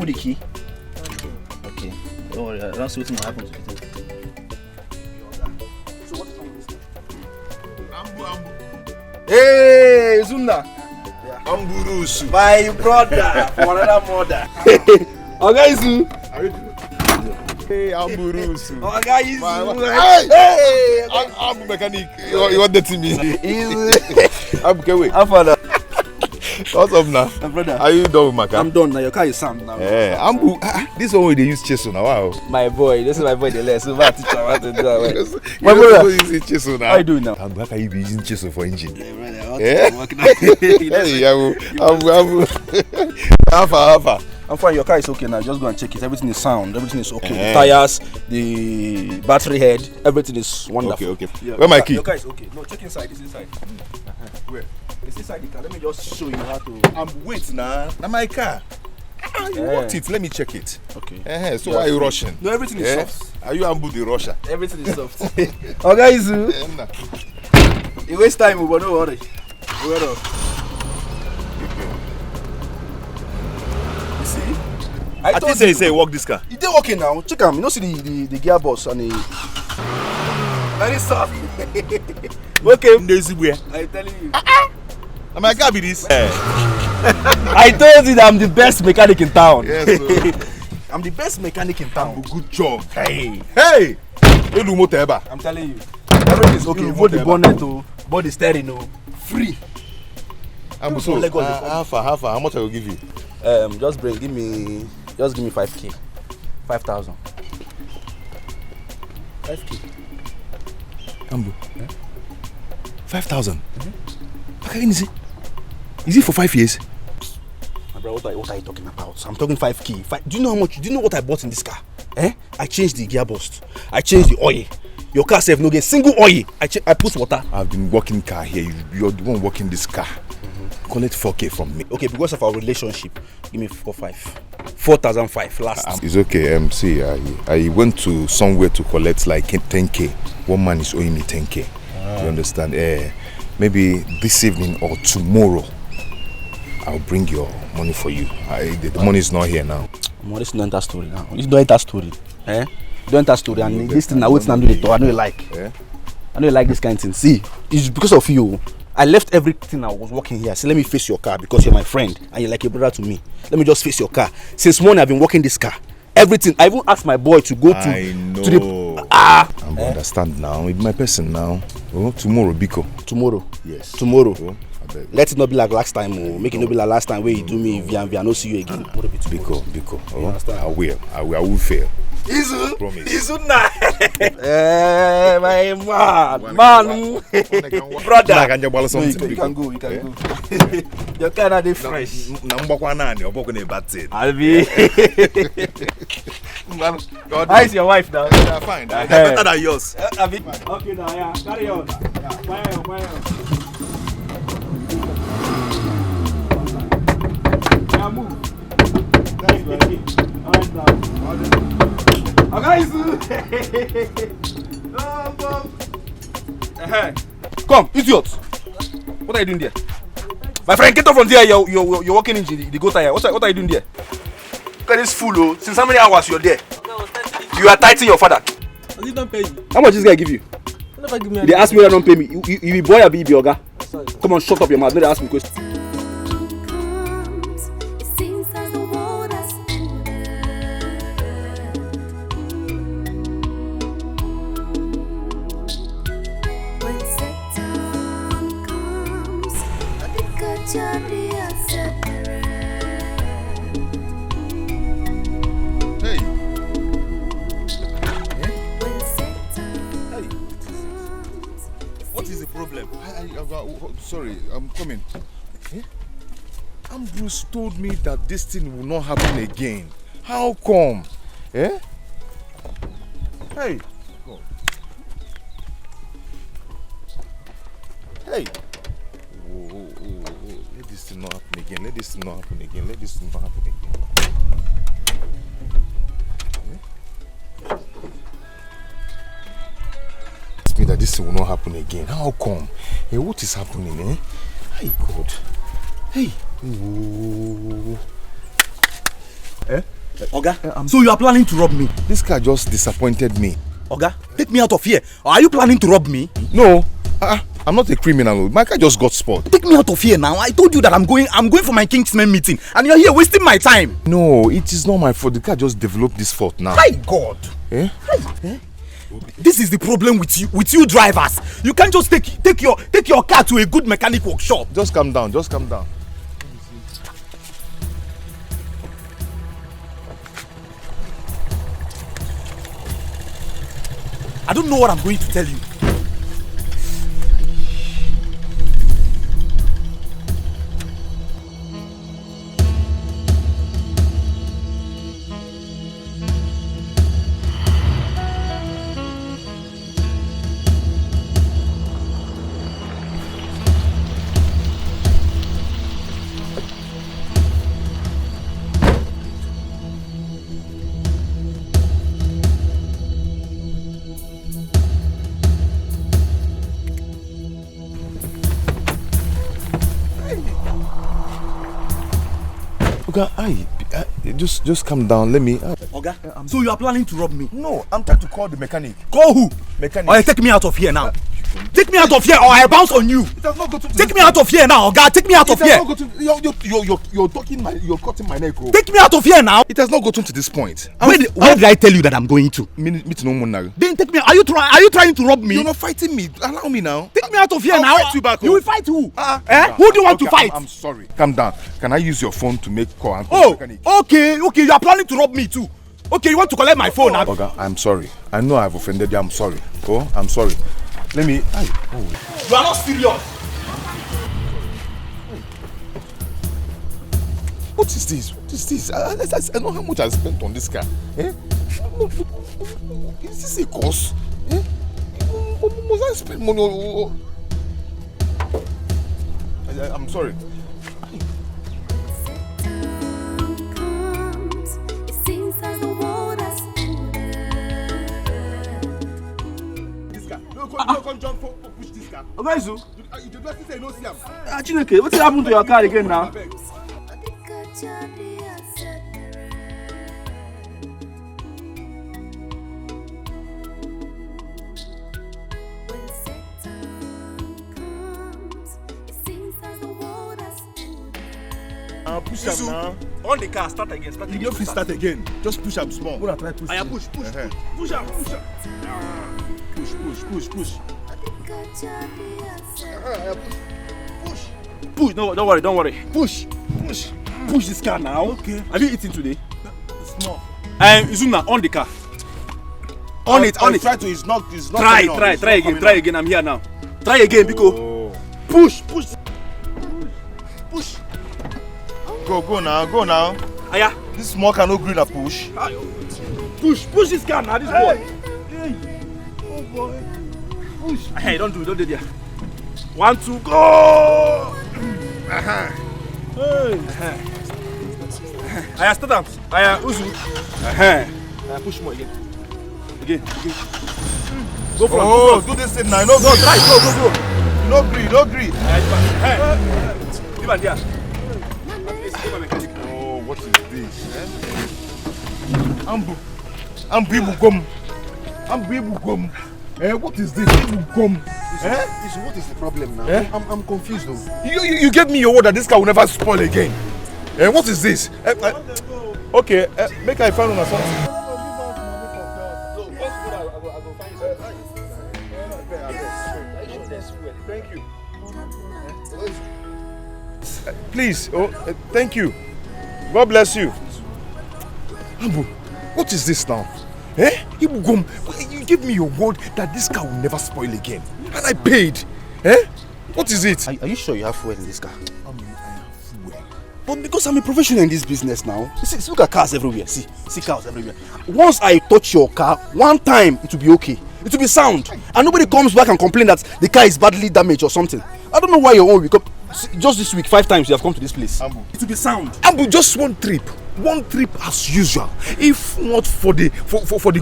the key? Okay. Don't worry, I don't see what's going to happen to it. So what is wrong with this thing? Ambu. Hey, Zunda. Amburusu. My brother, for another mother. Okay, Zu. How you doing? Hey, Amburusu. Okay, Hey, I'm mechanic. You want that to me? I'm going. How far now? What's up now? My brother. Are you done with my car? I'm done now. Your car is sound now. Yeah, Ambu. This one where they use chisel now. Wow. My boy, this is my boy. The less. So my teacher want to do that. My brother using chisel now. How you doing now? Ambu, how can you be using chisel for engine? Yeah, brother. Yeah. Hey, Ambu. Alpha. I'm fine. Your car is okay now. Just go and check it. Everything is sound. Everything is okay. The tires, the battery head, everything is wonderful. Okay. Yeah, Where my key? Your car is okay. No, check inside. It's inside. Where? It's inside the car. Let me just show you how to. Wait now. Now my car. You want it? Let me check it. Okay. So why are you rushing? No, everything is soft. Are you Ambu the rusher? Everything is soft. Okay, Zu. You waste time, but don't worry. Wait up. You see? I thought you say walk this car. It did working now. Check him. You know, see the gearbox and the. Very soft. Okay. I'm telling you. Now my car be this. I told you that I'm the best mechanic in town. Yes, I'm the best mechanic in town. Good job. Hey. I'm telling you. Everything is okay. Both the bonnet, both the steering, free. I'm so how much I will give you? Just give me 5K. 5,000. 5K. Ambu. 5,000. Is it for 5 years? My brother, what are you talking about? I'm talking 5K. Do you know how much? Do you know what I bought in this car? I changed the gearbox. I changed the oil. Your car says no get single oil. I put water. I've been working car here. You're the one working this car. Collect 4K from me. Okay, because of our relationship, give me 4,500 last. It's okay. See, I went to somewhere to collect like 10K. One man is owing me 10K. You understand? Maybe this evening or tomorrow, I'll bring your money for you. The money is not here now. This is not enter story now. This don't enter story. Don't enter story. And this thing I wait and do it. I know you like. I know you like this kind of thing. See, it's because of you. I left everything I was working here. So let me face your car because you're my friend and you're like a brother to me. Let me just face your car. Since morning I've been working this car. Everything. I even asked my boy to go to. I know. To the. I'm understand now. It's my person now. Oh, tomorrow, Biko. Tomorrow. Yes. Tomorrow. Oh, let it not be like last time. Oh. Make it not be like last time where you do me via no see you again. Biko. Oh, I will fail. Izu. Promise. Izu na. My man. Brother. No, you can go. Your car are fresh. I'll be. How is your wife now? Yeah, fine. Better than yours. Okay, now, yeah. Carry on. Fire. Yeah, move. Come, idiot. What are you doing there? My friend, get off from there. You're walking into the go tire. What are you doing there? Look at this fool, oh. Since how many hours you're there? You are tightening your father. Does he don't pay you? How much this guy give you? Never give me. They ask me why don't pay me. You be boy or be oga? Come on, shut up your mouth. No, they ask me questions. Sorry, I'm coming. Ambrose told me that this thing will not happen again. How come? Hey! God. Hey! Whoa. Let this thing not happen again. Let this thing not happen again. Me that this will not happen again. How come? Hey, what is happening, Hey, God. Hey. Ooh. Oga, so you are planning to rob me? This car just disappointed me. Oga, take me out of here. Or are you planning to rob me? No, I'm not a criminal. My car just got spoiled. Take me out of here now. I told you that I'm going for my Kingsman meeting, and you're here wasting my time. No, it is not my fault. The car just developed this fault now. My God. This is the problem with you drivers. You can't just take your car to a good mechanic workshop. Just calm down. Just calm down. I don't know what I'm going to tell you. Oga, just calm down. Let me. Oga, so you are planning to rob me? No, I'm trying to call the mechanic. Call who? Mechanic. Alright, take me out of here now. Take me out of here, or I bounce on you. It has not got to take me out of here now, Oga. Take me out of here. You're cutting my neck. Take me out of here now. It has not gotten to this point. Where did I tell you that I'm going to? Meet no more now. Then take me. Are you trying to rob me? You're not fighting me. Allow me now. Take me out of here I'll now. fight you back. You will fight who? Who do you want to fight? I'm sorry. Calm down. Can I use your phone to make call? Okay. You are planning to rob me too. Okay, you want to collect my phone now? Oga, I'm sorry. I know I've offended you. I'm sorry. Oh, I'm sorry. Let me. You are not serious. What is this? What is this? I know how much I spent on this car. Is this a cost? Must I spend money on? I'm sorry. Come jump push this car. Oga, You just say no see am. Chineke, what happened to your car again now? Push am now. On the car, start again. You don't fit start again. Just push am small. Gonna try push. Push. Push am. Push. Push. No, don't worry. Push this car now. Okay. Have you eaten today? Small. Izuna, on the car. On it. Try to. It's not. Try again. I'm here now. Try again, Biko. Push. Go now. Aya. This small car no green a push. Push this car now. This boy. Hey. Oh boy. Push. Hey, don't do there. 1, 2, go. Hey. Aya, start up. Aya, Uzu. Aya, push more again. Go for it. Do this thing now. No, go. Try. Go. No green. Hey. Give an there. Oh, what is this? Ambu Ibugom. What is this? Ibugom. What is the problem now? I'm confused though. You gave me your word that this car will never spoil again. What is this? Okay, make I find on something. Thank you. Please, thank you. God bless you. Ambu, what is this now? Ibugom, you gave me your word that this car will never spoil again. And I paid. What is it? Are you sure you have fuel in this car? I have fuel. But because I'm a professional in this business now, see, look at cars everywhere. See cars everywhere. Once I touch your car, one time it will be okay. It will be sound. And nobody comes back and complain that the car is badly damaged or something. I don't know why your own will come. Just this week, 5 times you have come to this place. Ambu. It will be sound. Ambu, just one trip as usual. If not for the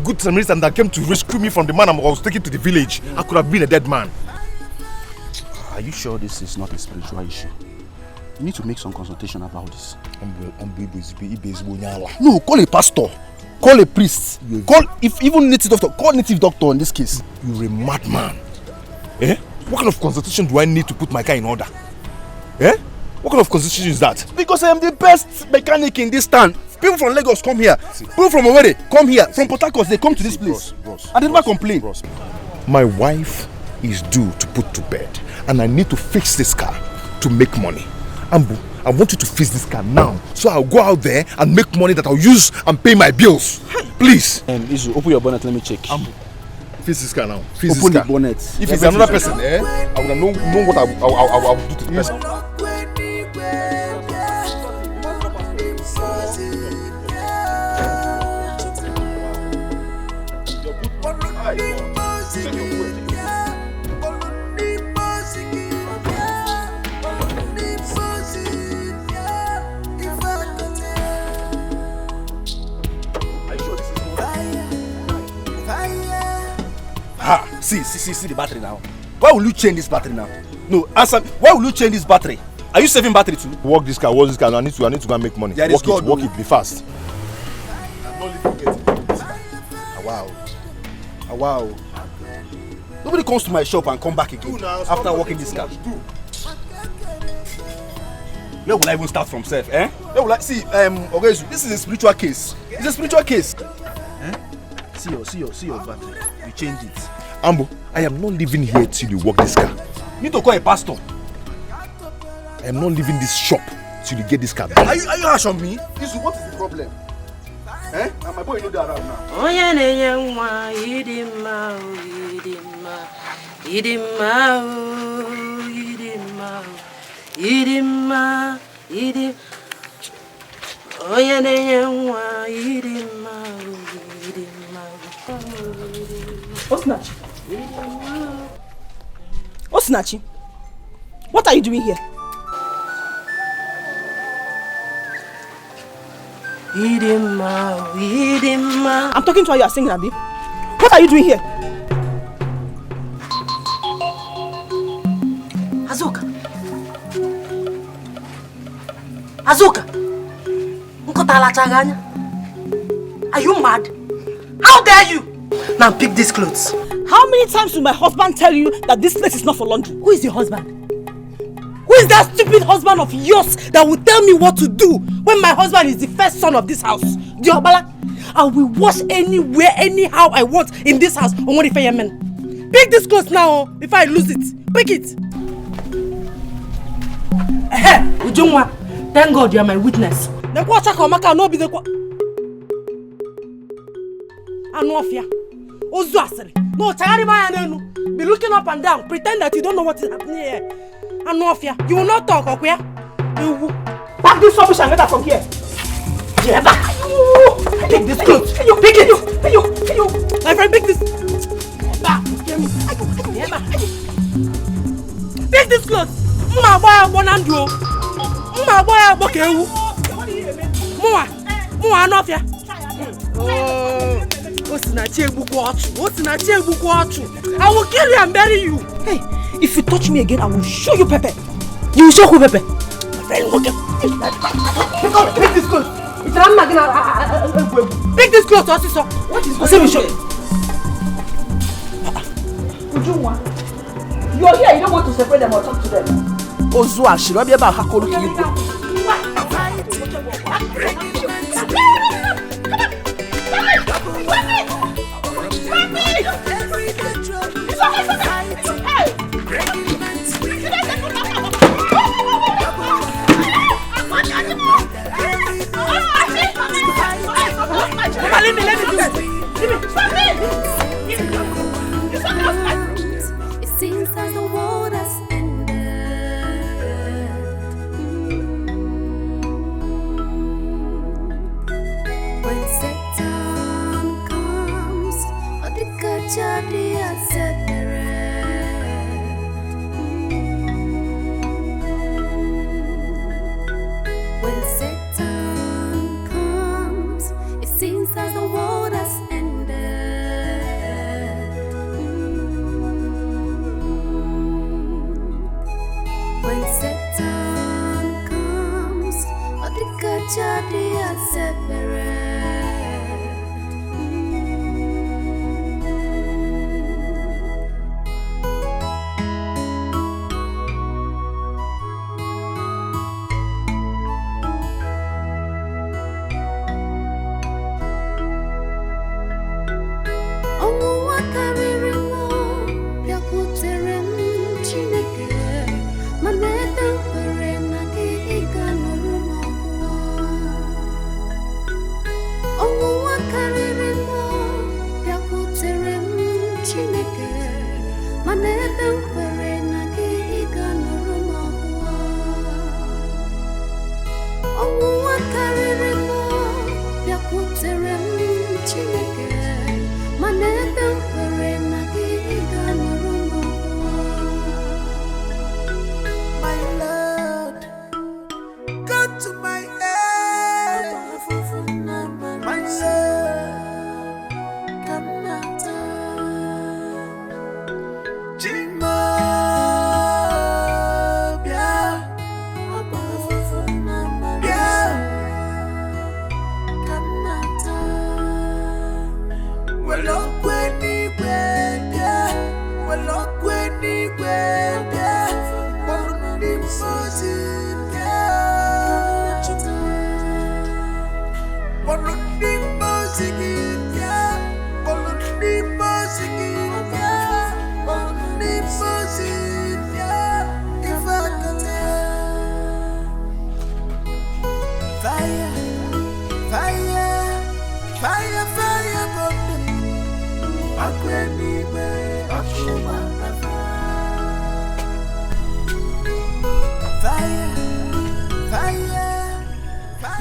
good Samaritan that came to rescue me from the man I was taken to the village, I could have been a dead man. Are you sure this is not a spiritual issue? You need to make some consultation about this. No, No, call a pastor. Call a priest. Call, if even native doctor, call native doctor in this case. you're a madman. Eh? What kind of consultation do I need to put my car in order? Eh? What kind of consultation is that? Because I am the best mechanic in this town. People from Lagos come here. People from Owerri come here. From Port Harcourt, they come to this place. Bros, I never complain. my wife is due to put to bed, and I need to fix this car to make money. Ambu, I want you to fix this car now, so I'll go out there and make money that I'll use and pay my bills. Please. Izu, open your bonnet, let me check. Ambu, fix this car now. Fix Open this the car. bonnet. If it's another person, I would know what I will do to the person. See the battery now. Why will you change this battery now? No, answer. Why will you change this battery? Are you saving battery too? Work this car. I need to go and make money. There is God, work it, be fast. I'm not living getting this car. Wow. Nobody comes to my shop and come back again after working this car. Where will I even start from, self? Eh? Where will I see? Ogezu, this is a spiritual case. It's a spiritual case. Eh? See your battery. You change it. Ambo, I am not living here till you work this car. You need to call a pastor. I am not leaving this shop till you get this car back. Are you harsh on me? Isu, what is the problem? Eh? And my boy know that around now. Oh yeah, Osinachi, what are you doing here? I'm talking to her, you are singing, Abi. What are you doing here? Azuka, are you mad? How dare you? Now pick these clothes. How many times will my husband tell you that this place is not for laundry? Who is your husband? Who is that stupid husband of yours that will tell me what to do when my husband is the first son of this house? Diobala, I will wash anywhere, anyhow I want in this house. Men. Pick this clothes now before I lose it. Pick it. Ujungwa, thank God you are my witness. No be the Anofia. Ozuasiri. No, be looking up and down, pretend that you don't know what is happening here. Anofia, you will not talk, okay? You will pack this rubbish and get out from here. Take this clothes. Pick it. My friend, pick this. Pick this clothes. Anofia. I will kill you and bury you. Hey, if you touch me again, I will show you Pepe. You will show who Pepe? My friend, look at pick this clothes. Pick this clothes, also. What is going on? Ujungwa, you are here, you don't want to separate them or talk to them. Ozua, she will be about Hakolu Kibu. Let me do it. Stop me! It seems that the world has ended.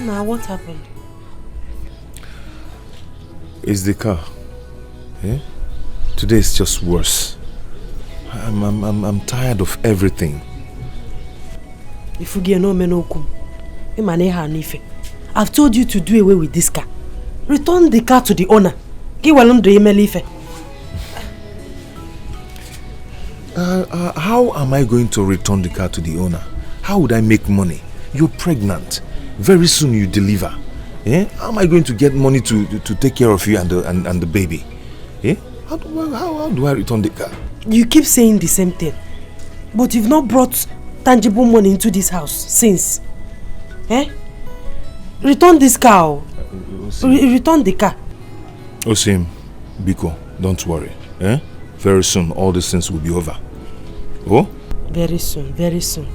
Now, what happened? It's the car. Yeah? Today is just worse. I'm tired of everything. If you get no menokum, I've told you to do away with this car. Return the car to the owner. How am I going to return the car to the owner? How would I make money? You're pregnant. Very soon you deliver. Eh? How am I going to get money to take care of you and the baby? Eh? How do I return the car? You keep saying the same thing. But you've not brought tangible money into this house since. Eh? Return this car. Return the car. Osim, Biko, don't worry. Eh? Very soon all these things will be over. Oh? Very soon, very soon.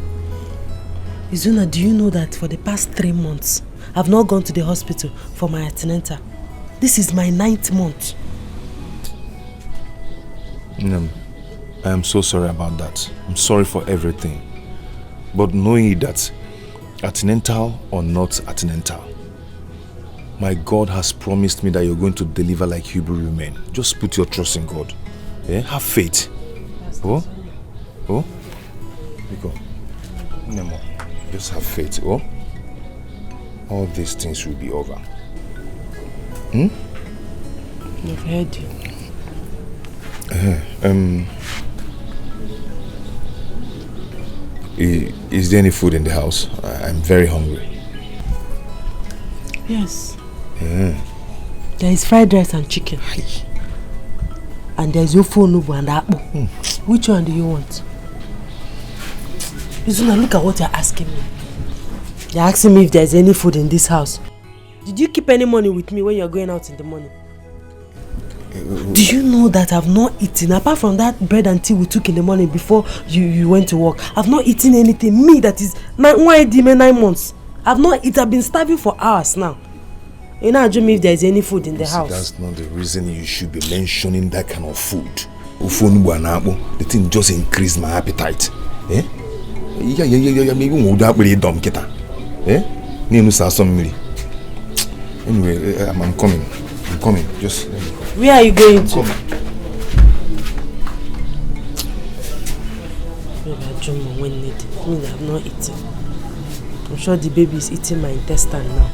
Izuna, do you know that for the past 3 months, I've not gone to the hospital for my antenatal? This is my 9th month. I am so sorry about that. I'm sorry for everything. But knowing that, antenatal or not antenatal, my God has promised me that you're going to deliver like Hebrew women. Just put your trust in God. Yeah? Have faith. Oh? Because Nemo, just have faith. Oh? All these things will be over. I've heard you. Is there any food in the house? I'm very hungry. Yes. There is fried rice and chicken. And there is ofu onubu and akpu. Which one do you want? Izuna, look at what you're asking me. You're asking me if there's any food in this house. Did you keep any money with me when you're going out in the morning? Do you know that I've not eaten, apart from that bread and tea we took in the morning before you went to work? I've not eaten anything. Me, that is 9 months. I've not eaten. I've been starving for hours now. You know, me if there's any food in the house. That's not the reason you should be mentioning that kind of food. The thing just increased my appetite. Eh? Anyway, I'm coming. Just where are you going to? When needed. I mean, I've not eaten. I'm sure the baby is eating my intestine now.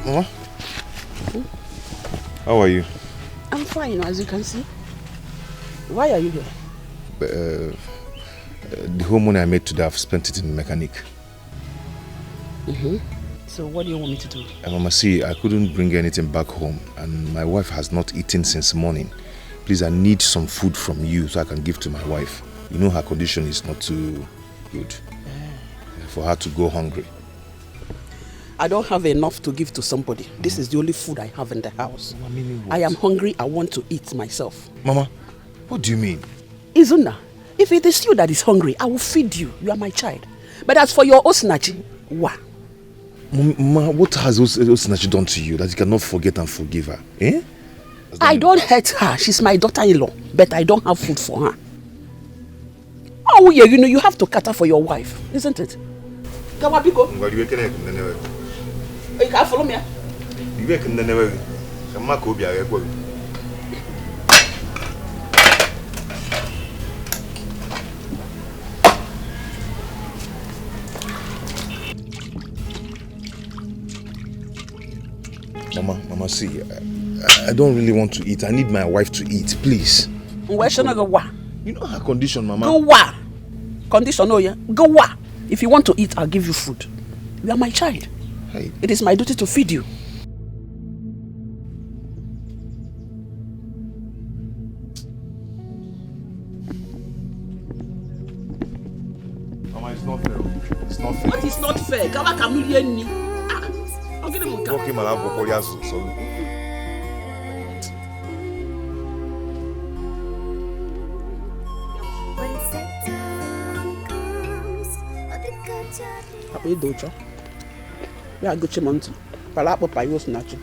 Mama? How are you? I'm fine, as you can see. Why are you here? The whole money I made today, I've spent it in the mechanic. So what do you want me to do? Mama, see, I couldn't bring anything back home and my wife has not eaten since morning. Please, I need some food from you so I can give to my wife. You know her condition is not too good. For her to go hungry. I don't have enough to give to somebody. This is the only food I have in the house. I am hungry. I want to eat myself. Mama, what do you mean? Izuna, if it is you that is hungry, I will feed you. You are my child. But as for your Osinachi, what? Mama, what has Osinachi done to you that you cannot forget and forgive her? Eh? I don't hurt her. She's my daughter-in-law. But I don't have food for her. Oh yeah, you know, you have to cater for your wife, isn't it? Kawabiko. You can't follow me. Mama, see, I don't really want to eat. I need my wife to eat, please. Where should I go? You know her condition, Mama. Go wa. Condition, oh yeah. Go wa. If you want to eat, I'll give you food. You are my child. Hey. It is my duty to feed you. Mama, it's not fair. It's not fair. What is not fair? Kama kamilieni. I'll get him. Okay, Mama, so. Apa itu cok? Ya gue cuman tu. Pala apa payus nacho?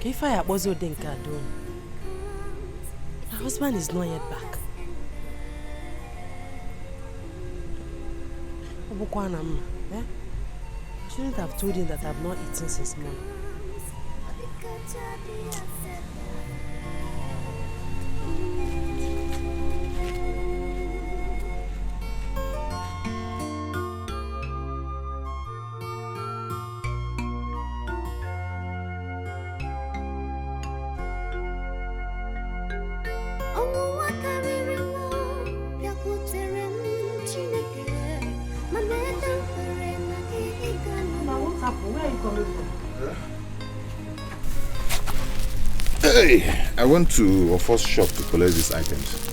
If I was Denka doing, my husband is not yet back. I shouldn't have told him that I've not eaten since morning. Hey, I went to a first shop to collect these items.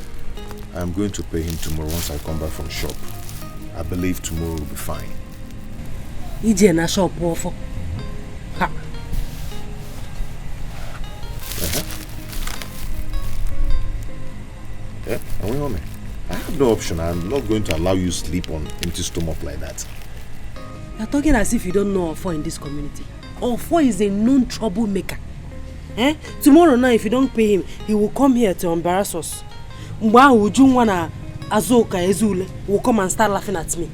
I'm going to pay him tomorrow once I come back from shop. I believe tomorrow will be fine. Ije na shop ofo. Ha. Yeah, are we home? I have no option. I'm not going to allow you to sleep on empty stomach like that. You're talking as if you don't know Ofo in this community. Ofo is a known troublemaker. Tomorrow night, if you don't pay him, he will come here to embarrass us. Mwa ujungwana Azoka Ezule will come and start laughing at me.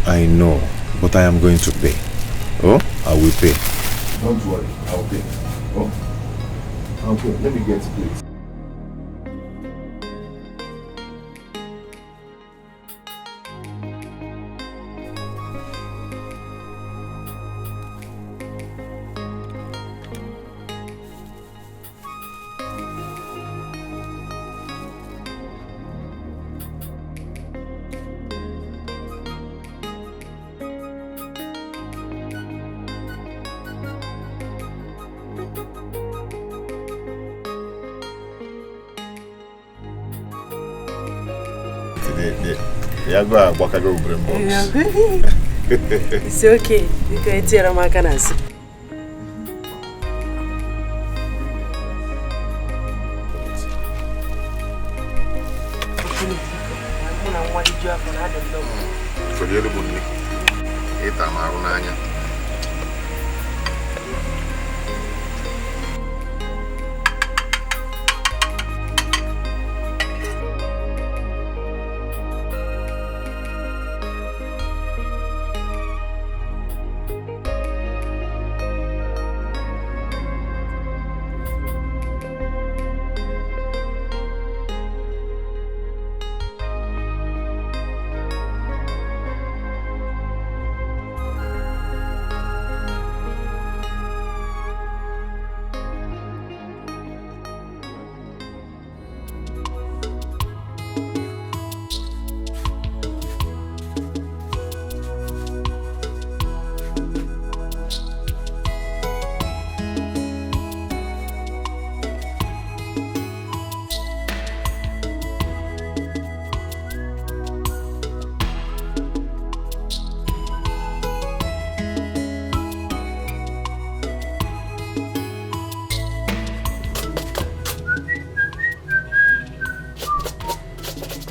I know, but I am going to pay. Oh, I will pay. Don't worry, I'll pay. Oh, I'll pay. Let me get it. It's okay. You can eat your macanas.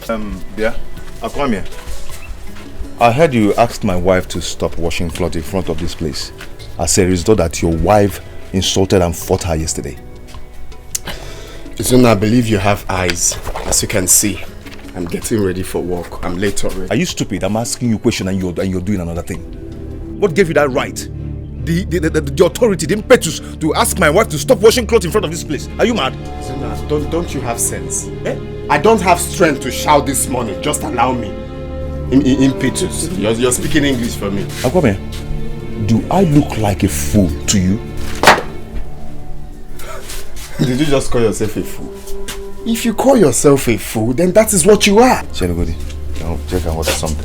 Yeah, I'll come here. I heard you asked my wife to stop washing clothes in front of this place as a result that your wife insulted and fought her yesterday. Izuna, I believe you have eyes. As you can see, I'm getting ready for work. I'm late already. Are you stupid? I'm asking you a question and you're doing another thing. What gave you that right? The authority, the impetus to ask my wife to stop washing clothes in front of this place. Are you mad? Izuna, don't you have sense? Eh? I don't have strength to shout this morning. Just allow me. Impetus. You're speaking English for me. Akwame, do I look like a fool to you? Did you just call yourself a fool? If you call yourself a fool, then that is what you are. Chelugodi, check and order something.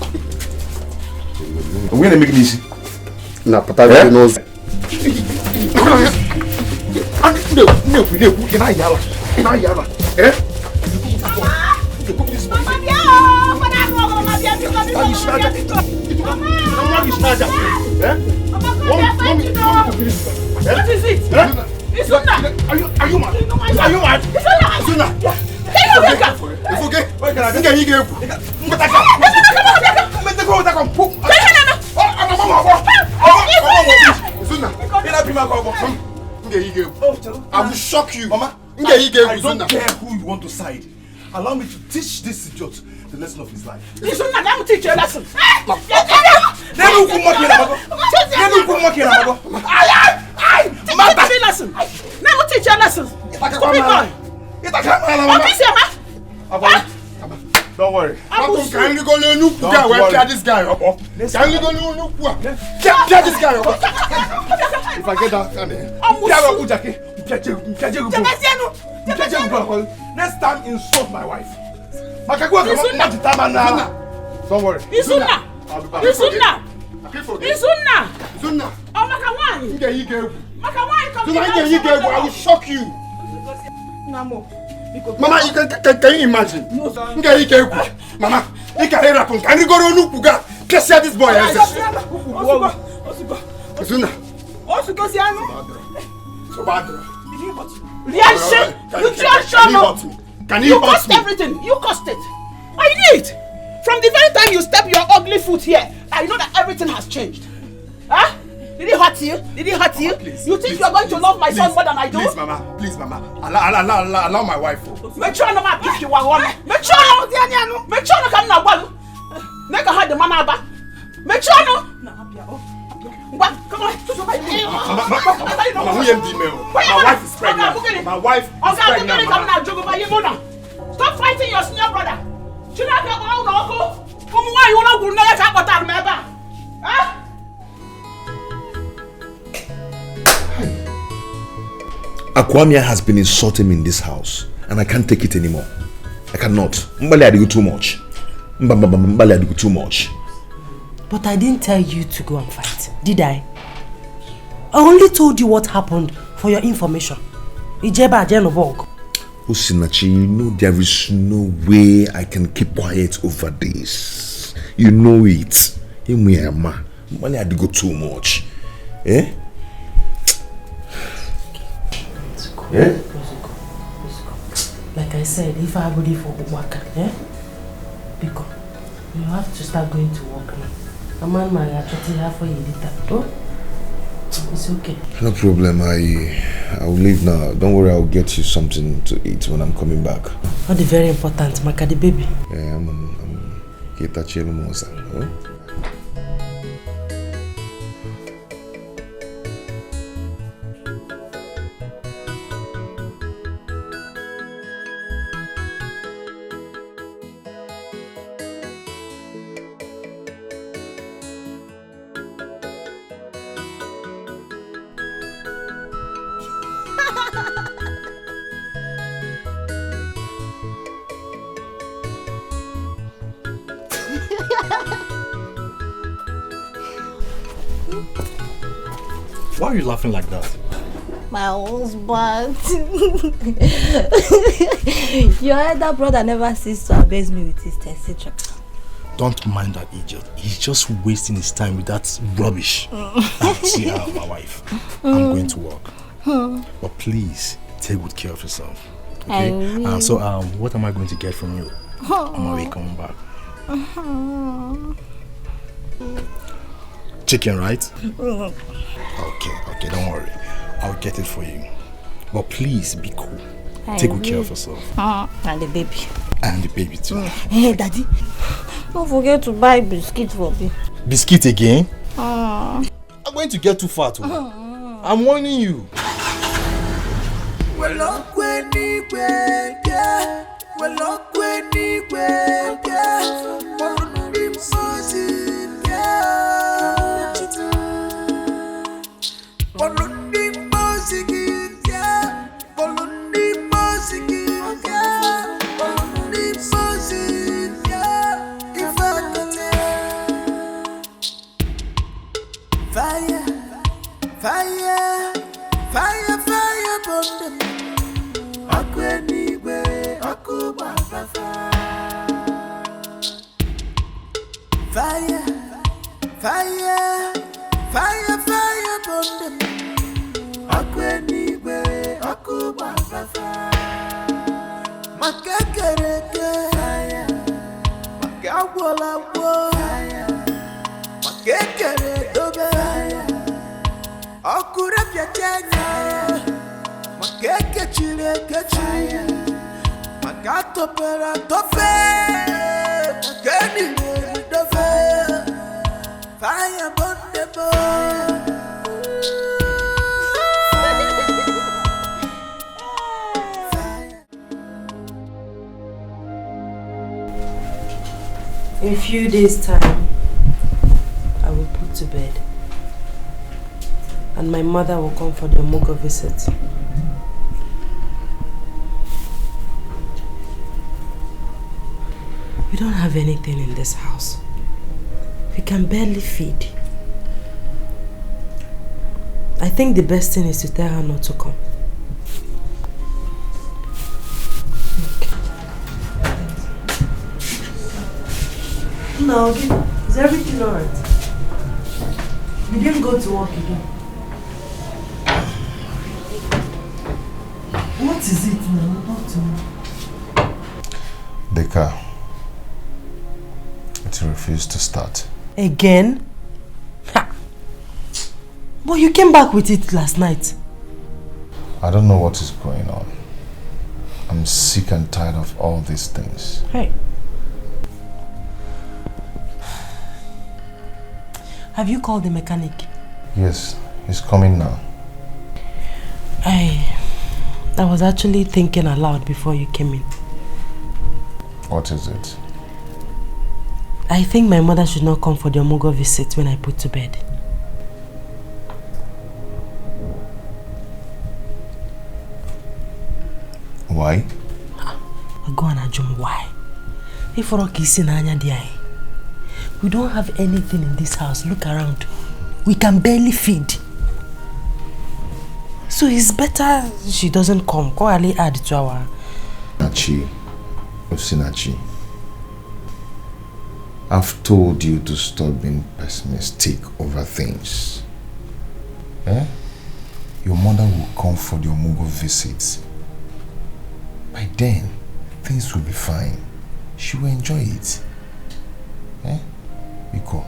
We're gonna make it easy. Nah, but I really knows. What is it? Izuna! Are you mad? Are you mad? Izuna! It's okay. Wait, can I get you? I will shock you. Mama, I don't care who you want to side. Allow me to teach this idiot the lesson of his life. Izuna, let me teach you a lesson. Let me teach you a lesson. Don't worry. Can you go look at this guy up? Can you go look get this guy up? If I get that, next time insult my wife. Don't worry. Izuna. Oh, I will shock you. Mama, can you imagine? Mama, can you go to Nukuga? This boy. Izuna. Reaction! You just shut up! You cost everything! You cost it! I knew it! From the very time you step your ugly foot here, I know that everything has changed. Huh? Did it hurt you? Did it hurt you? Please, you think you are going to love my son more than I do? Please, Mama. Allow my wife. Make sure no man pick you one. Make sure no come na one. Make her the mama back. Make sure no. What? Come on. My wife is pregnant. My wife is pregnant. Stop fighting your senior brother. Akwamia has been insulting me in this house and I can't take it anymore. I cannot. Mbali, I do too much. Mbali, I do too much. But I didn't tell you to go and fight, did I? I only told you what happened for your information. Ijeba Ajenobog. Osinachi, you know there is no way I can keep quiet over this. You know it. Mbali, I do too much. Eh? Yeah? Let's go. Like I said, if I go for work, because you have to start going to work now. A man might actually have for you later. Oh? It's okay. No problem. I'll leave now. Don't worry, I'll get you something to eat when I'm coming back. Not the very important, Maka the baby. Yeah, I'm Mosa. Why are you laughing like that? My husband. Your elder brother never ceased to abase me with his etc. Don't mind that idiot. He's just wasting his time with that rubbish. See her, my wife. I'm going to work. But please, take good care of yourself. Okay? So, what am I going to get from you? I'm already coming back. Chicken, right? Okay, don't worry. I'll get it for you. But please be cool. Take good care of yourself. And the baby. And the baby too. Hey, Daddy. Don't forget to buy biscuit for me. Biscuit again? I'm going to get too fat. I'm warning you. In a few days' time, I will put to bed. And my mother will come for the Omugo visit. We don't have anything in this house. We can barely feed. I think the best thing is to tell her not to come. No, is everything alright? You didn't go to work again. What is it now? Talk to me. Dikeh, it refused to start. Again? Ha! But you came back with it last night. I don't know what is going on. I'm sick and tired of all these things. Hey. Have you called the mechanic? Yes, he's coming now. I was actually thinking aloud before you came in. What is it? I think my mother should not come for the Omugo visit when I put to bed. Why? Go on, Ajum, why? If we're kissing Anya Diai. We don't have anything in this house. Look around. We can barely feed. So it's better she doesn't come. Go Ali add to our... Nachi, Osinachi, I've told you to stop being pessimistic over things. Eh? Your mother will come for the Omugo visits. By then, things will be fine. She will enjoy it. Eh? Biko.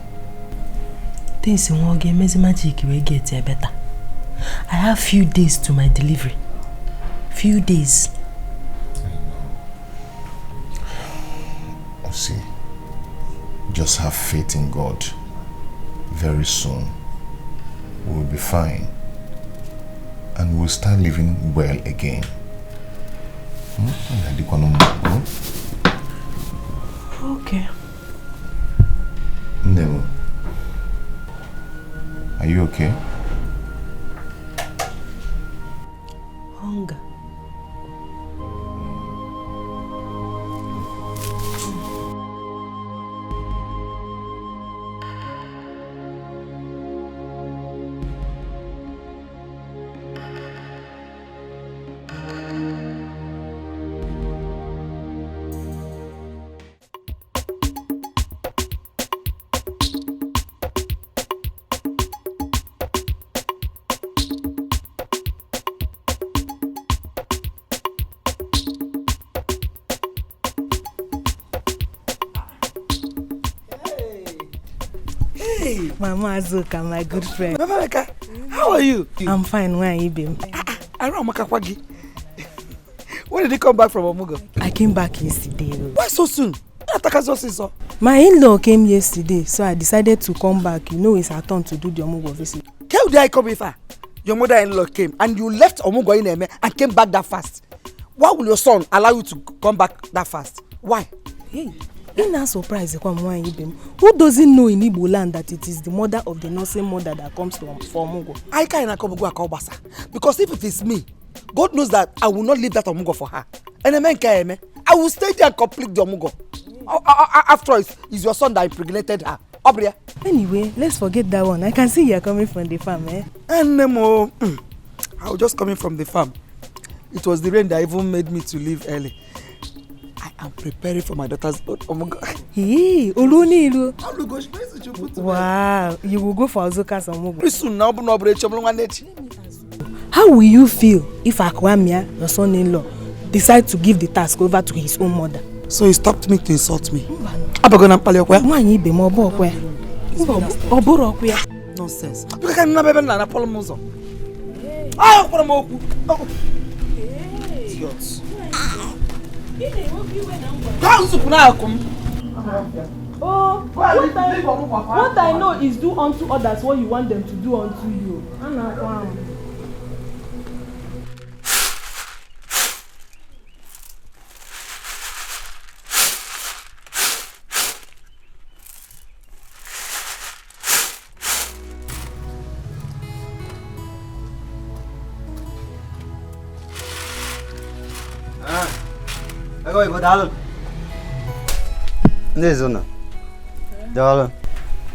Things in one game, magic will get better. I have few days to my delivery. Few days. See, just have faith in God. Very soon, we'll be fine. And we'll start living well again. Okay. Nemo, are you okay? Hunger. Hey, Mama Azuka, my good friend. Mama Meka, how are you? I'm fine. Where are you been? I don't know. When did you come back from Omugo? I came back yesterday. Why so soon? My in-law came yesterday, so I decided to come back. You know, it's our turn to do the Omugo visit. How did I come here? Your mother-in-law came and you left Omugo in Eme and came back that fast. Why will your son allow you to come back that fast? Why? Hey, ain't that surprised? Who doesn't know in Igbo land that it is the mother of the nursing mother that comes to Omugo? I can't come to Akobasa because if it is me, God knows that I will not leave that Omugo for her. And I will stay there and complete the Omugo. After all, it's your son that impregnated her. Obria. Anyway, let's forget that one. I can see you're coming from the farm, eh? And I was just coming from the farm. It was the rain that even made me to leave early. I am preparing for my daughter's Omugo. Hey, wow, you will go for Azuka's Omugo. How will you feel if Akwamia, your son-in-law, decides to give the task over to his own mother? So he stopped me to insult me. Nonsense. You can't never be a polomozo. Ah, polomoku. Idiots. Oh, what I know is do unto others what you want them to do unto you.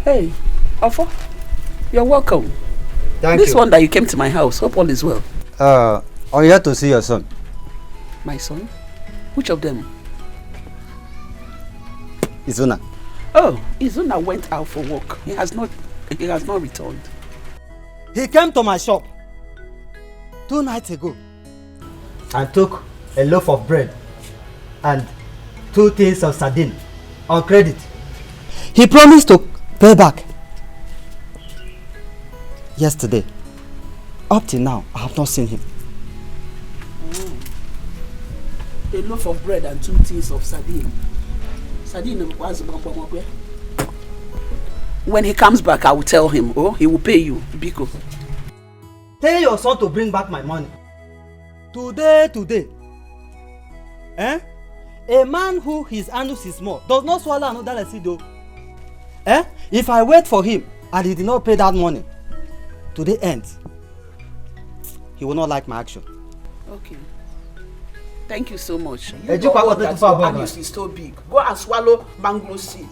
Hey, Ofo, you're welcome. Thank this you. One that you came to my house, hope all is well. I'm here to see your son. My son? Which of them? Izuna. Oh, Izuna went out for work. He has not returned. He came to my shop 2 nights ago and took a loaf of bread and 2 tins of sardine on credit. He promised to pay back yesterday. Up till now, I have not seen him. A loaf of bread and 2 tins of sardine. When he comes back, I will tell him. Oh, he will pay you, Biko. Tell your son to bring back my money. Today. Eh? A man who his anus is small does not swallow another lesido. Eh? If I wait for him and he did not pay that money, today ends. He will not like my action. Okay. Thank you so much. Hey, You know that your anus is so big. Go and swallow mango seed.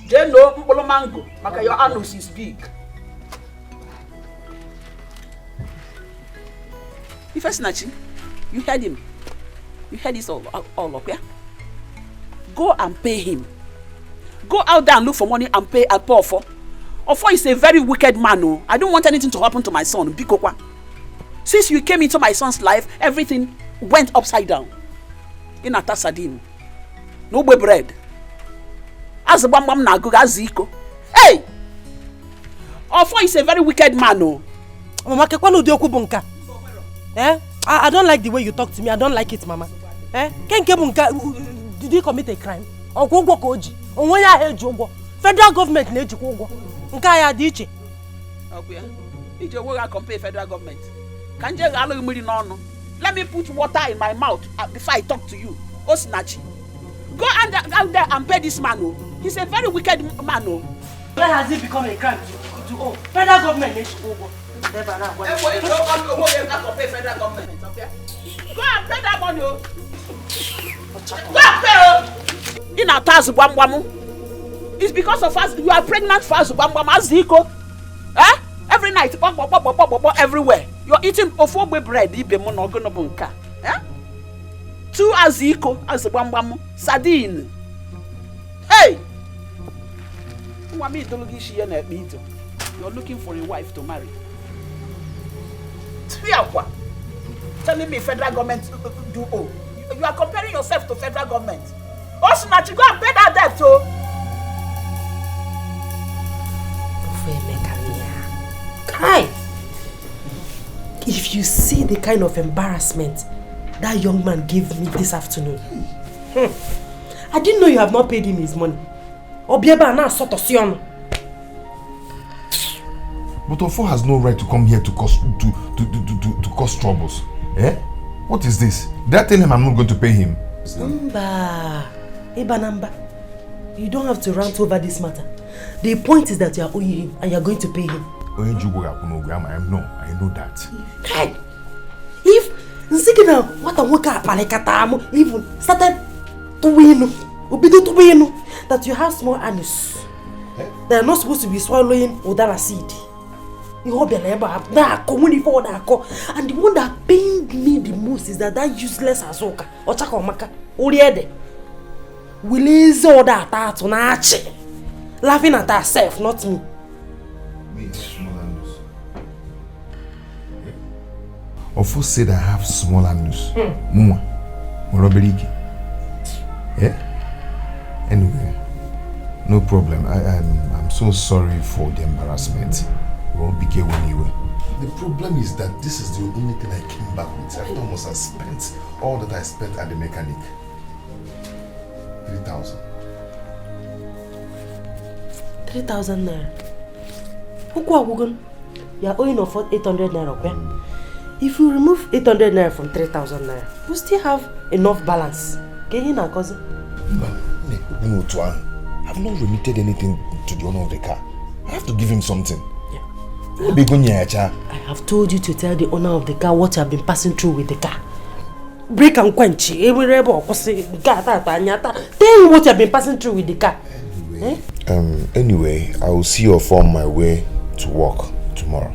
They know mbolo mango, maka your anus is big. Ifesinachi, you heard him. You heard this all up, yeah? Go and pay him. Go out there and look for money and pay and pour for. Ofo is a very wicked man. Oh. I don't want anything to happen to my son. Bikokwa. Since you came into my son's life, everything went upside down. In a sardine. No bread. As a bam na go aziko. Hey! Ofo is a very wicked man. Oh. Mama, eh? I don't like the way you talk to me. I don't like it, Mama. Eh? Did he commit a crime? Federal government needs to Nkaya diche. Okay. If you want to compare federal government, can you allow me no? Let me put water in my mouth before I talk to you. Osinachi. Go out there and pay this man. Oh. He's a very wicked man. Oh. Where has it become a crime to owe? Federal government needs to go. Go and pay that money. Go and pay. In a task, it's because of us. You are pregnant for us. Eh? Every night, everywhere. You're eating ofo bread. Eh? 2 aziko as sardine. Hey! You're looking for a wife to marry. Telling me federal government do owe. You are comparing yourself to federal government. Also, now you go and pay that debt, oh. Kai! If you see the kind of embarrassment that young man gave me this afternoon. I didn't know you have not paid him his money. Obieba na sort of sion. But Ofo has no right to come here to cause troubles. Eh? What is this? Did I tell him I'm not going to pay him? Namba. You don't have to rant over this matter. The point is that you are owing him and you are going to pay him. I know that. Hey, if Nzigina what a waka palekatamu even started to win, that you have small anus. They are not supposed to be swallowing udara seed. And the one that pained me the most is that useless Azoka or Chakomaka Uriede will ease all that on Archie, laughing at herself, not me. Ofo said I have small anus. Muma, Morobeligi. Yeah? Anyway, no problem. I'm so sorry for the embarrassment. The problem is that this is the only thing I came back with. After almost I spent all that I spent at the mechanic. 3,000. 3,000 naira. You are owing of 800 naira. Okay? If you remove 800 naira from 3,000 naira, you still have enough balance. Can you not, cousin? No, Tuan. I've not remitted anything to the owner of the car. I have to give him something. I have told you to tell the owner of the car what you have been passing through with the car. Break and quench. Tell him what you have been passing through with the car. Anyway, I will see you off on my way to work tomorrow.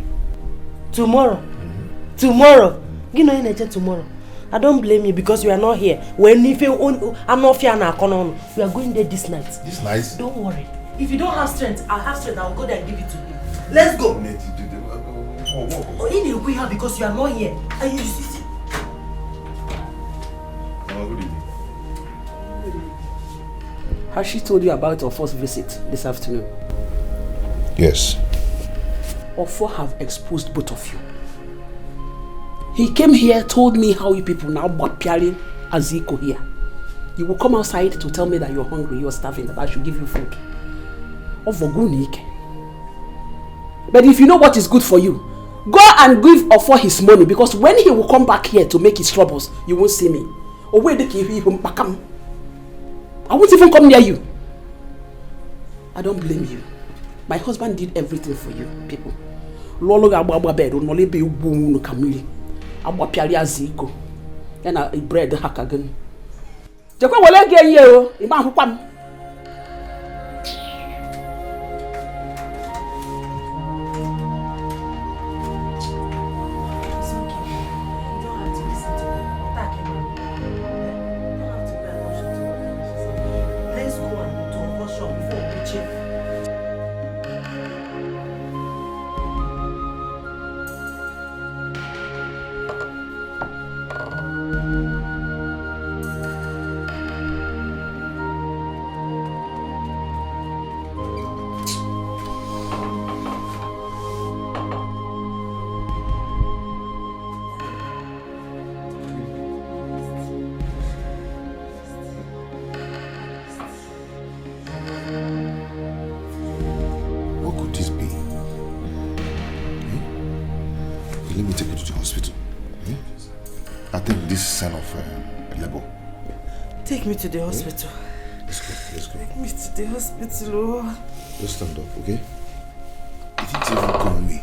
Tomorrow? Tomorrow? You know tomorrow. I don't blame you because you are not here. When if I'm not here now, we are going there this night. This night? Don't worry. If you don't have strength, I'll have strength. I'll go there and give it to you. Let's go. Ini Edo here because you are not here. And you see. Good evening. Has she told you about our first visit this afternoon? Yes. Ofo have exposed both of you. He came here, told me how you people now bought Piarin Aziko here. You will come outside to tell me that you're hungry, you're starving, that I should give you food. But if you know what is good for you, go and give Ofo his money, because when he will come back here to make his troubles, you won't see me. I won't even come near you. I don't blame you. My husband did everything for you, people. Lolo gababa bed, only be boom kamili. Abwa piali aziko. Then I bread hakagan. Jakwa wale ge ye, iba hupam. Take me to the hospital. Let's go. Take me to the hospital. Just stand up, okay? You didn't even call me.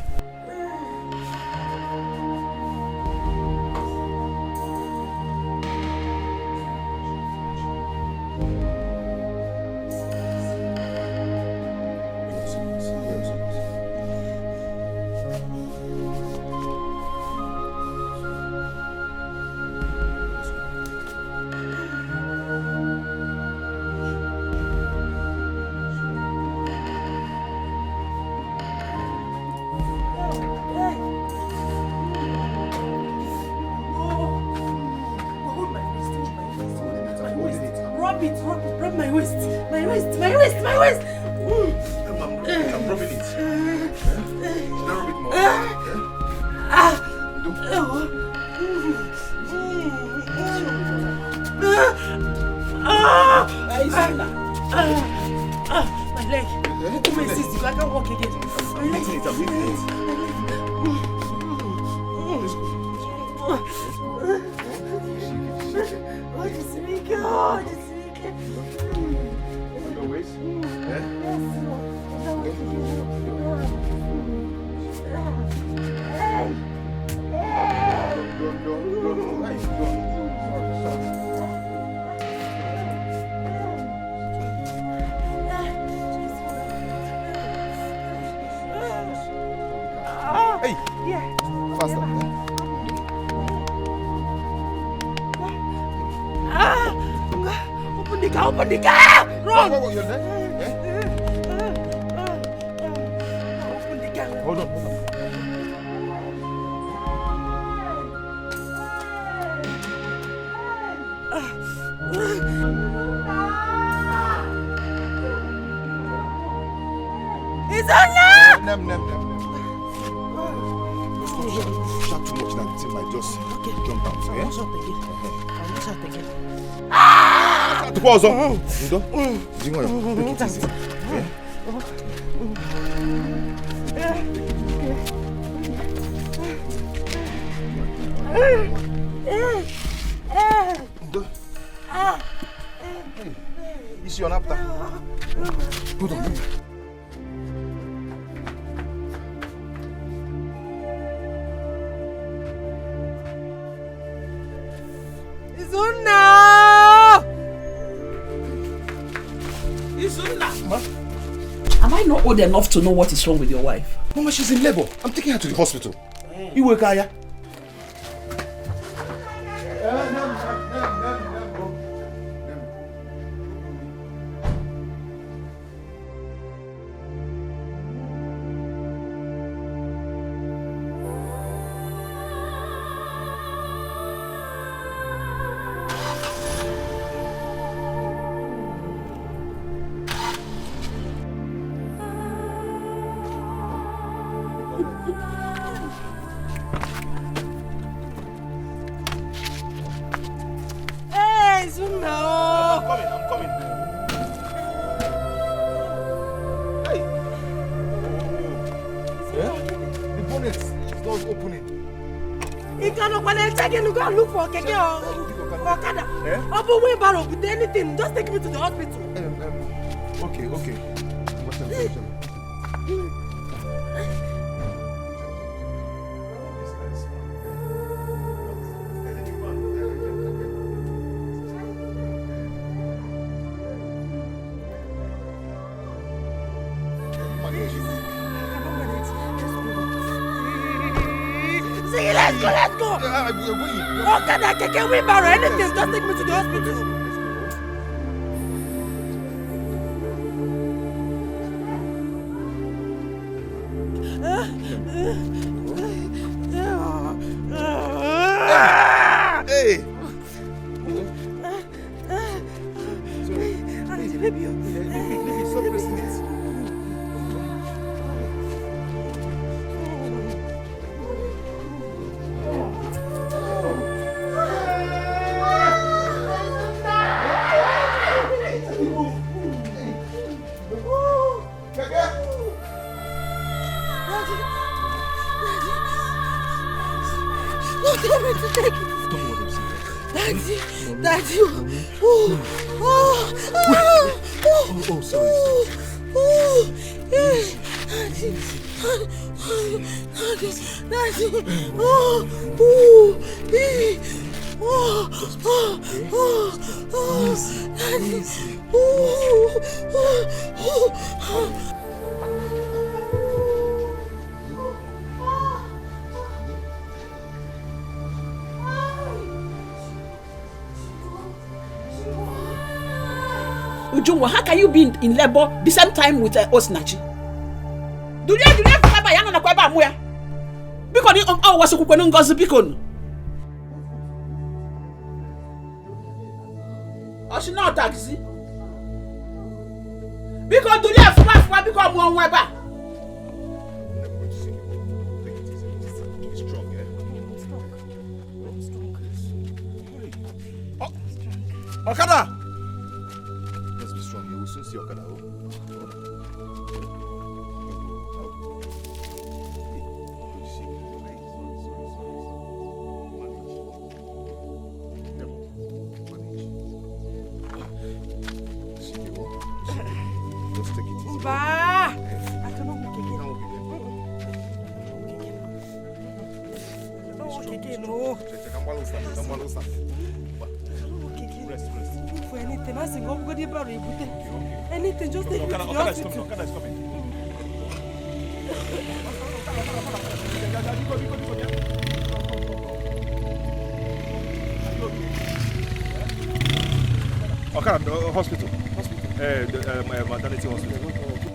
I'm dropping it. Now a bit more. My leg. Come and sit. I can't walk again. I'm eating it. Hey! Yeah. Faster. Open the car! Open the car! Run! What, you're there? Yeah? Open the car! Hold on. It's on now! Nem. Shout too much that thing might just jump out. I will shout again. Pause on. Take it easy. It's your napta. Hold on. Izuna! Am I not old enough to know what is wrong with your wife? Mama, she's in labor. I'm taking her to the hospital. You work, Aya? Look for Keke or Okada. Or wheelbarrow with anything. Just take me to the hospital. Okay. Let's go. Okada, Keke, wheelbarrow, anything. Just take me to the hospital. Hey! Sorry. Baby, stop pressing it. Daddy. Sorry. Ujungwa, how can you be in labor the same time with Osinachi? Do you have a young Nakwaba Muya? Because you was a coupon gossip beacon. Or she not taxi? Because do you have fast because one weber? Okada! Let's be strong. You will soon see Okada. Just take it easy. I cannot walk again. I don't walk again, no. Rest. For anything, I sing up good about it. Anything, just take me to the hospital. Okada is coming. Okada, hospital. Maternity hospital.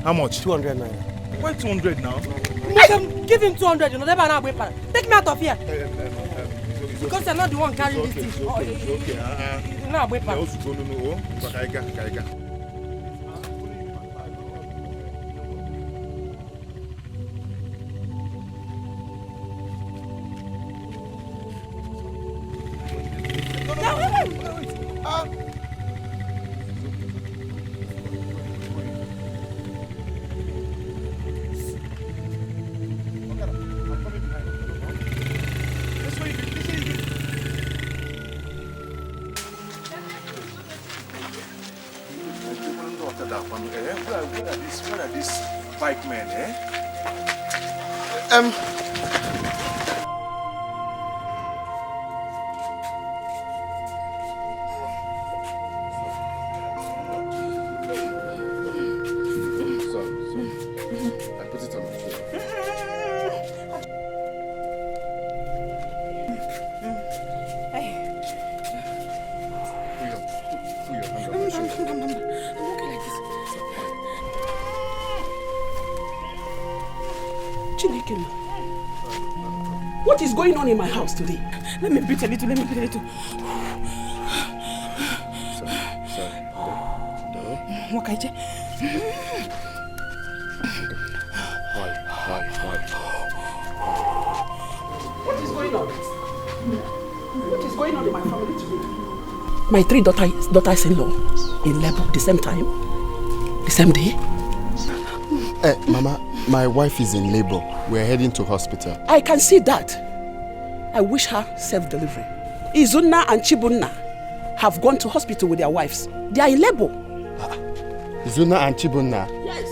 How much? 200 naira. Why 200 now? Madam, give him 200, you know, never now. Take me out of here. Because you're not the one carrying this thing. It's okay. No, wait, no. Kaiga. Where are these bike men, eh? I put it on the floor. Put your hand on my shoulder. What is going on in my house today? Let me breathe a little. Sorry. Wakaije. Why? What is going on? What is going on in my family today? My 3 daughters-in-law in labor the same time, the same day. Mama, my wife is in labor. We're heading to hospital. I can see that. I wish her safe delivery. Izunna and Chibunna have gone to hospital with their wives. They are in labor. Izunna and Chibunna? Yes.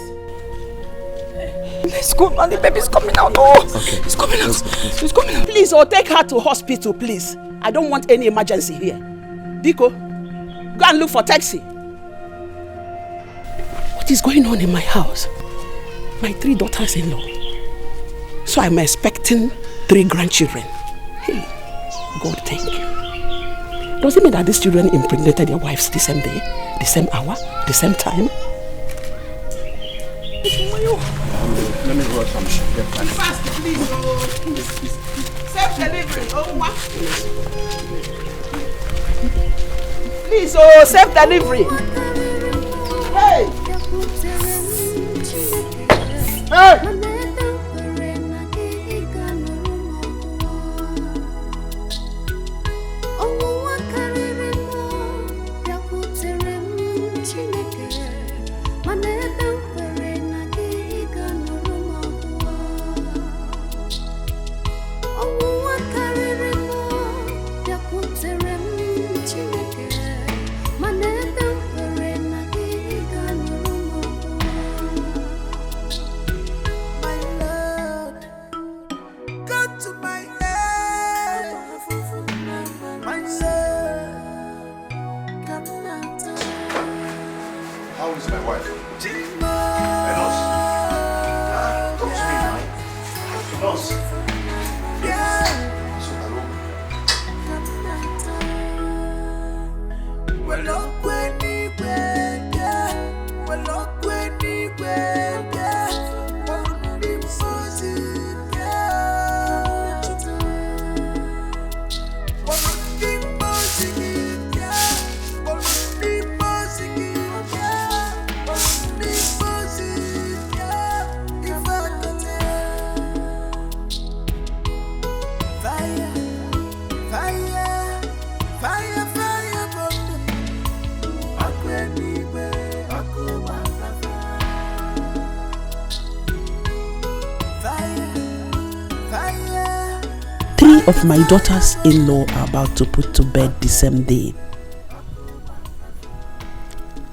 Let's go, man. The baby's coming out. Oh, okay. It's coming out. Let's It's coming out. Please, take her to hospital, please. I don't want any emergency here. Diko, go and look for taxi. What is going on in my house? My 3 daughters-in-law. So I'm expecting 3 grandchildren. Hey, God, thank you. Does it mean that these children impregnated their wives the same day, the same hour, the same time? Let me go out some shit. Fast, please. Self-delivery. Please, self-delivery. Hey! Hey! of my daughter's in-law are about to put to bed the same day.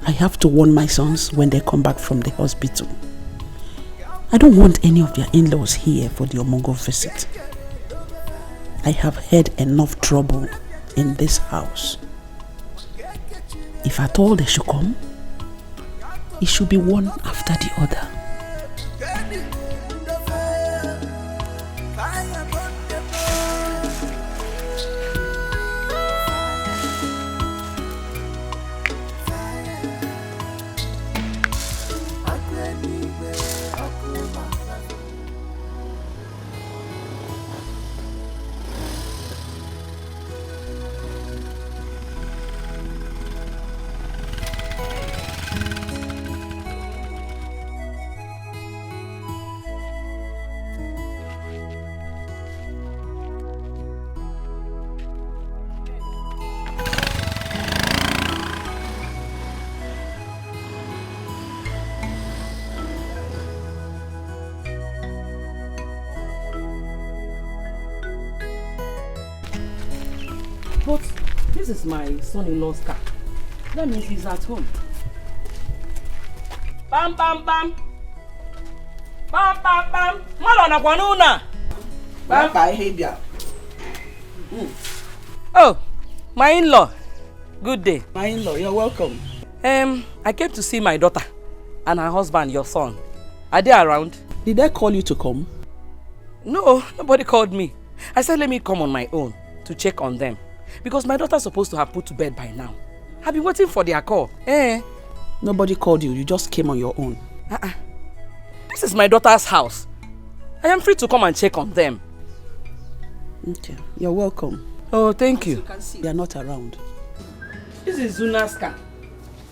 I have to warn my sons when they come back from the hospital. I don't want any of their in-laws here for the Omogo visit. I have had enough trouble in this house. If at all they should come, it should be one after the other. But this is my son-in-law's car. That means he's at home. Bam bam bam. Bam bam bam. Malona kwanuna. Bam behavior. Oh, my in-law. Good day. My in-law, you're welcome. I came to see my daughter and her husband, your son. Are they around? Did they call you to come? No, nobody called me. I said let me come on my own to check on them. Because my daughter's supposed to have put to bed by now. I've been waiting for their call. Nobody called you. You just came on your own. This is my daughter's house. I am free to come and check on them. Okay. You're welcome. Oh, thank you. As you can see, they are not around. This is Zuna's car.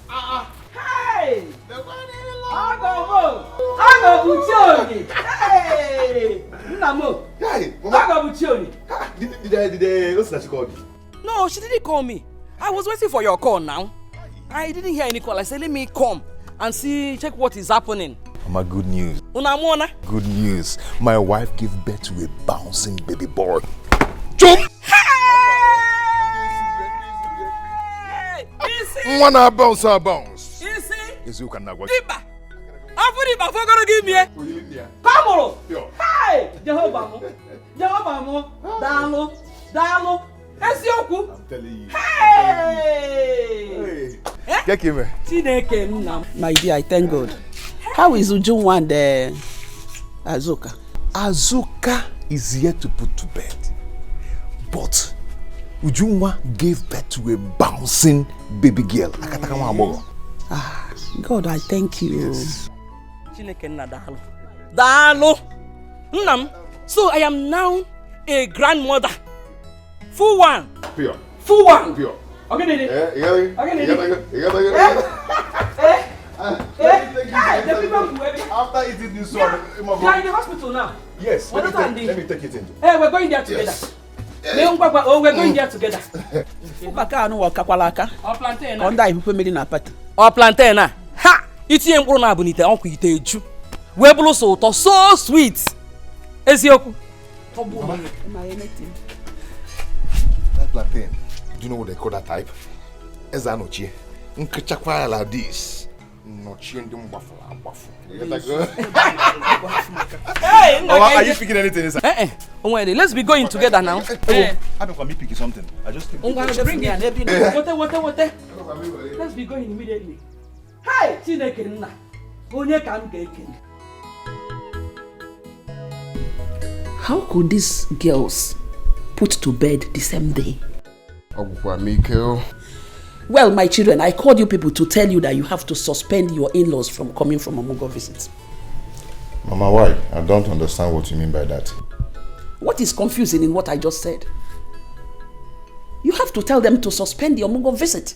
Hey! Hey! No, she didn't call me. I was waiting for your call now. I didn't hear any call. I said, let me come and check what is happening. Mama, good news. Unamona? Good news. My wife gave birth to a bouncing baby boy. Jump! Hey! Wanna bounce, bounce. Easy. Is you can now. Diba. After the gonna give me. Come on. Hey! Jehovah. Dalo. I'm telling you. Hey! Get him. My dear, I thank God. How is Ujunwa and Azuka? Azuka is here to put to bed. But Ujunwa gave birth to a bouncing baby girl. God, I thank you. Yes. So I am now a grandmother. Full one. Pure. Full one. Pure. Okay, Didi. The people who after eating this one, they are in the hospital now. Yes. Let me take it in. Hey, we're going there together. Yes. We're going there together. Or plantain. Or plantain. Ha! It's in Bruna Bonita, Uncle Iteju. Webulo so sweet. Ezioku. That plantain, do you know what they call that type? Ezanochi. Nkachakwa like this. Nochi and buffalo. Hey, are you picking anything inside? Let's be going together now. I don't want me picking something. I just think. Bring it. What? Let's be going immediately. Hey, how could these girls put to bed the same day? Well, my children, I called you people to tell you that you have to suspend your in-laws from coming from Omogo visits. Mama, why? I don't understand what you mean by that. What is confusing in what I just said? You have to tell them to suspend the Omogo visit.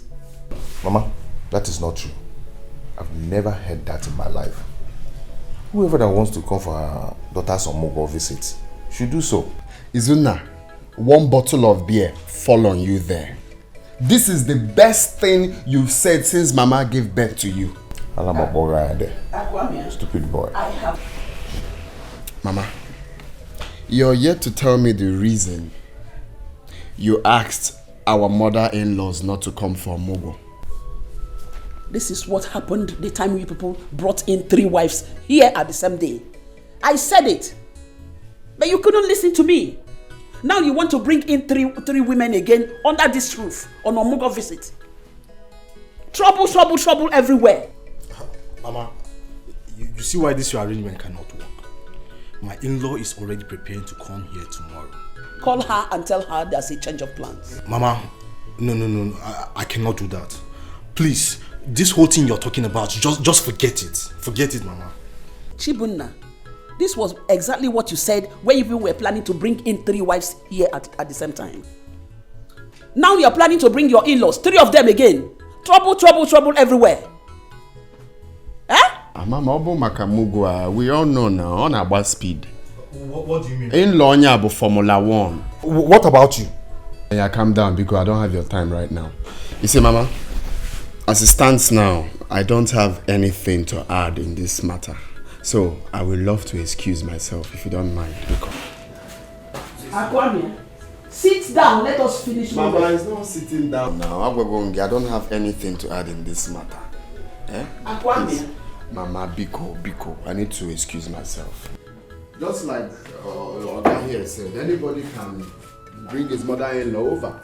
Mama, that is not true. I've never heard that in my life. Whoever that wants to come for her daughter's Omogo visit should do so. Izuna, one bottle of beer fall on you there. This is the best thing you've said since Mama gave birth to you. Stupid boy. Mama, you're yet to tell me the reason you asked our mother-in-laws not to come for Mogo. This is what happened the time you people brought in 3 wives here at the same day. I said it, but you couldn't listen to me. Now you want to bring in three women again under this roof on a Mogo visit. Trouble, trouble, trouble everywhere. Mama, you see why this your arrangement cannot work. My in-law is already preparing to come here tomorrow. Call her and tell her there's a change of plans. Mama, no, I cannot do that. Please, this whole thing you're talking about, just forget it. Forget it, Mama. Chibunna, this was exactly what you said when you were planning to bring in 3 wives here at the same time. Now you're planning to bring your in-laws, 3 of them again. Trouble, trouble, trouble everywhere. Mama, we all know now on about speed. What do you mean? In-law nyabo Formula 1. What about you? Yeah, calm down because I don't have your time right now. You see, Mama, as it stands now, I don't have anything to add in this matter. So I would love to excuse myself if you don't mind. Akwame, sit down. Let us finish. Mama, it's not sitting down now. I don't have anything to add in this matter. Akwame. Mama, Biko, I need to excuse myself. Just like Oga here said, anybody can bring his mother-in-law over.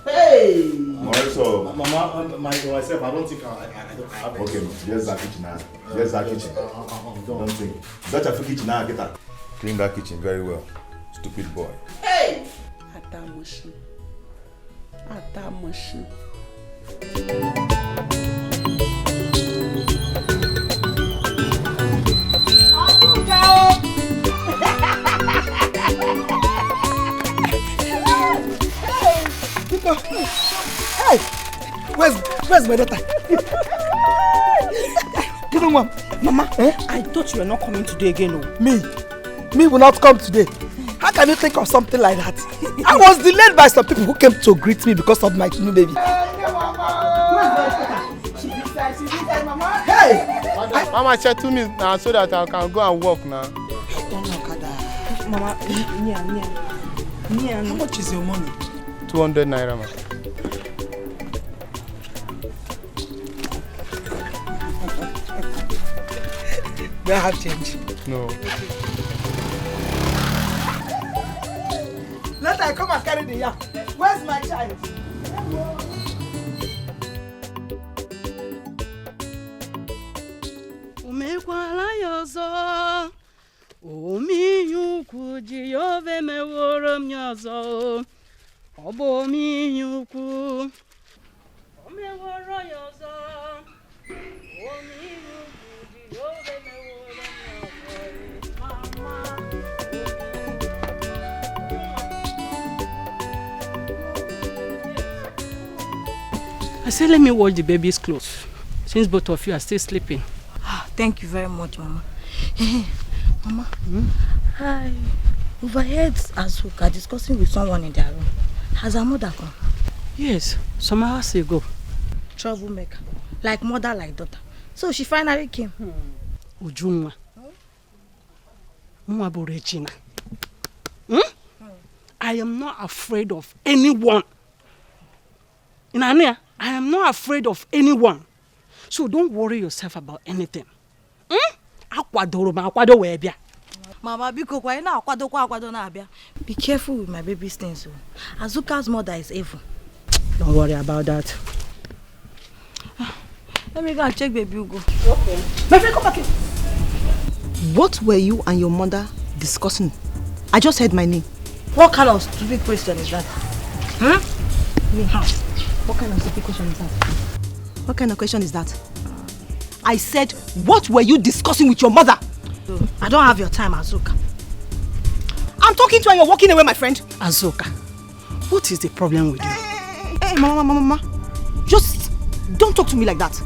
Hey! Mama, myself, I don't think I have. Okay, there's that kitchen now. There's that kitchen. Don't think. Such a kitchen now, get that. Clean that kitchen very well. Stupid boy. Hey! Atamushi. Hey, where's my daughter? Give me one. Mama, I thought you were not coming today again. Me will not come today. How can you think of something like that? I was delayed by some people who came to greet me because of my new baby. Hey! Mama said to me now so that I can go and work now. Mama, how much is your money? 200 naira, ma. Do I have change? No. Let I come and carry the yam. Where's my child? Umekwala yozo, omiyuku jiyove meworo myozo, obo miyuku, omeworo yozo, omiyuku jiyove meworo myozo, mama. I said, let me wash the baby's clothes, since both of you are still sleeping. Thank you very much, Mama. Mama, I overheard Azuka discussing with someone in their room. Has her mother come? Yes, some hours ago. Troublemaker. Like mother, like daughter. So she finally came. Ujunwa. Regina. I am not afraid of anyone. Inania, I am not afraid of anyone. So don't worry yourself about anything. Mama, be careful with my baby's things. Azuka's mother is evil. Don't worry about that. Let me go and check baby Ugo. Okay. My friend, come back here. What were you and your mother discussing? I just heard my name. What kind of stupid question is that? What kind of stupid question is that? What kind of question is that? I said, what were you discussing with your mother? I don't have your time, Azuka. I'm talking to you and you're walking away, my friend. Azuka, what is the problem with you? Hey, Mama. Just don't talk to me like that.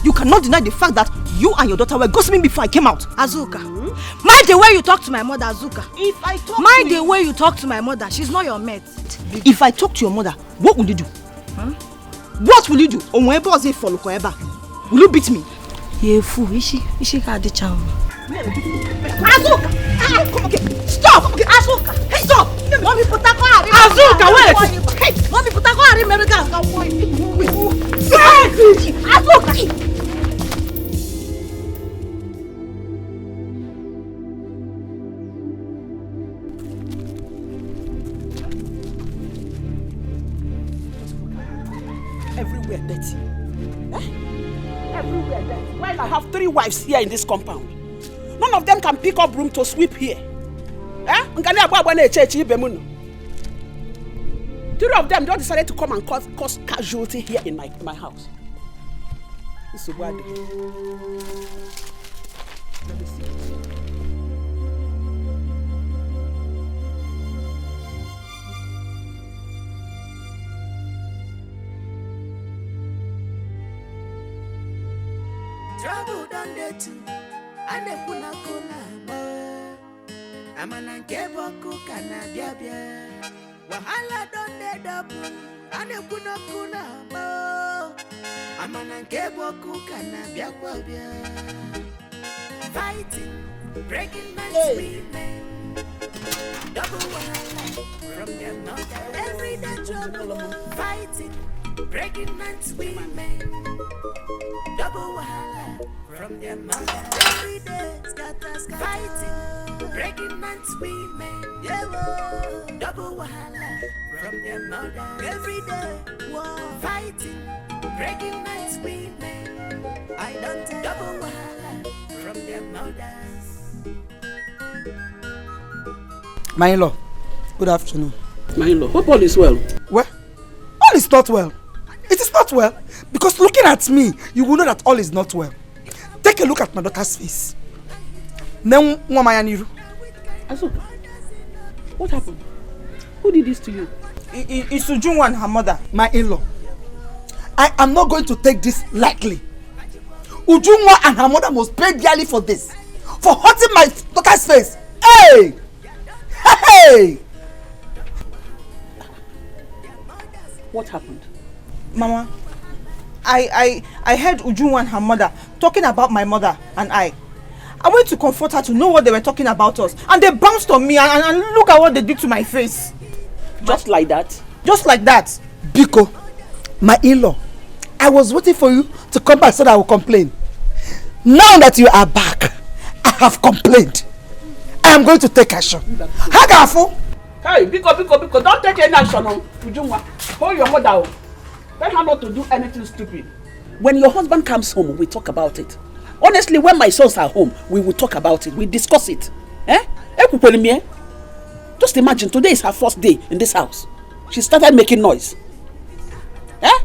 You cannot deny the fact that you and your daughter were gossiping before I came out. Azuka, mind the way you talk to my mother, Azuka. Mind the way you talk to my mother. She's not your mate. If I talk to your mother, what will you do? What will you do? Will you beat me? You're a fool. Is she got the charm? Azuka! Come again! Stop! Azuka! Stop! Mommy, put that car. Azuka, wait! Hey, mommy, put that car in America. Azuka! Everywhere dirty. Eh? Everywhere dirty. While I have 3 wives here in this compound, none of them can pick up broom to sweep here. Eh? 3 of them just decided to come and cause casualty here in my house. This is what. Let me see. Trouble done there too, and they put a cola. I'm an ankebo kana biabia. Wahala done there double, and they put a cola. I'm an ankebo kana biabia. Fighting, breaking my screaming. Double wahala from their mouth. Every day trouble, fighting, breaking and swimming. Double wahala from their mother. Every day, scatter, fighting, breaking and swimming. Yeah, double wahala from their mother. Every day, fighting, breaking and swimming. I don't take double wahala from their mothers. My in-law, good afternoon. My in-law, hope all is well. Well, all is not well. It is not well. Because looking at me, you will know that all is not well. Take a look at my daughter's face. What happened? Who did this to you? It's Ujunwa and her mother, my in-law. I am not going to take this lightly. Ujunwa and her mother must pay dearly for this. For hurting my daughter's face. Hey! Hey! What happened? Mama, I heard Ujunwa and her mother talking about my mother and I went to comfort her to know what they were talking about us, and they bounced on me and look at what they did to my face. Just like that? Just like that. Biko, my in-law, I was waiting for you to come back so that I will complain. Now that you are back, I have complained. I am going to take action. Hagafu! Hey, Biko, don't take any action on Ujunwa. Hold your mother. Tell her not to do anything stupid. When your husband comes home, we talk about it. Honestly, when my sons are home, we will talk about it. We discuss it. Just imagine, today is her first day in this house. She started making noise. I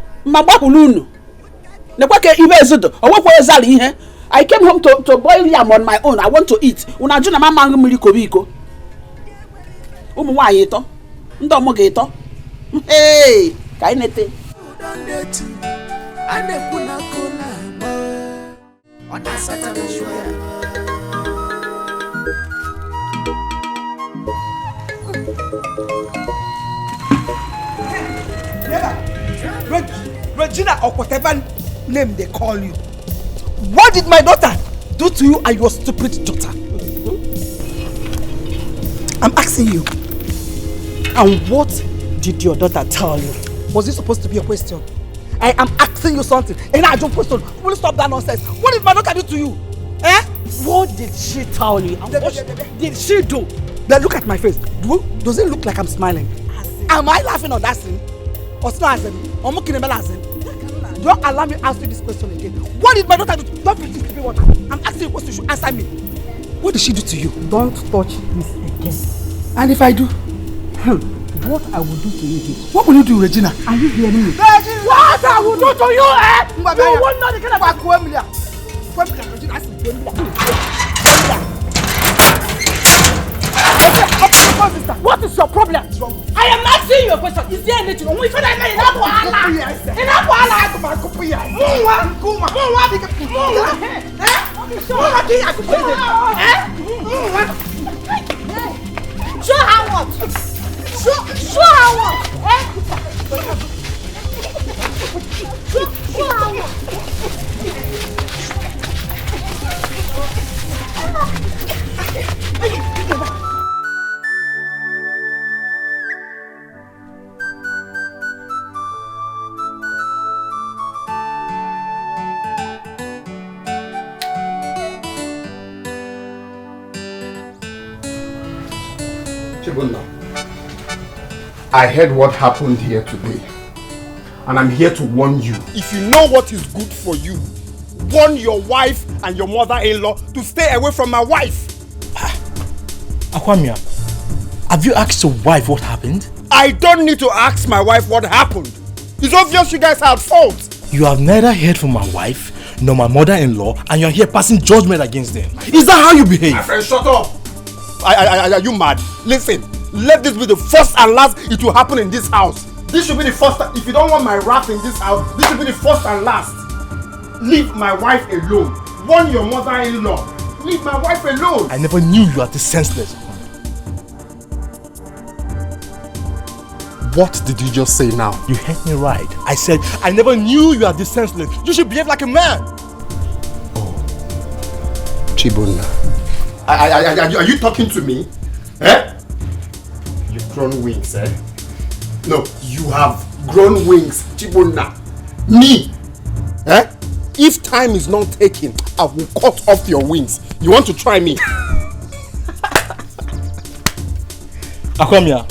came home to boil yam on my own. I want to eat. Hey, kainete. Regina or whatever name they call you. What did my daughter do to you and your stupid daughter? I'm asking you. And what did your daughter tell you? Was this supposed to be a question? I am asking you something. And I don't question. Will you stop that nonsense? What did my daughter do to you? Eh? What did she tell you? And what did she do? Then look at my face. Does it look like I'm smiling? Am I laughing on that scene? Or not? Don't allow me to ask you this question again. What did my daughter do? Don't pretend to be what I'm asking you a question. You should answer me. What did she do to you? Don't touch this again. And if I do? What I will do to you is... What will you do, Regina? Are you hearing me? What I will do to you, eh? You will not get about Regina. What is your problem? I am asking you a question. Is there anything? We should have made enough wahala. Enough wahala. Show her what? Show her what? Show her what? Chibunna, I heard what happened here today. And I'm here to warn you. If you know what is good for you, warn your wife and your mother-in-law to stay away from my wife. Akwamia, have you asked your wife what happened? I don't need to ask my wife what happened. It's obvious you guys are at fault. You have neither heard from my wife nor my mother-in-law, and you're here passing judgment against them. Is that how you behave? My friend, shut up. Are you mad? Listen, let this be the first and last it will happen in this house. This should be the first. If you don't want my wrath in this house, this should be the first and last. Leave my wife alone. Warn your mother-in-law. Leave my wife alone. I never knew you were this senseless. What did you just say now? You heard me right. I said, I never knew you were this senseless. You should behave like a man. Oh. Chibunna. Are you talking to me? Eh? You've grown wings, eh? No, you have grown wings, Chibunna. Me? Eh? If time is not taken, I will cut off your wings. You want to try me? Akwamia,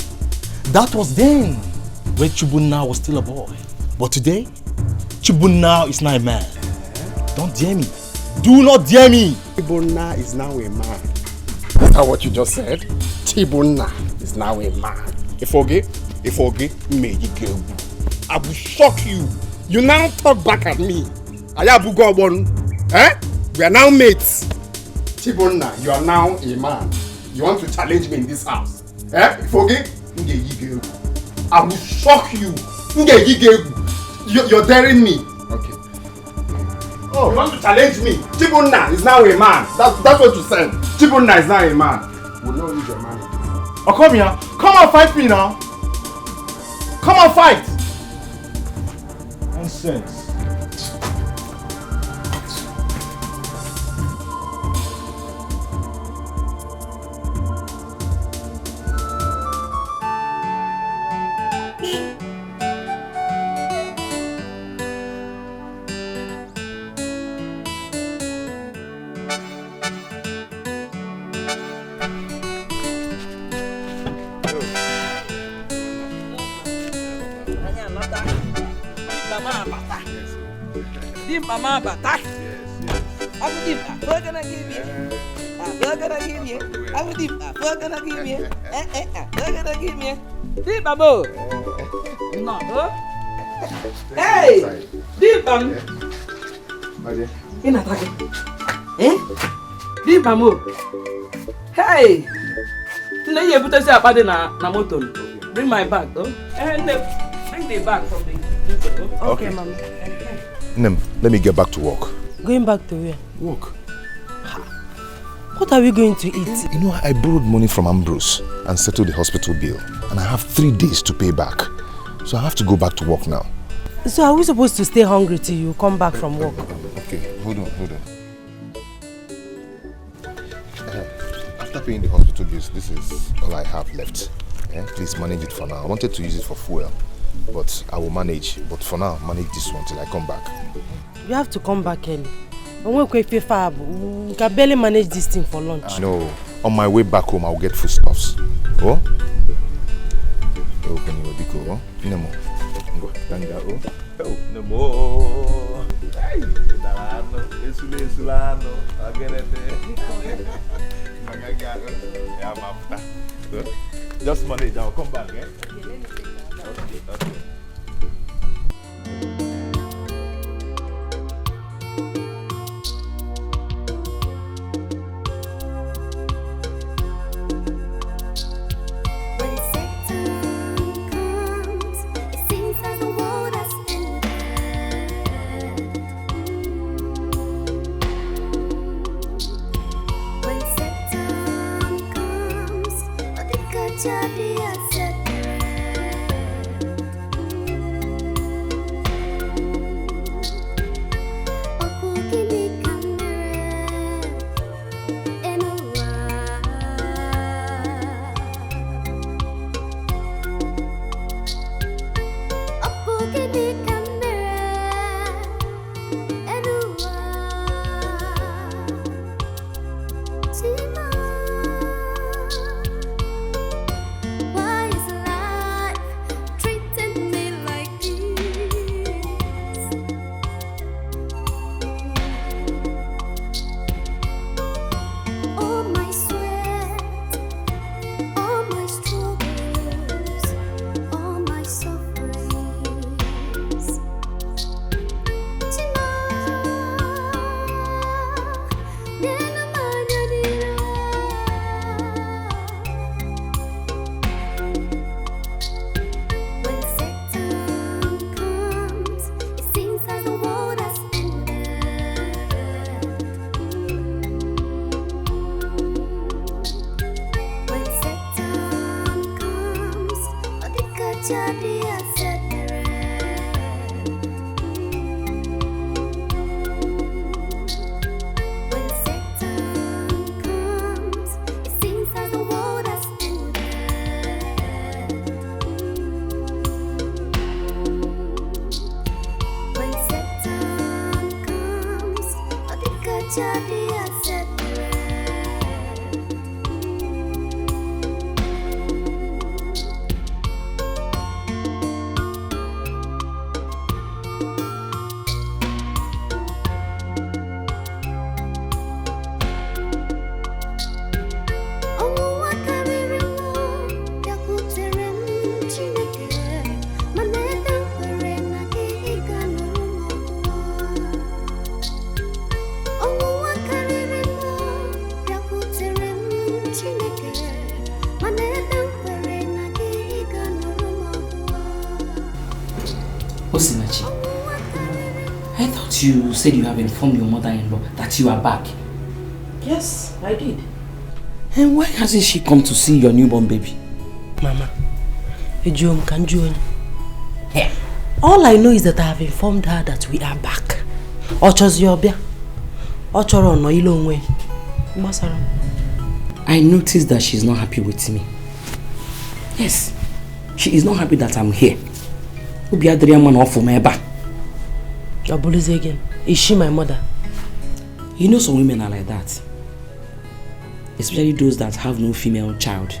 that was then, when Chibunna was still a boy. But today, Chibunna is now a man. Don't dare me. Do not dare me. Chibunna is now a man. Is that what you just said? Chibunna is now a man. If may you go. I will shock you. You now talk back at me. Ayabugobon. Eh? We are now mates. Chibunna, you are now a man. You want to challenge me in this house? Eh? I will shock you. You're daring me. Okay. Oh, you want to challenge me? Chibunna is now a man. That's what you said. Chibunna is now a man. We'll not use your man. Oh, come here. Come and fight me now. Come and fight. Nonsense. Mama Bata. I will give a burger and give you. A burger and give you. I will give a burger and give you. Burger and give you. Deep Babo. No. Hey! Deep Bam. In attack. Eh? Deep Bamo. Hey! No, you put us up at the motor. Bring my bag, though. And bring the bag from the. Okay, Mama. Nem, let me get back to work. Going back to where? Work. What are we going to eat? You know, I borrowed money from Ambrose and settled the hospital bill. And I have 3 days to pay back. So I have to go back to work now. So are we supposed to stay hungry till you come back from work? Okay, hold on. After paying the hospital bills, this is all I have left. Yeah? Please manage it for now. I wanted to use it for fuel, but I will manage. But for now, manage this one till I come back. You have to come back early. We can barely manage this thing for lunch. No, on my way back home, I'll get foodstuffs. Oh? Open your biko, oh? Nemo. Go, Tanga, oh? Oh, Nemo. Hey, Sulano, just manage, I'll come back, eh? Okay. I thought you said you have informed your mother-in-law that you are back. Yes, I did. And why hasn't she come to see your newborn baby? Mama, all I know is that I have informed her that we are back. I noticed that she's not happy with me. Yes, she is not happy that I'm here. Again. Is she my mother? You know some women are like that. Especially those that have no female child.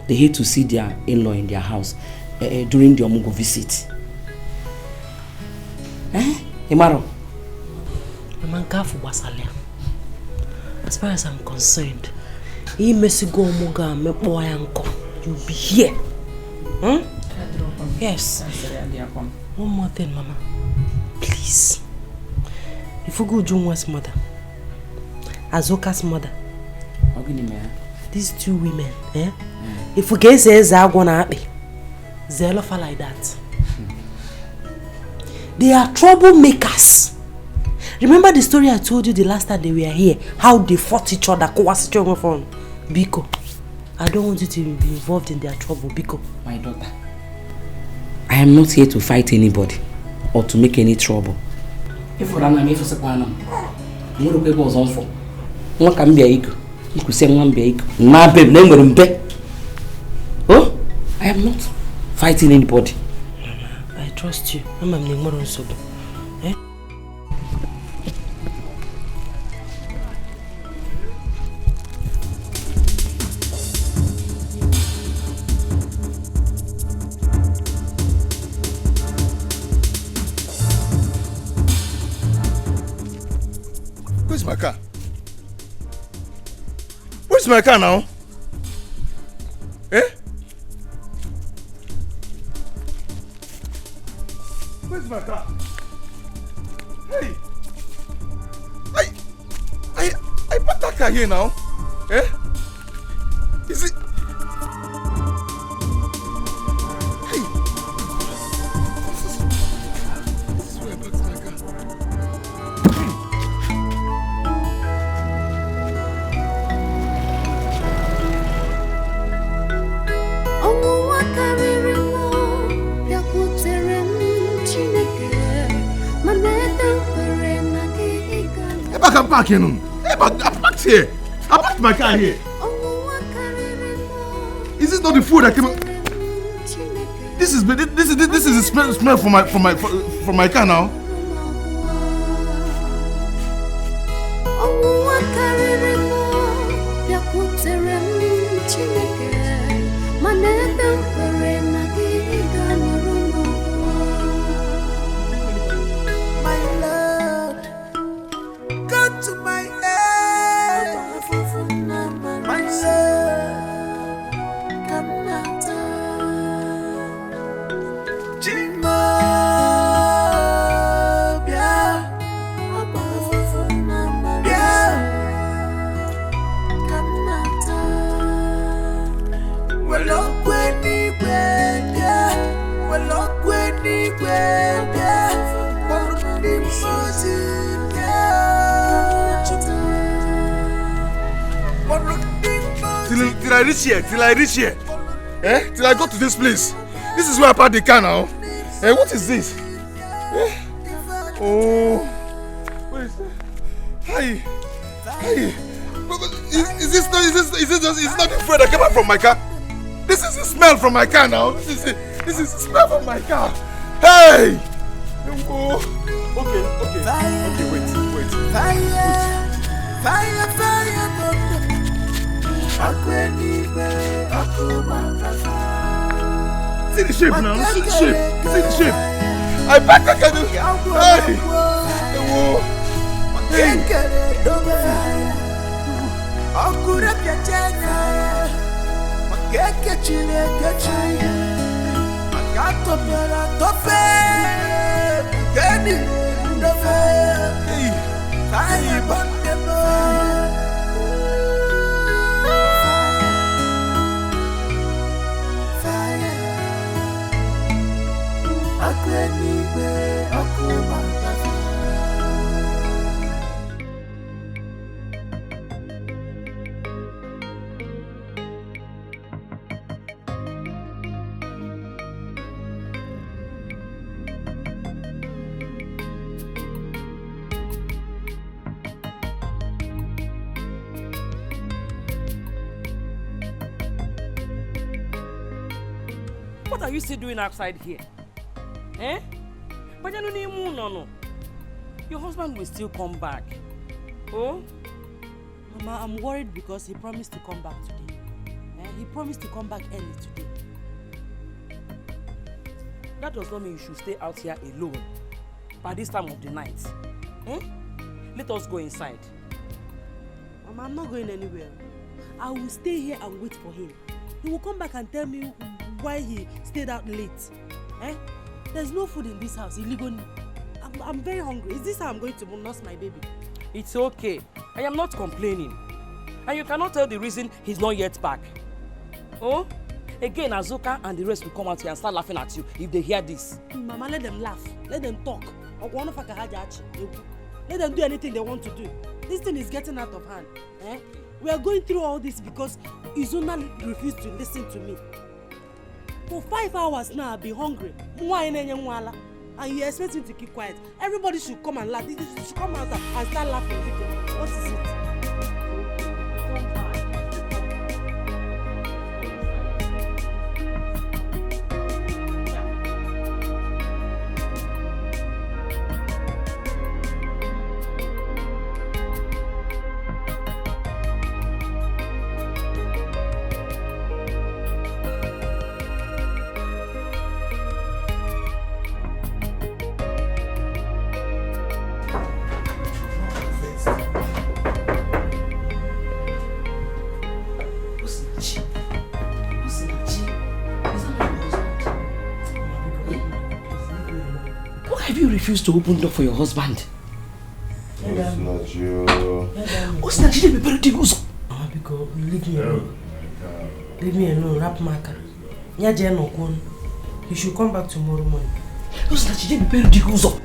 They hate to see their in-law in their house during the Omugo visit. Imaro? As far as I'm concerned, you'll be here. Hmm? Yes. One more thing, Mama. Please. If you go Junwa's mother, Azoka's mother, these two women, if you get say Zagwana happy, Zelofa like that. They are troublemakers. Remember the story I told you the last time they were here? How they fought each other? Biko, I don't want you to be involved in their trouble, Biko. My daughter, I am not here to fight anybody or to make any trouble. If I am here for Sapanam, more people was on for. One can be a eagle. You could say one be a eagle. Oh, I am not fighting anybody. I trust you. I'm not so. Eh? Where's my car? Where's my car now? Eh? Where's my car? Hey! I parked that car here now. Eh? Is it? Hey! This is where I parked my car. I can park here. I parked here. I parked my car here. Is this not the food that came? This is the smell from my car now. Till I reach here. Eh? Till I go to this place. This is where I parked the car now. Eh? What is this? Eh? Oh. What is that? Hi. Is this not the food that came out from my car? This is the smell from my car now. This is the smell from my car. Hey! Oh. Okay, wait. Fire, fire, tonto. See the shape now, see the shape, see the shape. I back I can do. Hey! What are you still doing outside here? Eh? But no. Your husband will still come back. Oh? Mama, I'm worried because he promised to come back today. He promised to come back early today. That does not mean you should stay out here alone by this time of the night. Eh? Let us go inside. Mama, I'm not going anywhere. I will stay here and wait for him. He will come back and tell me why he stayed out late. Eh? There's no food in this house illegally. I'm very hungry. Is this how I'm going to nurse my baby? It's okay. I am not complaining. And you cannot tell the reason he's not yet back. Oh? Again, Azuka and the rest will come out here and start laughing at you if they hear this. Mama, let them laugh. Let them talk. Let them do anything they want to do. This thing is getting out of hand. Eh? We are going through all this because Izuna refused to listen to me. For 5 hours now, I've been hungry. And you expect me to keep quiet. Everybody should come and laugh. They should come out and start laughing. What is it? Refuse to open door for your husband. What's not you? Because leave me alone. Leave me alone, rap marker. He should come back tomorrow morning. What's not you? Be very difficult.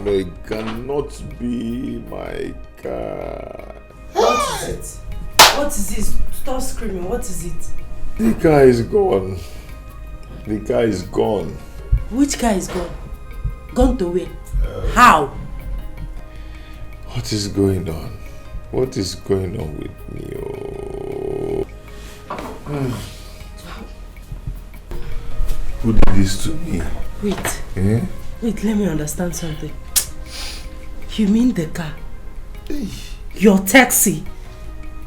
No, it cannot be my car. What is it? What is this? Stop screaming, what is it? The car is gone. The car is gone. Which car is gone? Gone to where? How? What is going on? What is going on with me? Who did this to me? Wait. Eh? Wait, let me understand something. You mean the car? Your taxi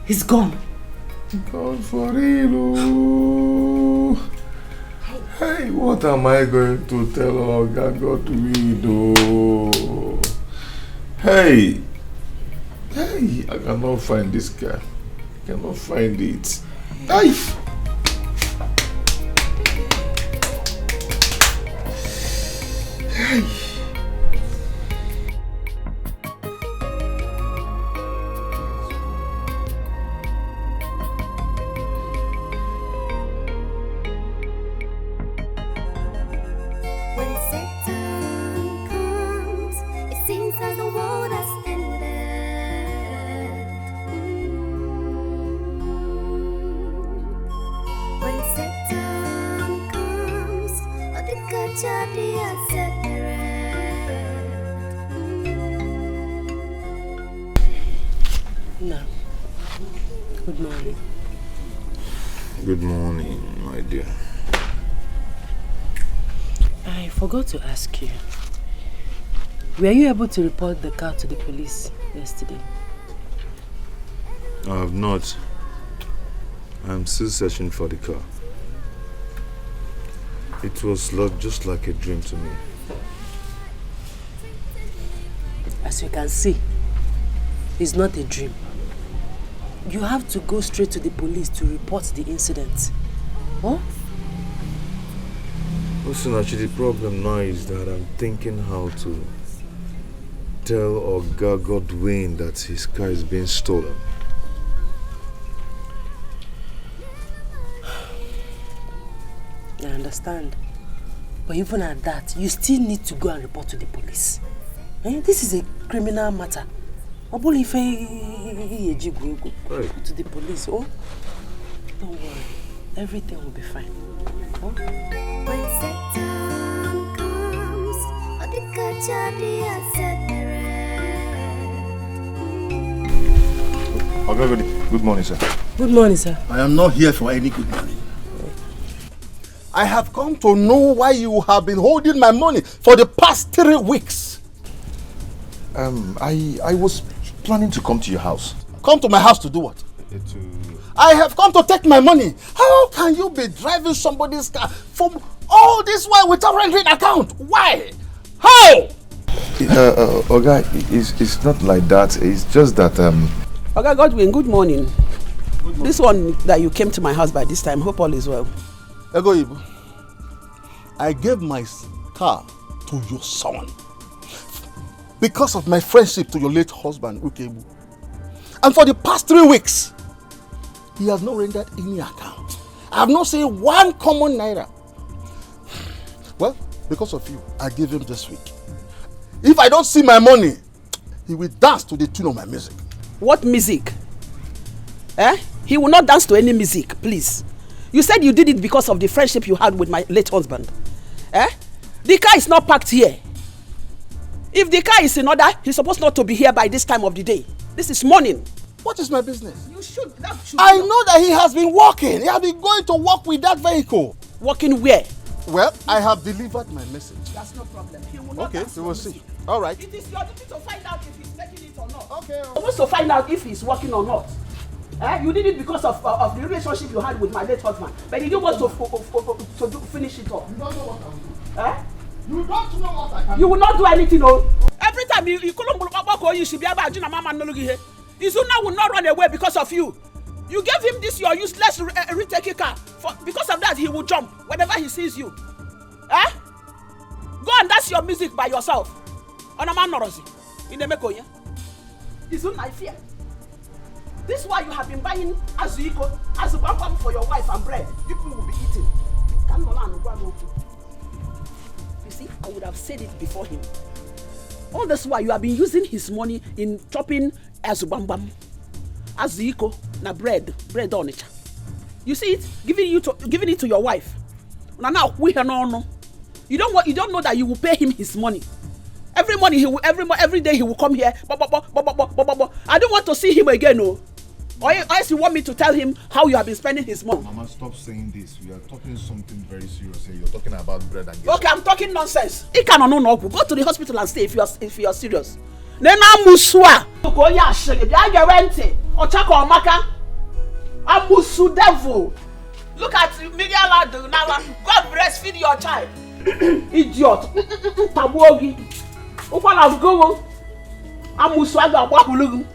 is gone? Gone for real. Hey, what am I going to tell AkaGod Tv? Hey, I cannot find this car. I cannot find it. Hey. Hey. When Satan No. Good morning. Good morning, my dear. I forgot to ask you. Were you able to report the car to the police yesterday? I have not. I'm still searching for the car. It was just like a dream to me. As you can see, it's not a dream. You have to go straight to the police to report the incident. Huh? Listen, actually, the problem now is that I'm thinking how to tell AkaGod Tv that his car is being stolen. I understand. But even at that, you still need to go and report to the police. This is a criminal matter. Right. To the police. Oh, don't worry. Everything will be fine. Huh? When Satan comes, Good morning, sir. Good morning, sir. I am not here for any good morning. I have come to know why you have been holding my money for the past 3 weeks. I was planning to come to your house. Come to my house to do what? I have come to take my money. How can you be driving somebody's car from all this while without rendering account? Why? How? Oga, it's not like that. It's just that AkaGod Tv, good morning. This one that you came to my house by this time, hope all is well. Ego, I gave my car to your son because of my friendship to your late husband, Ukebu. And for the past 3 weeks, he has not rendered any account. I have not seen one common naira. Well, because of you, I gave him this week. If I don't see my money, he will dance to the tune of my music. What music? He will not dance to any music, please. You said you did it because of the friendship you had with my late husband. The car is not parked here. If the car is in order, he's supposed not to be here by this time of the day. This is morning. What is my business? You should. I know that he has been walking. He has been going to work with that vehicle. Working where? Well, I have delivered my message. That's no problem. He will not. Okay, we will see. All right. It is your duty to find out if he's taking it or not. Okay. You're supposed to find out if he's working or not. You did it because of the relationship you had with my late husband, but you didn't want to finish it off. You don't know what I'm doing. You don't know what I can do. You will not do anything, no. Every time you should be able to mama Izuna will not run away because of you. You gave him this your useless retake car. Because of that, he will jump whenever he sees you. Go and dance your music by yourself. On a man norozi. In the Mekoya. Izuna, I fear. This is why you have been buying azubambam for your wife and bread. People will be eating. You see, I would have said it before him. All this while you have been using his money in chopping azubambam, azuiko, na bread on it. You see it, giving it to your wife. Now we no. You don't know that you will pay him his money. Every day he will come here. I don't want to see him again, no. Or else you want me to tell him how you have been spending his money. Mama, stop saying this. We are talking something very serious here. You're talking about bread and gas. Okay, I'm talking nonsense. Go to the hospital and stay if you are serious. Nena muswa. Okoya shege. Biaga wente. Ochako omaka. Amusu devil. Look at Miguel Adu now. God breastfeed your child. Idiot. Tabuogi. Upala go. Amusu aga wahulugu.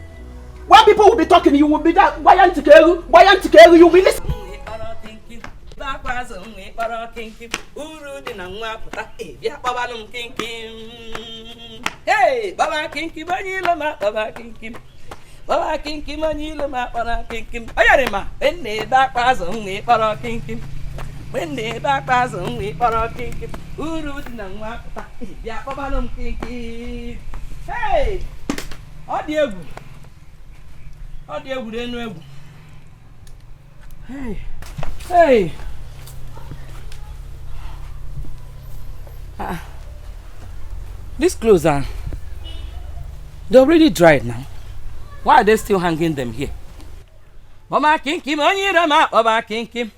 When people will be talking, you will be that Boyantikelu, you will be listening. Hey, Baba Kinky Manila, Baba Kinky. Baba Kinky Manila, Baba Kinky. Ayarima, when they back was only para Kinky. When they back was only para Kinky. Uru Nangwapata, Yapabalum Kinky. Hey, audio. Hey. These clothes are... They're already dried now. Why are they still hanging them here? Baba kinkim onyi rama, baba kinkim.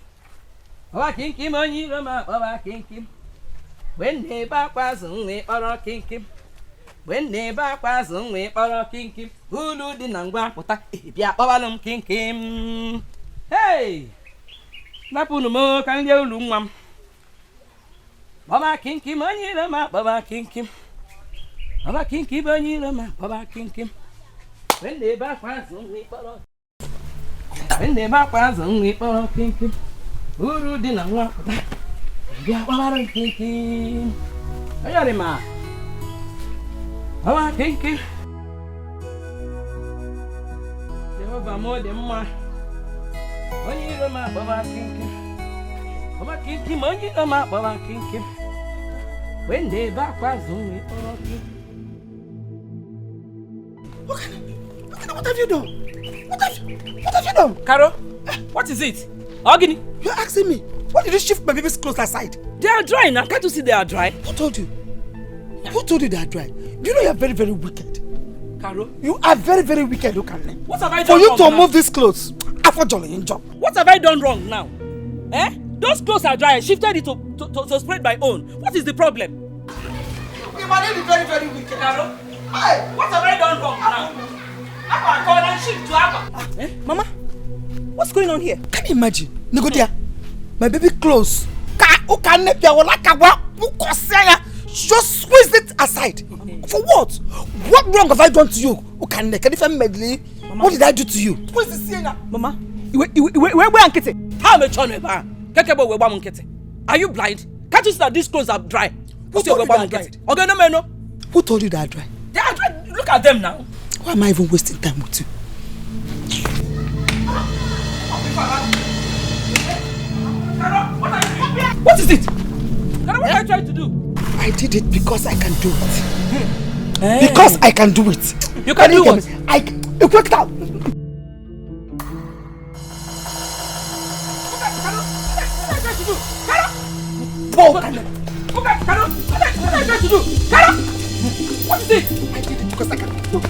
Baba kinkim onyi rama, baba kinkim. When they back was only or kinkim. When they back was only or kinkim. Ulu di nangwa pota, bia babalum kinkim. Hey! Napunu mo kan ye ulumam. Baba kinkim onyi rama, baba kinkim. Baba kinkim onyi rama, baba kinkim. When they back was only or when they back was only or kinkim. Ulu di nangwa pota. Bia babalum kinkim. Ayari ma. Baba kinkim. Jehovah more than more. Onyi rama baba kinkim. Baba kinkim onyi rama baba kinkim. When they back was only baba kinkim. What have you done? What have you done? Caro, what is it? Ogini, you're asking me. Why did you shift my baby's clothes aside? They are dry now. Can't you see they are dry? Who told you? Who told you they are dry? Do you know you are very, very wicked? Caro, you are very, very wicked. Look at me. What have I done wrong? For you to now? move these clothes, after Jolly in job. What have I done wrong now? Eh? Those clothes are dry. I shifted it to spread my own. What is the problem? You are really very, very wicked. Caro, hey, what have I done wrong now? Abba, call and shift to Abba. Mama, what's going on here? Can you imagine? Negodia, my baby clothes. Just squeeze it aside. For what? What wrong have I done to you? What did I do to you? Where's the sienna? Mama, where Nkete? How much on it? Are you blind? Can't you see that these clothes are dry? Who told you they are dry? Who told you they are dry? They are dry. Look at them now. Why am I even wasting time with you? What is it? What are you trying to do? I did it because I can do it. Because I can do it. You can do what? You worked out. What are you trying to do? What is it? I did it because I can do it.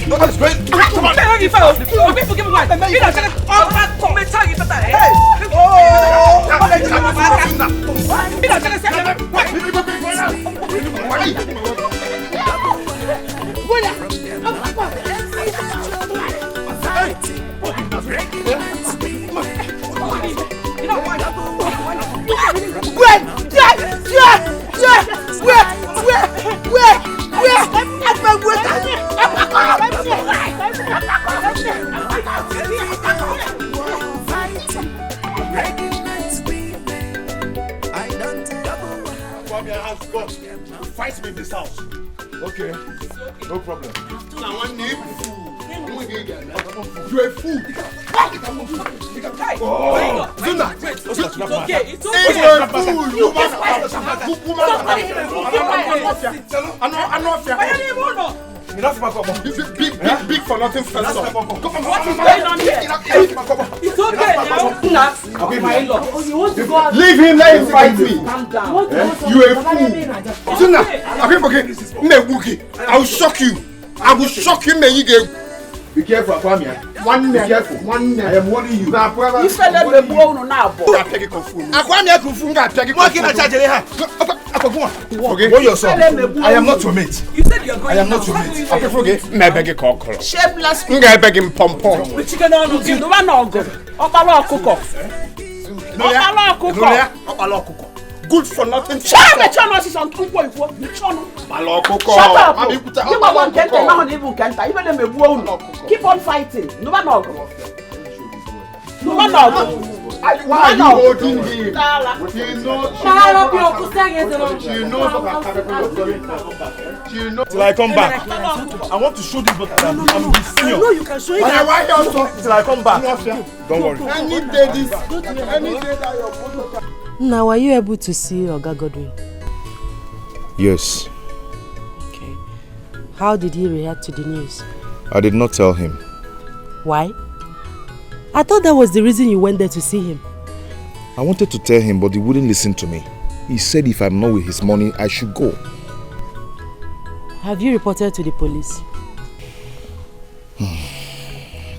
Nobody's great. Come on. Fight me in this house. Okay, no problem. Now one name. You're a fool. Oh, Zuna. It's okay. It's okay. You're a fool. I'm not fair. Enough, this is big for nothing first off. What is going on here? It's okay now. Okay, my in-law. Leave him, let him fight me. Calm down. You a fool. Zuna, okay. I will shock you. I will shock you, man. Be careful, Akwamia. Be careful. I am warning you. You fell in the bone now, boy. Akwamia kufunga pegi. What can I charge you? Okay, go yourself. I am not your mate. You said you're going. I am not your mate. Okay, forget. Me beg call. Shameless. Nga beg him pom. The chicken on you. No one no go. Opalo kuko. Good for nothing. Shut up, is on two boy. Shut up. You want Kenta. Even them keep on fighting. No one no go. Why are you holding him? She knows. Till I come back. I want to show this, but I'm his senior. No, you can show it. Why also? Till I come back. Don't worry. Any day that you're. Now, were you able to see Oga Godwin? Yes. Okay. How did he react to the news? I did not tell him. Why? I thought that was the reason you went there to see him. I wanted to tell him, but he wouldn't listen to me. He said if I'm not with his money, I should go. Have you reported to the police?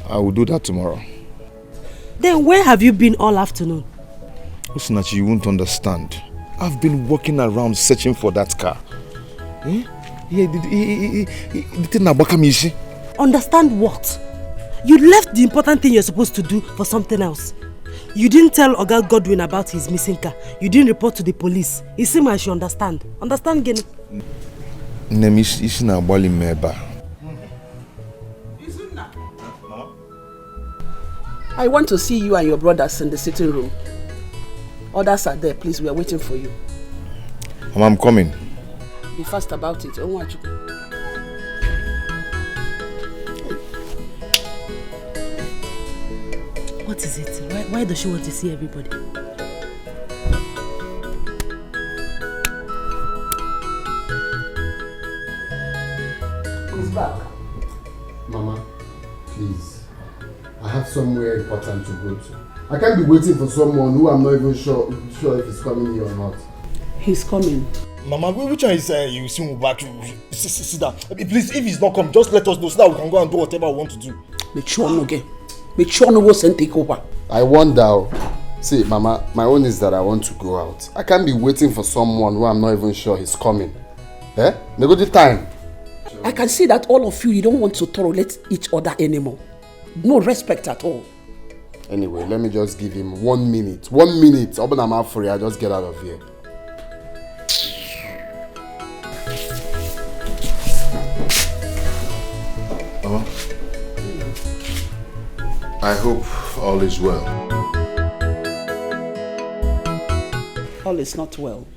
I will do that tomorrow. Then where have you been all afternoon? Osinachi, you won't understand. I've been walking around searching for that car. Understand what? You left the important thing you're supposed to do for something else. You didn't tell Oga Godwin about his missing car. You didn't report to the police. It seems I should understand. Understand, Gene? I want to see you and your brothers in the sitting room. Others are there, please. We are waiting for you. Mama, I'm coming. Be fast about it. What is it? Why does she want to see everybody? Who's back? Mama, please. I have somewhere important to go to. I can't be waiting for someone who I'm not even sure if he's coming here or not. He's coming. Mama, which one is you see me back? Sit down. Please, if he's not come, just let us know so that we can go and do whatever we want to do. Make sure no get. Make sure no go send take over. I wonder. See, Mama, my own is that I want to go out. I can't be waiting for someone who I'm not even sure he's coming. Eh? Nego the time. I can see that all of you don't want to tolerate each other anymore. No respect at all. Anyway, let me just give him 1 minute. 1 minute. Open my mouth for you. I just get out of here. Mama, I hope all is well. All is not well.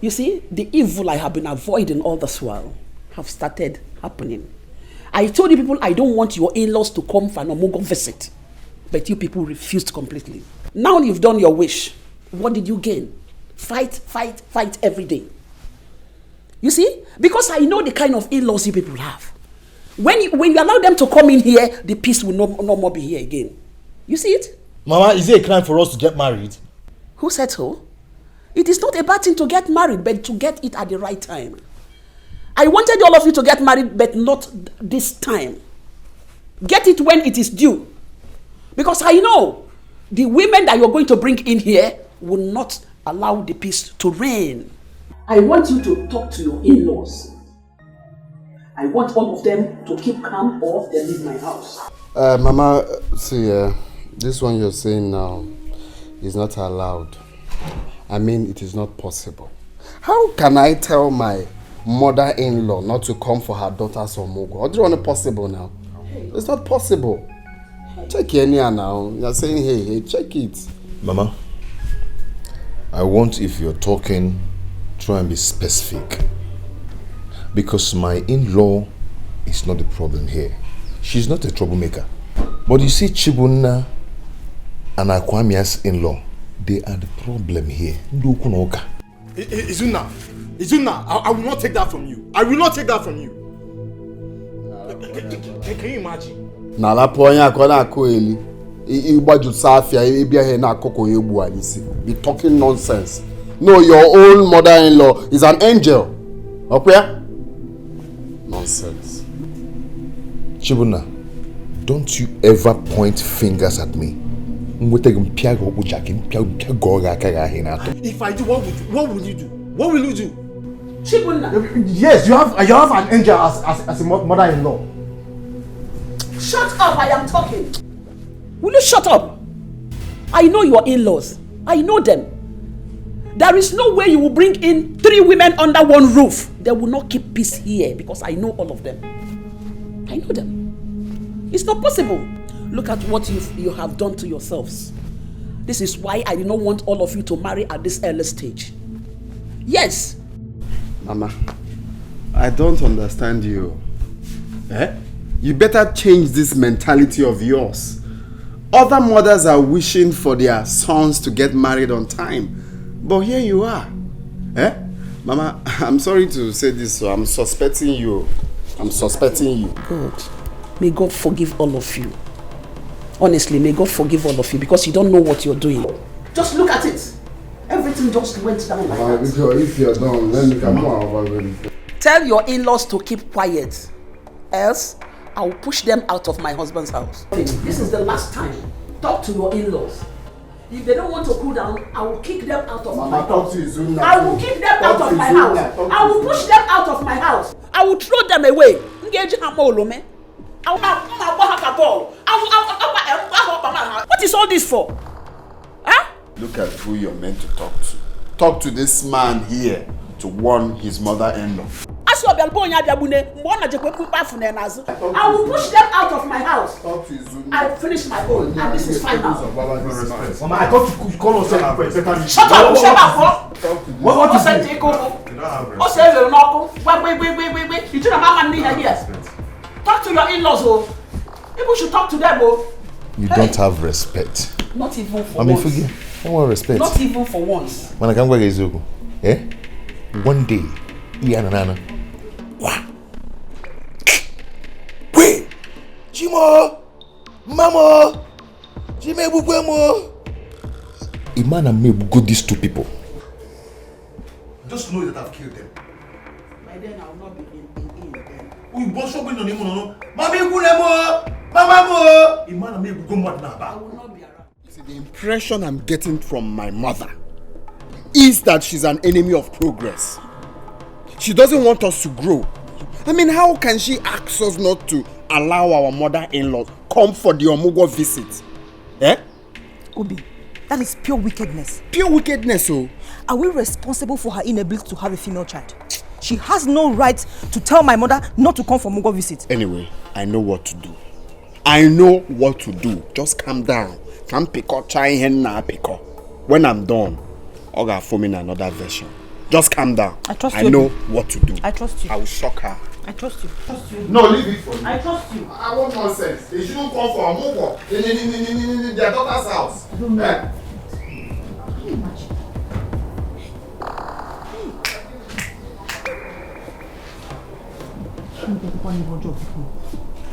You see, the evil I have been avoiding all this while have started happening. I told you people I don't want your in-laws to come for an Omugo visit. But you people refused completely. Now you've done your wish. What did you gain? Fight, fight, fight every day. You see? Because I know the kind of in-laws you people have. When you allow them to come in here, the peace will no more be here again. You see it? Mama, is it a crime for us to get married? Who said so? It is not a bad thing to get married, but to get it at the right time. I wanted all of you to get married, but not this time. Get it when it is due. Because I know the women that you're going to bring in here will not allow the peace to reign. I want you to talk to your in-laws. I want all of them to keep calm or they leave my house. Mama, see, this one you're saying now is not allowed. I mean, it is not possible. How can I tell my mother-in-law not to come for her daughter's Omugo? How do you want it possible now? It's not possible. Check here now. You're saying, hey, check it. Mama, I want, if you're talking, try and be specific. Because my in-law is not the problem here. She's not a troublemaker. But you see, Chibunna and Akwamia's in-law, they are the problem here. Izuna, I will not take that from you. I will not take that from you. Can you imagine? Na la ponya akona akoeli. Igbaju safia ebia he na akoko egbu alisi. Be talking nonsense. No, your own mother-in-law is an angel. Okay? Nonsense. Chibuna, don't you ever point fingers at me. If I do, what will you do? What will you do? Chibuna. Yes, you have an angel as a mother-in-law. Shut up, I am talking. Will you shut up? I know your in-laws. I know them. There is no way you will bring in 3 women under one roof. They will not keep peace here because I know all of them. I know them. It's not possible. Look at what you have done to yourselves. This is why I do not want all of you to marry at this early stage. Yes. Mama, I don't understand you. Eh? You better change this mentality of yours. Other mothers are wishing for their sons to get married on time. But here you are. Eh? Mama, I'm sorry to say this, so I'm suspecting you. I'm suspecting you. God, may God forgive all of you. Honestly, may God forgive all of you because you don't know what you're doing. Just look at it. Everything everything just went down like that. If you're done, let me come on. Tell your in-laws to keep quiet. Else, I will push them out of my husband's house. This is the last time. Talk to your in-laws. If they don't want to cool down, I will kick them out of my house. I will kick them out of my house. I will push them out of my house. I will throw them away. What is all this for? Huh? Look at who you're meant to talk to. Talk to this man here to warn his mother-in-law. I will push them out of my house. I finished my own, and this is final. Mama, I thought you call us first. Shut up, shut up. What is that? Wait. You don't have money here. Talk to your in-laws, oh. People should talk to them, oh. You don't have respect. Not even for I mean, once. forget. I want respect. Not even for once. When I come back, one day, Nana. Wait! Jimo! Mama! Jime Bugwemo! A man and me will go these two people. Just know that I've killed them. By then, I will not be in then. We both should be on him, no? Mami Gulemo! Mama Mo! A man and me will go mad now. I will not be around. See, the impression I'm getting from my mother is that she's an enemy of progress. She doesn't want us to grow. I mean, how can she ask us not to allow our mother-in-law come for the Omugo visit? Eh? Obi, that is pure wickedness. Pure wickedness, oh. Are we responsible for her inability to have a female child? She has no right to tell my mother not to come for Omugo visit. Anyway, I know what to do. I know what to do. Just calm down. Can't pick up try henna pick up. When I'm done, I'll go form in another version. Just calm down. I trust you. I know what to do. I trust you. I will shock her. I trust you. No, leave it for me. I trust you. I want nonsense. They shouldn't come for a move in their daughter's house. I don't know. Eh? Can you imagine?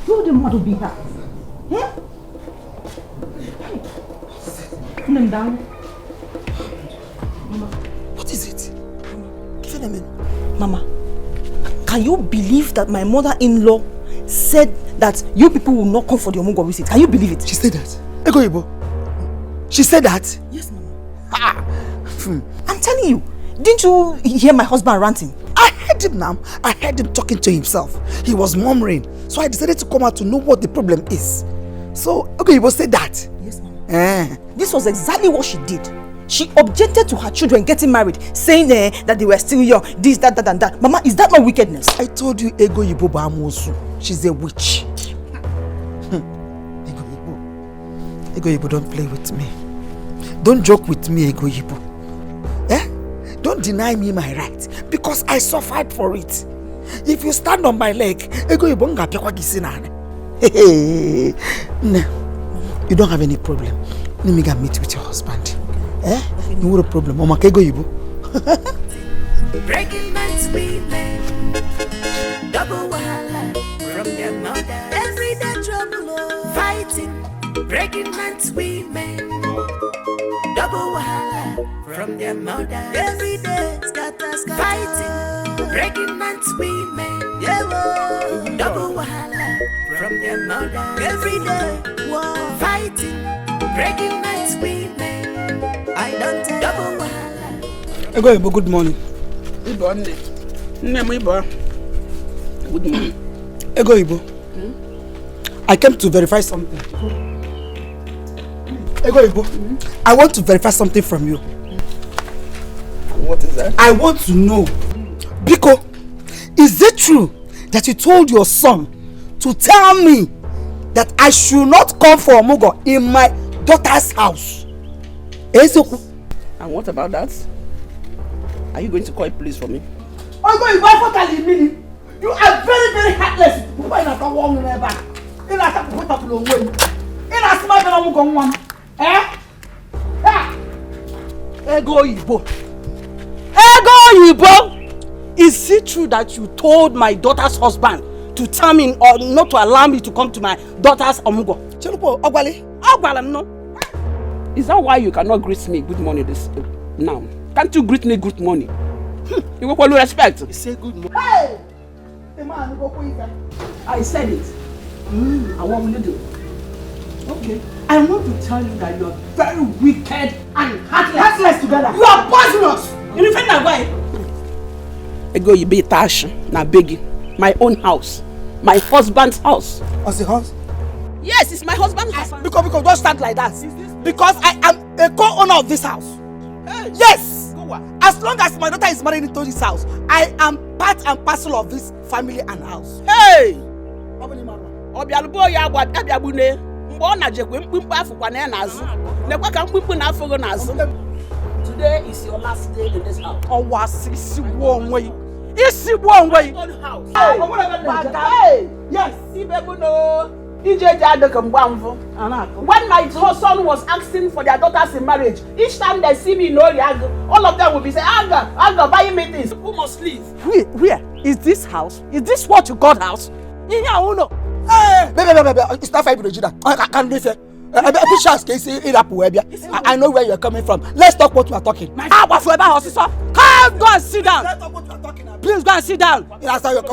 You the mother be her. Eh? Put them down. Mama, what is it? Give it a minute. Mama, can you believe that my mother-in-law said that you people will not come for the Omugo visit? Can you believe it? She said that? Ego Ibo. She said that? Yes, Mama. I'm telling you, didn't you hear my husband ranting? I heard him now. I heard him talking to himself. He was murmuring. So I decided to come out to know what the problem is. So, Ego Ibo said that? Yes, Mama. This was exactly what she did. She objected to her children getting married, saying that they were still young, this, that, and that. Mama, is that not wickedness? I told you Ego Ibo Bamosu. She's a witch. Ego Ibo, don't play with me. Don't joke with me, Ego Ibo. Eh? Don't deny me my right, because I suffered for it. If you stand on my leg, Ego Ibo nga piakwa gisinane. Hey, no, you don't have any problem. Let me go meet with your husband. Eh? No a problem. Mama, Ego Ibo. Breaking man's women, double wahala from their mother. Everyday trouble, fighting. Breaking man's women, double wahala from their mother. Every day, scatter, fighting. Breaking man's women, double wahala from their mother. Every day, fighting. Breaking man's women, I don't tell double wahala. Ego Ibo, good morning. Good morning. Good morning. Ego Ibo. I came to verify something. Ego Ibo, I want to verify something from you. What is that? I want to know, Biko, is it true that you told your son to tell me that I should not come for Omugo in my daughter's house? And what about that? Are you going to call police for me? Ogo Ibo, you are very, very heartless. Why not go on never? In a tap put up low way. In a smart Omugo one. Eh? Ego Ibo. Ego Ibo! Is it true that you told my daughter's husband to tell me or not to allow me to come to my daughter's Omugo? Chelupo, Ogwale? Ogwale, no. Is that why you cannot greet me good morning this now? Can't you greet me good morning? You go with respect. You say good morning. Hey! The man go quick. I said it. And what will you do? Okay. I want to tell you that you are very wicked and heartless. Heartless together. You are poisonous. You defend that way. I go you be tash na begi. My own house. My husband's house. What's the house? Yes, it's my husband's house. Because don't stand like that. Because I am a co-owner of this house. Hey. Yes. As long as my daughter is married into this house, I am part and parcel of this family and house. Hey! Obialubo ya gwa abiabune. Mbo na jekwe mkpimkpa afukwa na nazu. Nekwa ka mkpimkpa na afogo nazu. Today is your last day in this house. Isi one way. Hey! Yes, Ibebuno. When my son was asking for their daughters in marriage, each time they see me in Nollywood, all of them will be saying, Aga, buy me this. Who must leave? Where? Is this house? Is this what you call house? Hey! Baby, it's not for Regina. I can't live here. I know where you're coming from. Let's talk what we are talking. Come, go and sit down. Please go and sit down. That's how your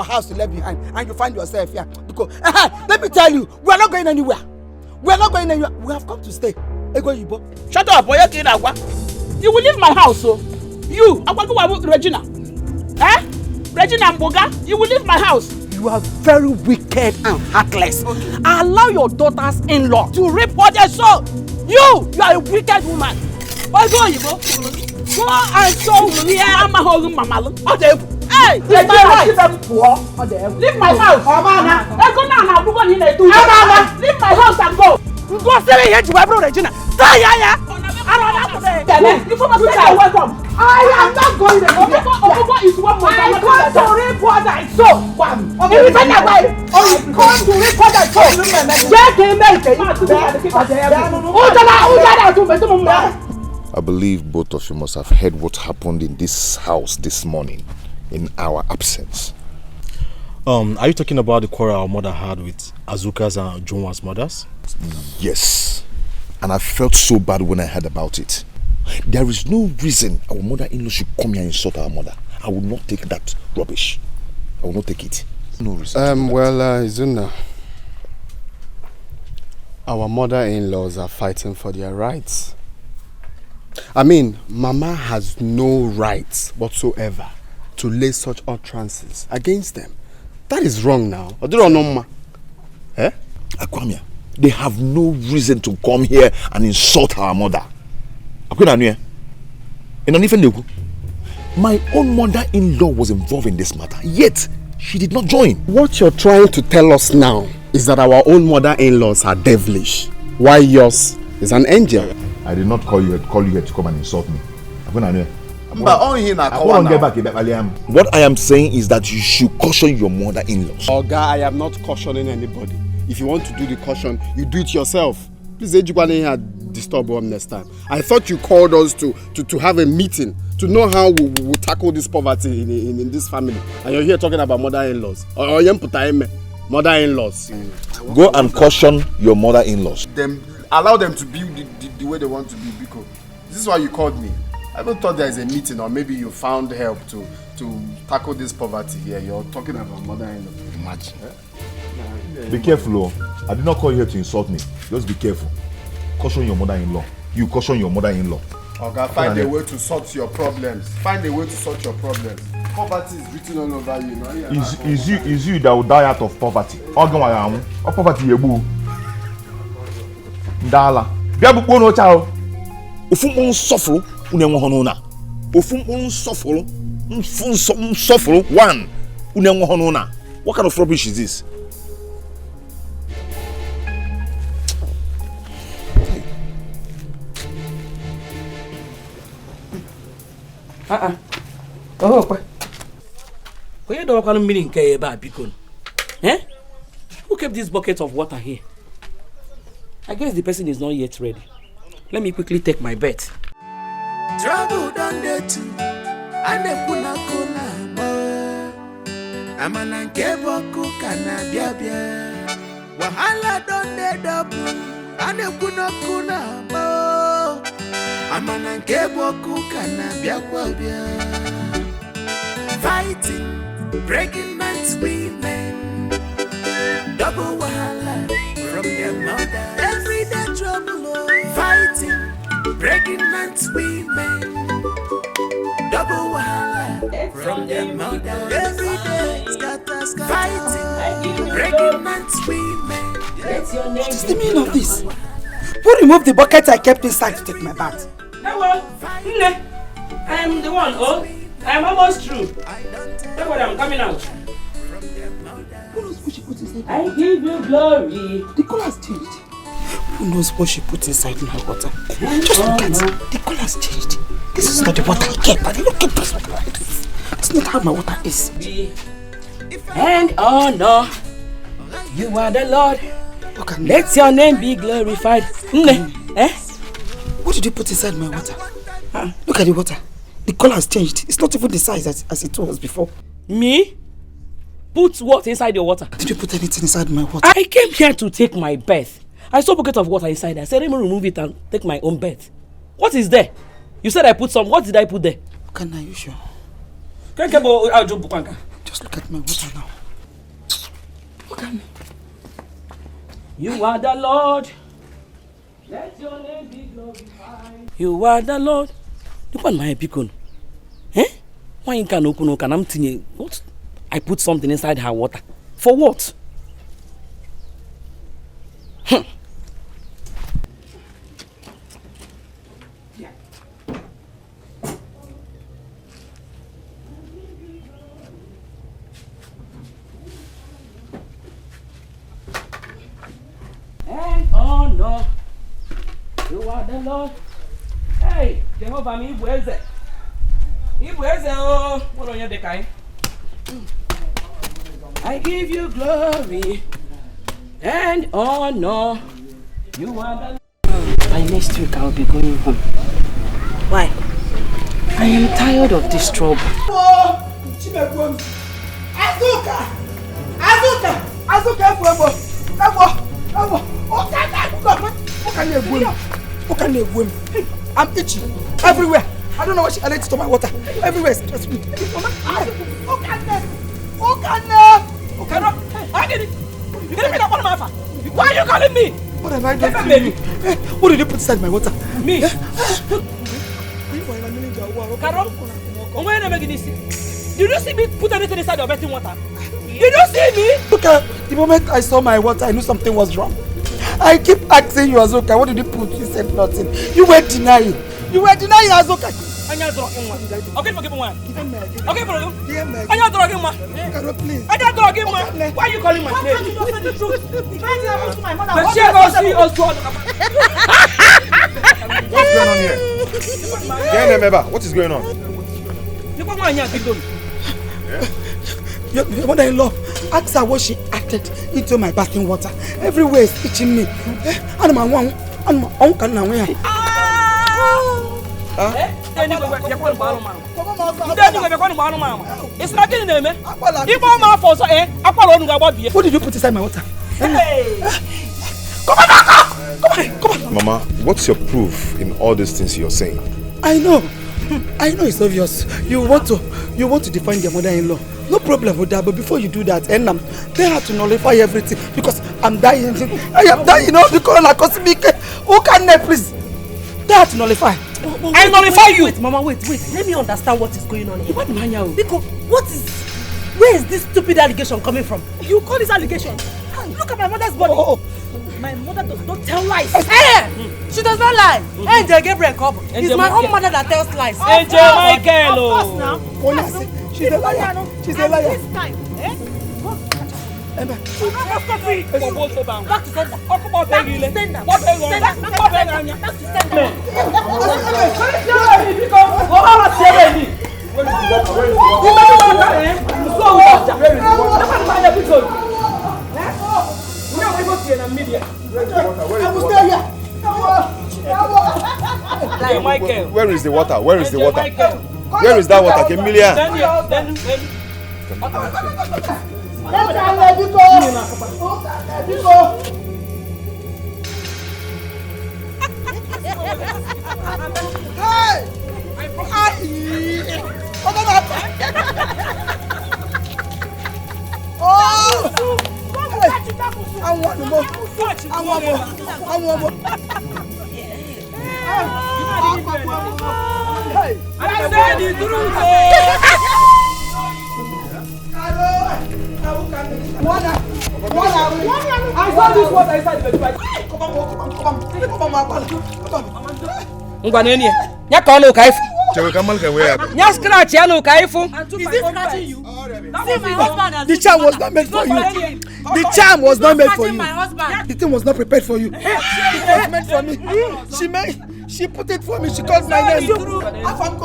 house is left behind, and you find yourself here. Because let me tell you, we are not going anywhere. We are not going anywhere. We have come to stay. Shut up, boy. You will leave my house, so you, Regina. Regina Mboga, you will leave my house. You are very wicked and heartless. Okay. Allow your daughters-in-law to reap what they sow. You are a wicked woman. Why go and show me. Hey, leave my house. Leave my house. Leave my house and go. Go stay here to Ebro Regina. Welcome. I am not going to Obogo is one more. I come to reap what I sow. I believe both of you must have heard what happened in this house this morning in our absence. Are you talking about the quarrel our mother had with Azuka's and Junwa's mothers? Yes. And I felt so bad when I heard about it. There is no reason our mother-in-law should come here and insult our mother. I will not take that rubbish. I will not take it. No reason. Izuna, our mother-in-laws are fighting for their rights. I mean, Mama has no rights whatsoever to lay such utterances against them. That is wrong now. Akwamia, they have no reason to come here and insult our mother. My own mother-in-law was involved in this matter, yet she did not join. What you're trying to tell us now is that our own mother-in-laws are devilish, while yours is an angel. I did not call you here to come and insult me. What I am saying is that you should caution your mother-in-laws. Oga, I am not cautioning anybody. If you want to do the caution, you do it yourself. Please, disturb us next time. I thought you called us to have a meeting to know how we will tackle this poverty in this family. And you're here talking about mother-in-laws. Mother-in-laws. Go and caution your mother-in-laws. Allow them to be the way they want to be, because this is why you called me. I even thought there is a meeting, or maybe you found help to tackle this poverty here. You're talking about mother-in-law. Imagine. Be careful, I did not call you here to insult me. Just be careful. Caution your mother-in-law. You caution your mother-in-law. Okay, find a way to sort your problems. Find a way to sort your problems. Poverty is written all over you. Is you that will die out of poverty? Poverty yebu. Ndala. Bia bu no chao. Ofun suffer unenwo hono na. Ofun suffer. Suffer one unenwo hono na. What kind of rubbish is this? Who kept this bucket of water here? I guess the person is not yet ready. Let me quickly take my bet. Trouble done there too. And the kuna Amana keboku kana bia. Wahala done there double. And the kuna Amana Keboku Kana Biakwabia. Fighting, breaking man's women. Double wahala from their mother. Everyday trouble. Fighting, breaking man's women. Double wahala from their mother. Every day, scatter, fighting, breaking man's women. What is the meaning of this? Who removed the bucket I kept inside to take my bath? Hello, Nne. I am the one, oh. I am almost through. That's what I'm coming out. Who knows what she put inside? I give you glory. The color has changed. Who knows what she put inside my water? Just look at it. The color has changed. This is not the water I kept. I didn't keep this water like this. It's not how my water is. And honor, you are the Lord. Let your name be glorified. Nne, eh? What did you put inside my water? Look at the water. The color has changed. It's not even the size as it was before. Me? Put what inside your water? Did you put anything inside my water? I came here to take my bath. I saw a bucket of water inside. I said, let me remove it and take my own bath. What is there? You said I put some. What did I put there? Are you sure? Just look at my water now. Look at me. You are the Lord. Let your name be glorified. You are the Lord. Look at my beacon. Eh? Why you can't open? Can I'm thinking what? I put something inside her water. For what? And honor, you are the Lord. Hey, Jehovah, me Ibueze. Ibueze, oh, what on your Dikeh? I give you glory and honor. You are the Lord. By next week, I'll be going home. Why? I am tired of this trouble. I'm itchy everywhere. I don't know what she added to my water. Everywhere is stress me. Why are you calling me? What have I done to you? What did you put inside my water? Me? Did you see me put anything inside your bathing water? Did you see me? Look at the moment I saw my water, I knew something was wrong. I keep asking you, Azoka, what did you put? You said nothing. You were denying. You were denying, Azoka. Okay, forgive me one. Okay, forgive me. Please. Why are you calling my name? What's going on here? What is going on? Your mother-in-law, ask her what she added into my bathing water. Everywhere is itching me. It's not getting them. What did you put inside my water? Come on. Mama, what's your proof in all these things you're saying? I know it's obvious. You want to define your mother-in-law. No problem with that, but before you do that, they have to nullify everything because I'm dying. I am dying the corona cosmic. Who can please? They have to nullify. I nullify you. Wait, Mama, wait. Let me understand what is going on here. Because where is this stupid allegation coming from? You call this allegation? Look at my mother's body. My mother does not tell lies. Hey! She does not lie. Angel Gabriel Cobb. It's my own mother that tells lies. Angel Michael. Of course now. She's a liar. She's a liar. This time, Back to sender. Where is the water? Where is the water? Where is that water? Emilia. I said the truth. I saw this water inside the bed. Ngwaneni. Nya ka onu ka ifu. Chewe kamal ka where? Nya scratch ya no ka ifu. Is this scratching you? See my husband. The charm was not meant for you. The charm was not meant for you. My husband. The thing was not prepared for you. It was meant for me. She put it for me. She called my name. Afam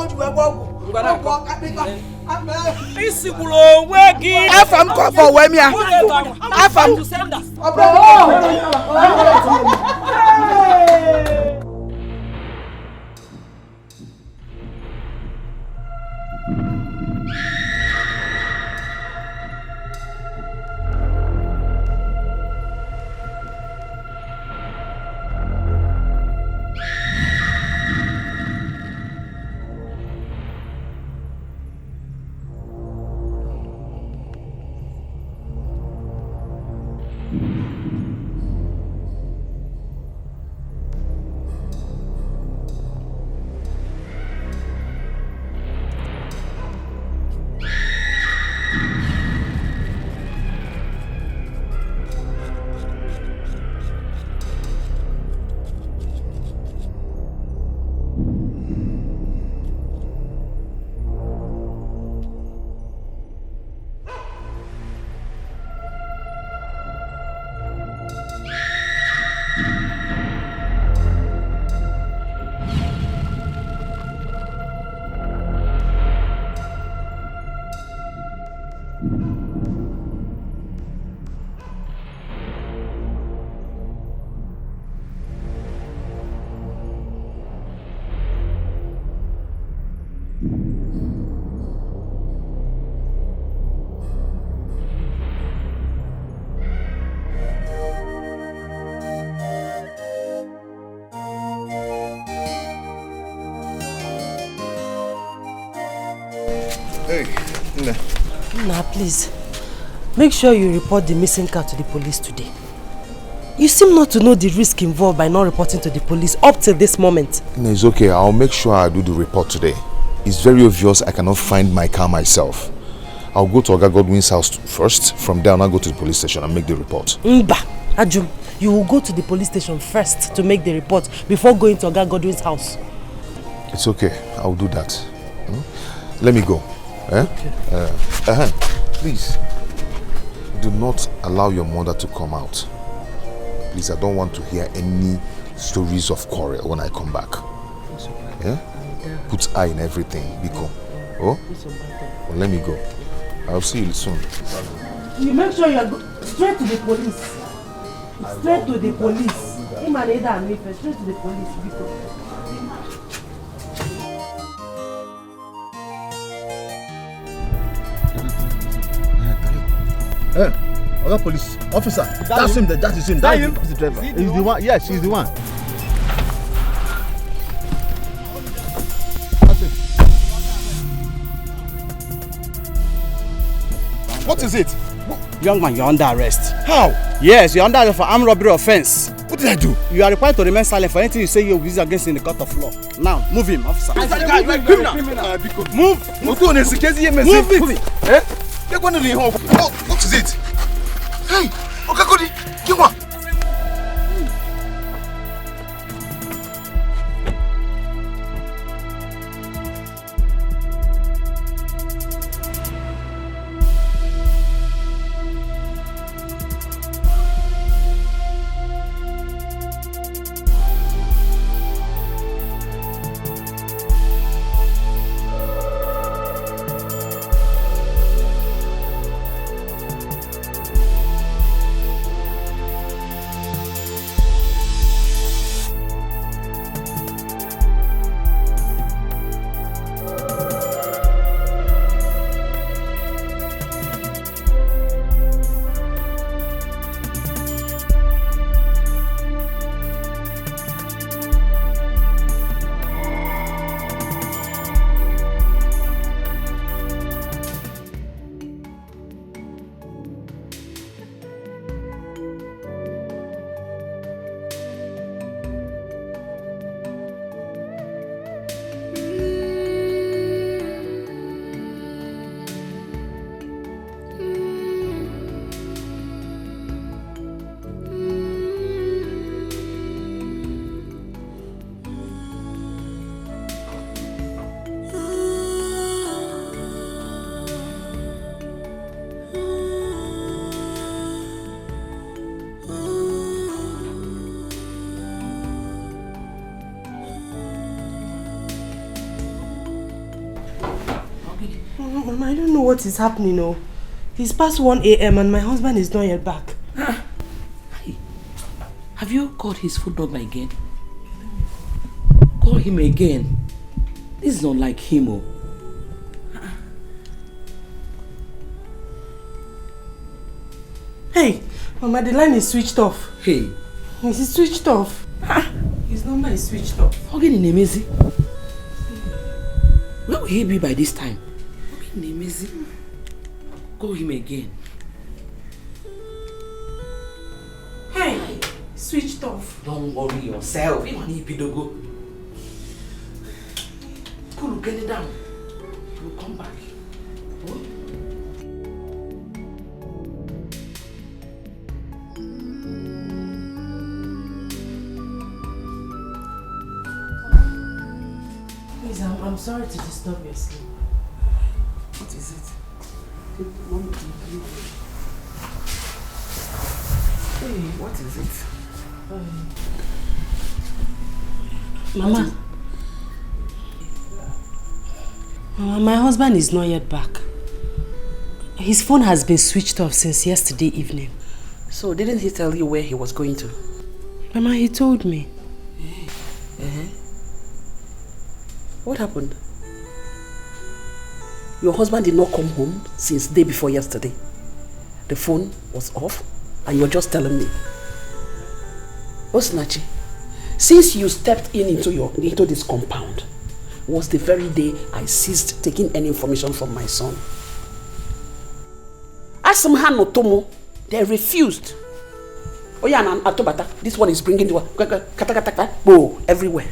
come for where me? Afam. Hey, Nah, please. Make sure you report the missing car to the police today. You seem not to know the risk involved by not reporting to the police up till this moment. No, it's okay. I'll make sure I do the report today. It's very obvious I cannot find my car myself. I'll go to Oga Godwin's house first. From there, I'll go to the police station and make the report. Mba, Ajum, you will go to the police station first to make the report before going to Oga Godwin's house. It's okay. I'll do that. Let me go. Eh? Okay. Please, do not allow your mother to come out. Please, I don't want to hear any stories of quarrel when I come back. Yeah? Put eye in everything, Biko. Oh? Well, let me go. I'll see you soon. You make sure you are straight to the police. Straight to the police. Straight to the police, Biko. Hey, other police officer. That's him. That is him. That is the driver. He's the one. Yes, he's the one. What is it? Young man, you're under arrest. How? Yes, you're under arrest for armed robbery offense. What did I do? You are required to remain silent for anything you say you're against in the court of law. Now, move him, officer. Move it. Move it. Eh? What is it? Hey, AkaGod, give one. Mama, I don't know what is happening. Oh, it's past 1 a.m. and my husband is not yet back. Have you called his phone number again? Call him again. This is not like him. Oh. Hey, Mama, the line is switched off. Hey. It's switched off. His number is switched off. Again in Nemezi. Where will he be by this time? Nemezi. Call him again. Hey, switched off. Don't worry yourself. You need to go. Cool, get it down. He will come back. Oh? Please, I'm sorry to disturb your sleep. What is it? Hey, what is it? Mama. Mama, my husband is not yet back. His phone has been switched off since yesterday evening. So, didn't he tell you where he was going to? Mama, he told me. What happened? Your husband did not come home since the day before yesterday. The phone was off and you're just telling me. Osinachi, since you stepped into this compound, was the very day I ceased taking any information from my son. Ask them Hanotomo, they refused. Oh yeah, Atobata, this one is bringing the everywhere.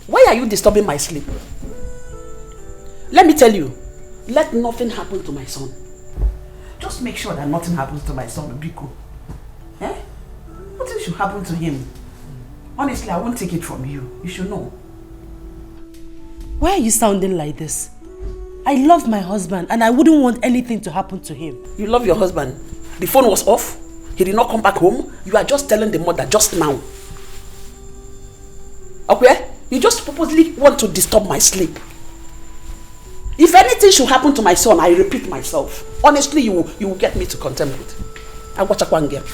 Why are you disturbing my sleep? Let me tell you, let nothing happen to my son. Just make sure that nothing happens to my son, Biko. Eh? Nothing should happen to him. Honestly, I won't take it from you. You should know. Why are you sounding like this? I love my husband and I wouldn't want anything to happen to him. You love your husband? The phone was off? He did not come back home? You are just telling the mother just now. Okay? You just purposely want to disturb my sleep. If anything should happen to my son, I repeat myself. Honestly, you will get me to contemplate. I watch a one girl.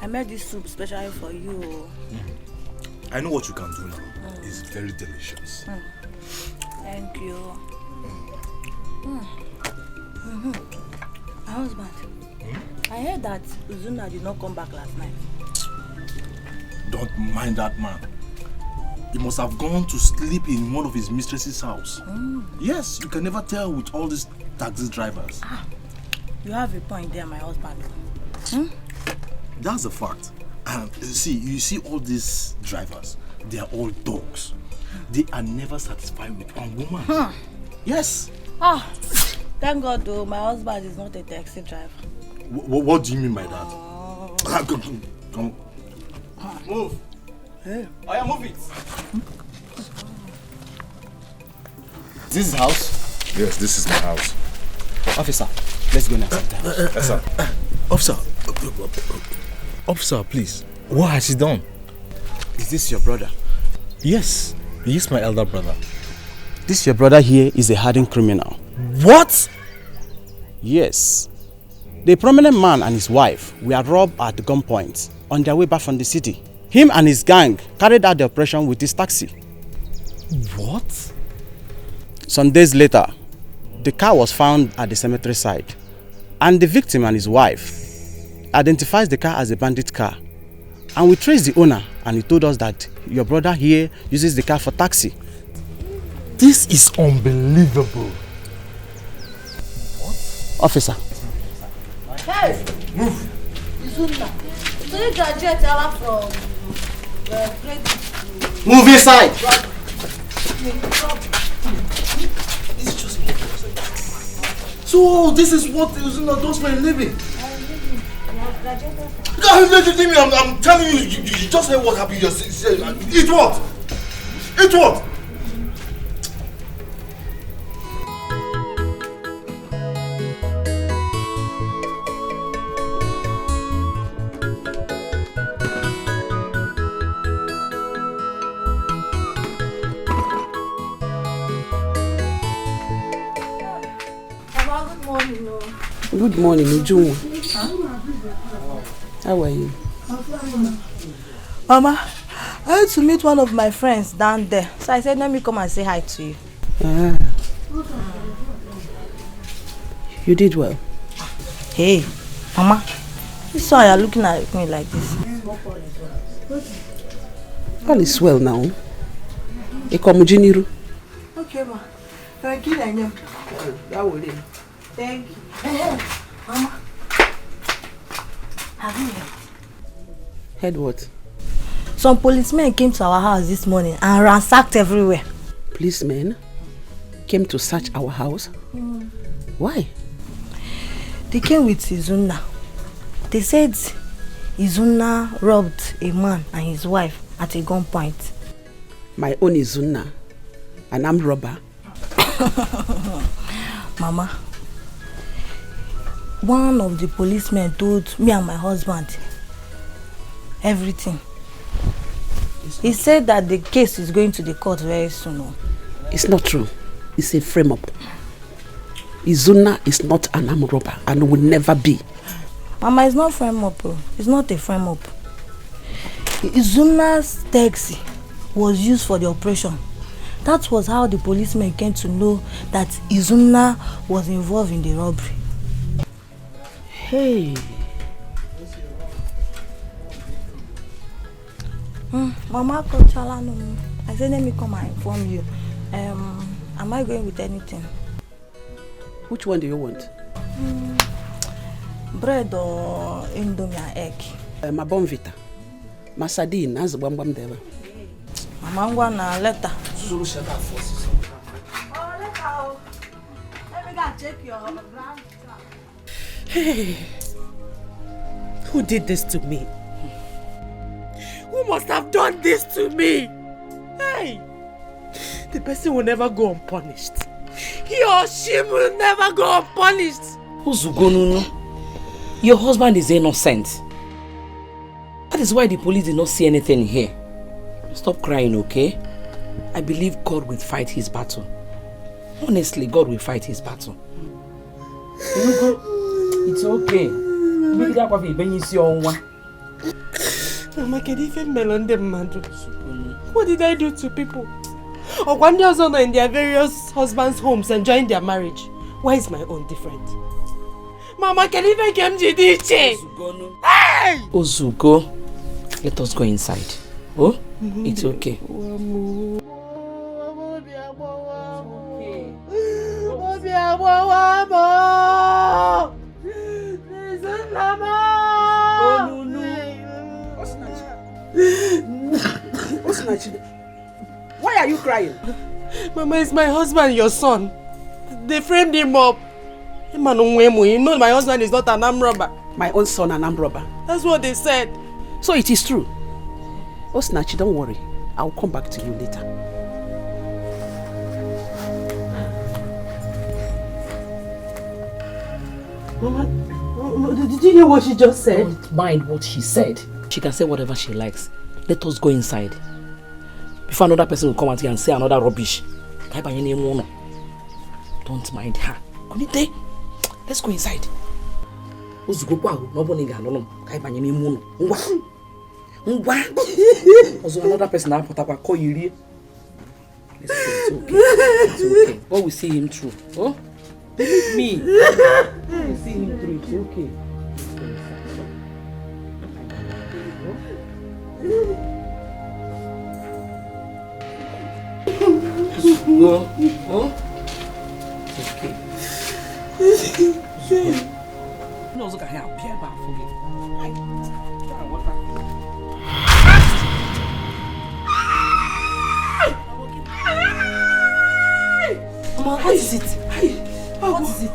I made this soup especially for you. I know what you can do now. It's very delicious. Thank you. My husband, I heard that Uzuna did not come back last night. Don't mind that man. He must have gone to sleep in one of his mistress's house. Yes, you can never tell with all these taxi drivers. You have a point there, my husband. That's a fact. And you see all these drivers, they are all dogs. They are never satisfied with one woman. Yes. Thank God though, my husband is not a taxi driver. What do you mean by that? Come. Move. Hey. Oh yeah, move it. This is house? Yes, this is my house. Officer, let's go now. Yes, sir. Officer, please. What has he done? Is this your brother? Yes, he is my elder brother. This your brother here is a hardened criminal. What? Yes. The prominent man and his wife were robbed at gunpoint on their way back from the city. Him and his gang carried out the operation with his taxi. What? Some days later, the car was found at the cemetery site, and the victim and his wife identifies the car as a bandit car. And we traced the owner, and he told us that your brother here uses the car for taxi. This is unbelievable. What? Officer. Hey! Move! Izuna, so you graduate from grade. Move inside! So this is what Izuna does for a living? I'm telling you, you just heard what happened. Eat what? Eat what? Good morning, Uju. How are you? Mama, I had to meet one of my friends down there. So I said, let me come and say hi to you. Ah. You did well. Hey, Mama, this why you're looking at me like this. All is well now. Ekomujiniru. Okay, ma. Thank you. Thank you. Mama, have you heard? Heard what? Some policemen came to our house this morning and ransacked everywhere. Policemen came to search our house? Why? They came with Izuna. They said Izuna robbed a man and his wife at a gunpoint. My own Izuna, an armed robber. Mama, one of the policemen told me and my husband everything. He said that the case is going to the court very soon. It's not true. It's a frame-up. Izuna is not an armed robber and will never be. Mama, it's not frame-up. It's not a frame-up. Izuna's taxi was used for the operation. That was how the policemen came to know that Izuna was involved in the robbery. Hey. Mama, I said let me come and inform you. Am I going with anything? Which one do you want? Bread or indomie and egg? My bonvita. My sardine, as the bam there. Mama, I'm going to letter. Zulu shut up first. Let me go check your brand. Hey, who did this to me? Who must have done this to me? Hey, the person will never go unpunished. He or she will never go unpunished. Uzugonunu, your husband is innocent. That is why the police did not see anything here. Stop crying, okay? I believe God will fight his battle. Honestly, God will fight his battle. It's okay. Mama, can you even melon them, man? What did I do to people? Or one day also in their various husbands' homes enjoying their marriage. Why is my own different? Mama, can you even come to this? Hey! Ozugo, let us go inside. Oh, it's okay. Why are you crying? Mama, it's my husband, your son. They framed him up. You know my husband is not an armed robber. My own son, an armed robber. That's what they said. So it is true. Osinachi, don't worry. I'll come back to you later. Mama, did you hear what she just said? Don't mind what she said. She can say whatever she likes. Let us go inside. Before another person will come out here and say another rubbish. Don't mind her. Let's go inside. Also another person now put up a call you. It's okay. It's okay. God will see him through. Oh? Believe me. God will see him through. It's okay. Go. Oh? It's okay. No, look at how Pierre back for me. Mama, what is it? What is it?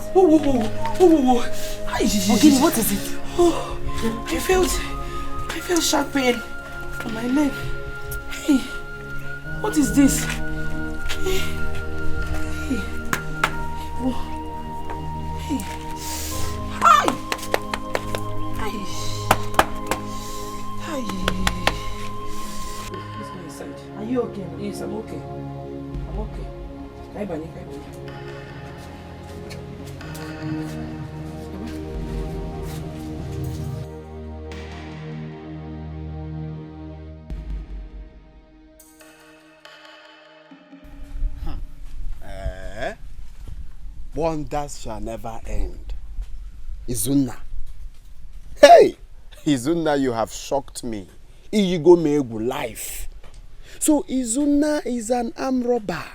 Ogini, what is it? Oh, I felt sharp pain on my leg. Hey, what is this? Hey. Oh. Hey. Hi. Hi. Hi. Let's go inside. Are you okay? Yes, I'm okay. I'm okay. Bye, Bunny. Bye, Bunny. Wonders shall never end. Izuna. Hey! Izuna, you have shocked me. Iyigo Megu life. So Izuna is an armed robber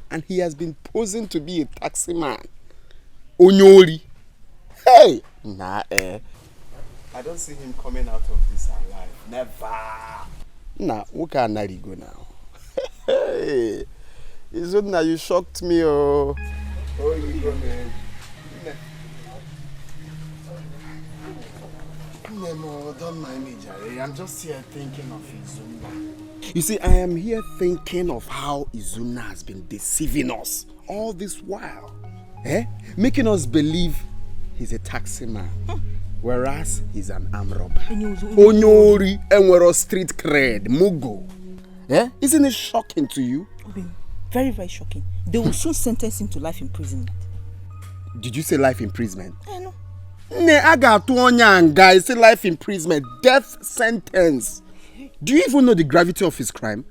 and he has been posing to be a taxi man. Onyori. Hey! Nah, I don't see him coming out of this alive. Never. Nah, who can I go now? Hey! Izuna, you shocked me, oh. Oh, you go, man. No, don't mind me, Jerry. I'm just here thinking of Izuna. You see, I am here thinking of how Izuna has been deceiving us all this while. Making us believe he's a taxi man, whereas he's an armed robber. Onyori, and we're a street cred, Mugo. Isn't it shocking to you? Very, very shocking. They will soon sentence him to life imprisonment. Did you say life imprisonment? I know. I got two onion guys. Say life imprisonment, death sentence. Do you even know the gravity of his crime?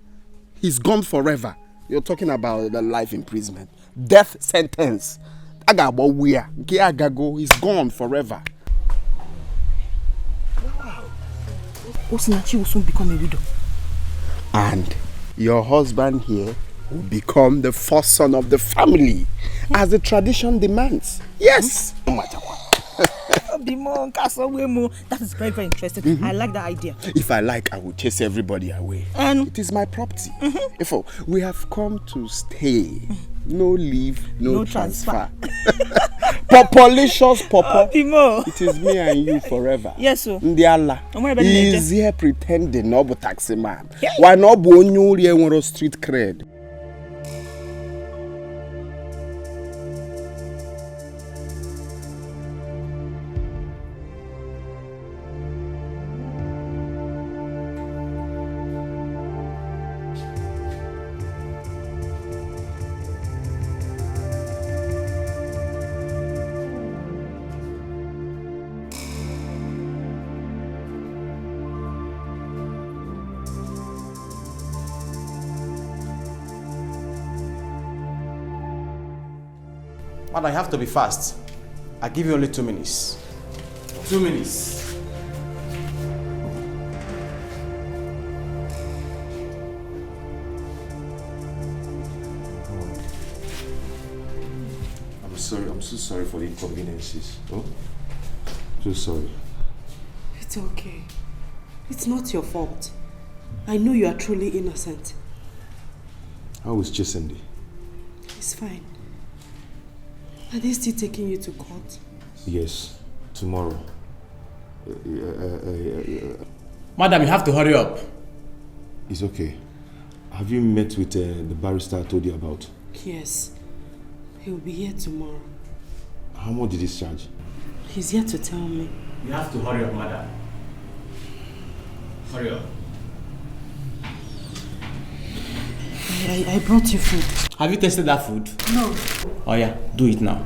He's gone forever. You're talking about the life imprisonment, death sentence. I got about where? He's gone forever. Wow. Osinachi will soon become a widow. And your husband here will become the first son of the family, as the tradition demands. Yes. No matter what. That is very, very interesting. I like that idea. If I like, I will chase everybody away. It is my property. Therefore, we have come to stay. No leave, no transfer. Populicious Papa. It is me and you forever. Yes, sir. Ndiala. He is here pretending no taxi man. Why not Onyori street cred? But I have to be fast. I give you only 2 minutes. 2 minutes. I'm sorry. I'm so sorry for the inconveniences. Oh, so sorry. It's okay. It's not your fault. I know you are truly innocent. How is Chesende? It's fine. Are they still taking you to court? Yes, tomorrow. Madam, you have to hurry up. It's okay. Have you met with the barrister I told you about? Yes. He will be here tomorrow. How much did he charge? He's here to tell me. You have to hurry up, madam. Hurry up. I brought you food. Have you tasted that food? No. Oh yeah, do it now.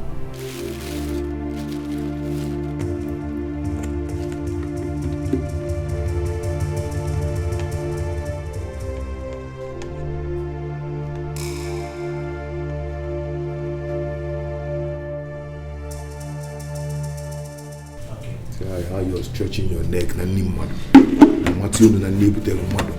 See how you're stretching your neck. Na ni mad. What you do na ni butelo mad.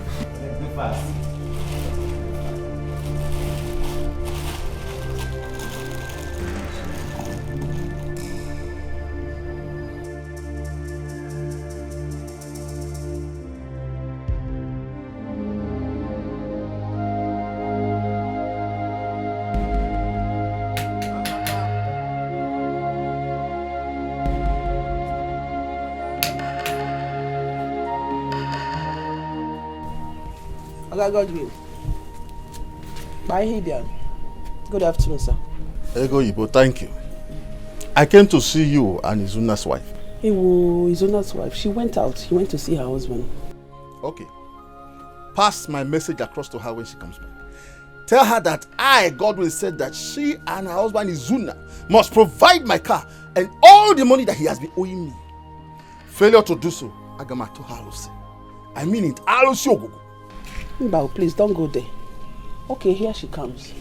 AkaGod will. Bye, Hidian. Good afternoon, sir. Ego Ibo, thank you. I came to see you and Izuna's wife. Izuna's wife. She went out. She went to see her husband. Okay. Pass my message across to her when she comes back. Tell her that I, Godwin, said that she and her husband Izuna must provide my car and all the money that he has been owing me. Failure to do so, Agamato Halose. I mean it, Halose Ogogo. Mbao, please don't go there. Okay, here she comes.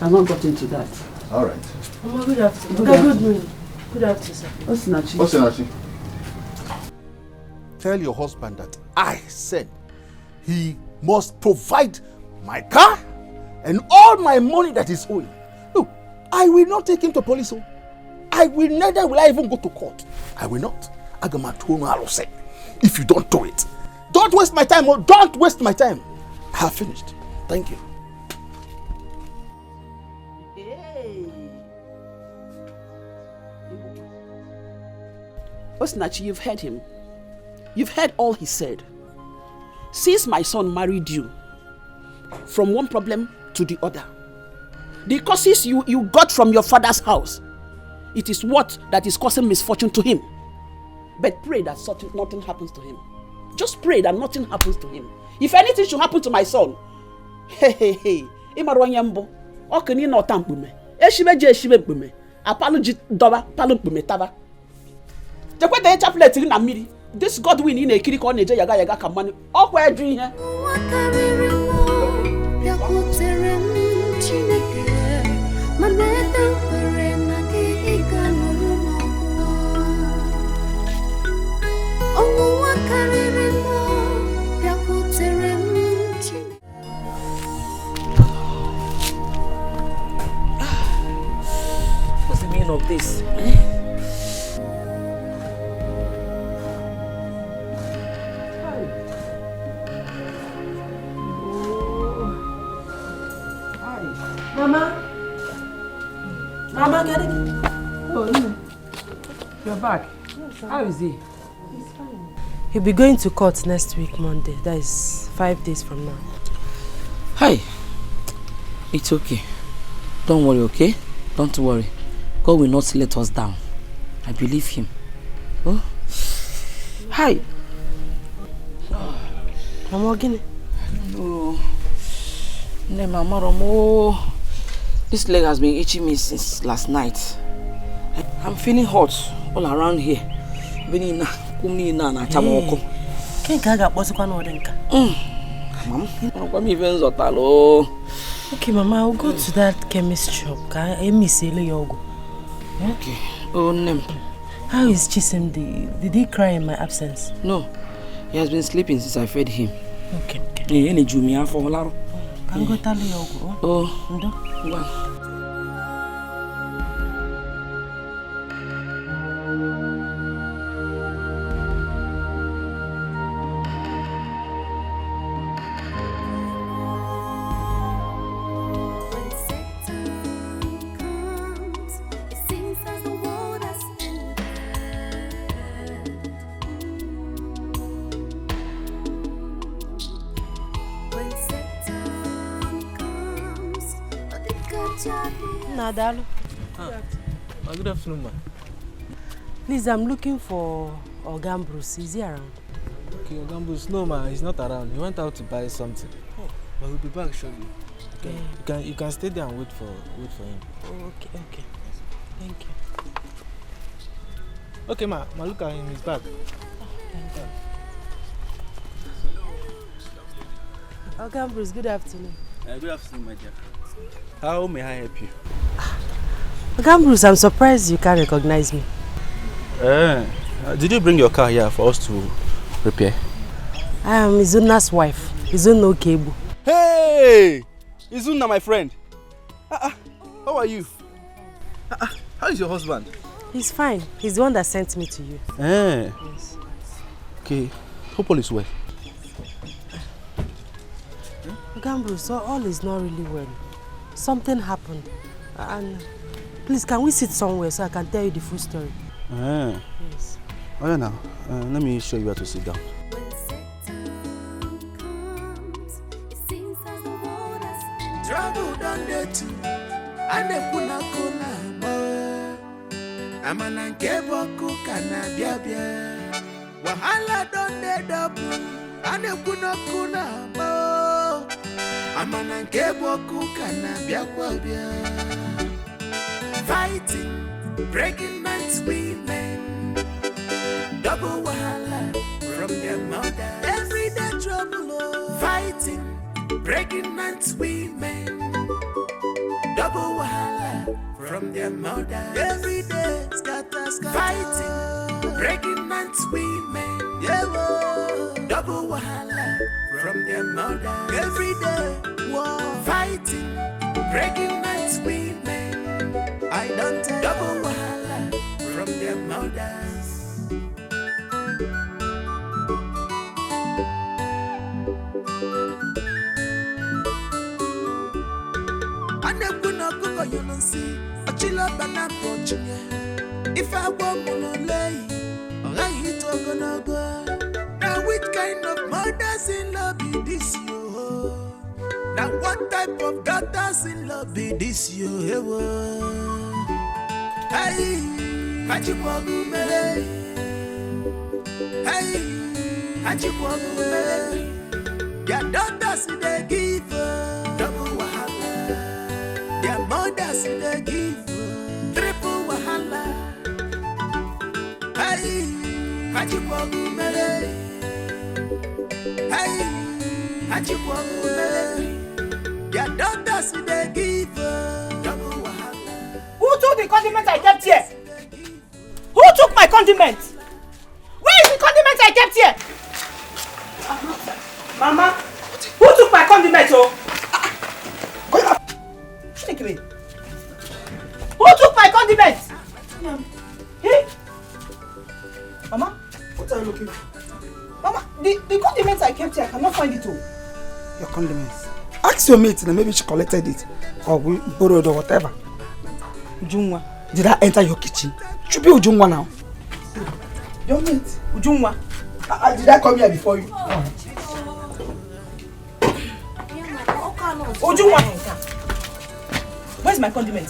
I've not got into that. All right. Mama, good afternoon. Good morning. Good afternoon, sir. Osinachi. Tell your husband that I said he must provide my car and all my money that is owing. Look, I will not take him to police. Neither will I even go to court. I will not. If you don't do it, don't waste my time. Don't waste my time. I have finished. Thank you. Osinachi, you've heard him. You've heard all he said. Since my son married you, from one problem to the other, the causes you got from your father's house, it is what that is causing misfortune to him. But pray that nothing happens to him. Just pray that nothing happens to him. If anything should happen to my son, Imarwanyambo, Okani no tampume, Eshibeje Shibempume, Apology Doba, Palumpume Tava. The way they chaplet in a miri, this Godwin in a kiriko on a yaga kamani, all where dream here. What's the meaning of this? Mama, get it? Oh, no. You're back. Yes, how is he? He's fine. He'll be going to court next week, Monday. That is 5 days from now. Hi. It's okay. Don't worry, okay? Don't worry. God will not let us down. I believe him. Oh? Hi. Mama, Guinea? No. No, Mama Romo. This leg has been itching me since last night. I'm feeling hot all around here. Mom, okay, Mama, I'll go to that chemist shop. Okay. Oh, name. How is Chisimdi? Did he cry in my absence? No. He has been sleeping since I fed him. Okay. Can go tell you. Oh. Nadalo. Good afternoon, ma. Please, I'm looking for Bruce. Is he around? Okay, Bruce, no, ma, he's not around. He went out to buy something. Oh, but he'll be back shortly. You can stay there and wait for him. Oh, okay. Thank you. Okay, ma, look at him. He's back. Thank you. Bruce, good afternoon. Good afternoon, my dear. How may I help you? Bruce, I'm surprised you can't recognize me. Did you bring your car here for us to repair? I am Izuna's wife, Izuna Okebu. Hey! Izuna, my friend. How are you? How is your husband? He's fine. He's the one that sent me to you. Yes. Okay. Hope all is well. Bruce, all is not really well. Something happened. And please, can we sit somewhere so I can tell you the full story? Yes. Oh, yeah, now. Let me show you where to sit down. don't dey too. Ane kuna kuna mo. Amana nke boku kana bia bia. Wahala don't dey double. Ane kuna kuna mo. Amana nke boku kana bia bia. Fighting, breaking man's women. Double wahala from their mother. Everyday trouble, fighting, breaking man's women. Double wahala from their mother. Everyday scatter, fighting, breaking man's women. Double wahala from their mother. Everyday war, fighting, breaking man's women. I don't tell. Double wahala from their mothers. Anekuna kuko yonsi, achila bana pochie. If I want monolay, alright gonna go. Now which kind of mothers in love be this yo? Now what type of daughters in love be this yo? Hey, Hajiwagu Mele. Hey, Hajiwagu Mele. Their daughters in the give double wahala. Their mothers in the give triple wahala. Hey, Hajiwagu Mele. Hey, Hajiwagu Mele. Their daughters in the give double wahala. Who took the condiment I kept here? Who took my condiment? Where is the condiment I kept here? Mama, who took my condiment? Oh, take me. Who took my condiment? Hey, Mama, what are you looking for? Mama, the condiments I kept here, I cannot find it. Oh, Your condiments. Ask your mate, and maybe she collected it or we borrowed or whatever. Ujungwa. Did I enter your kitchen? Should be Ujungwa now. Your mate, Ujungwa. Did I come here before you? Ujungwa. Where's my condiment?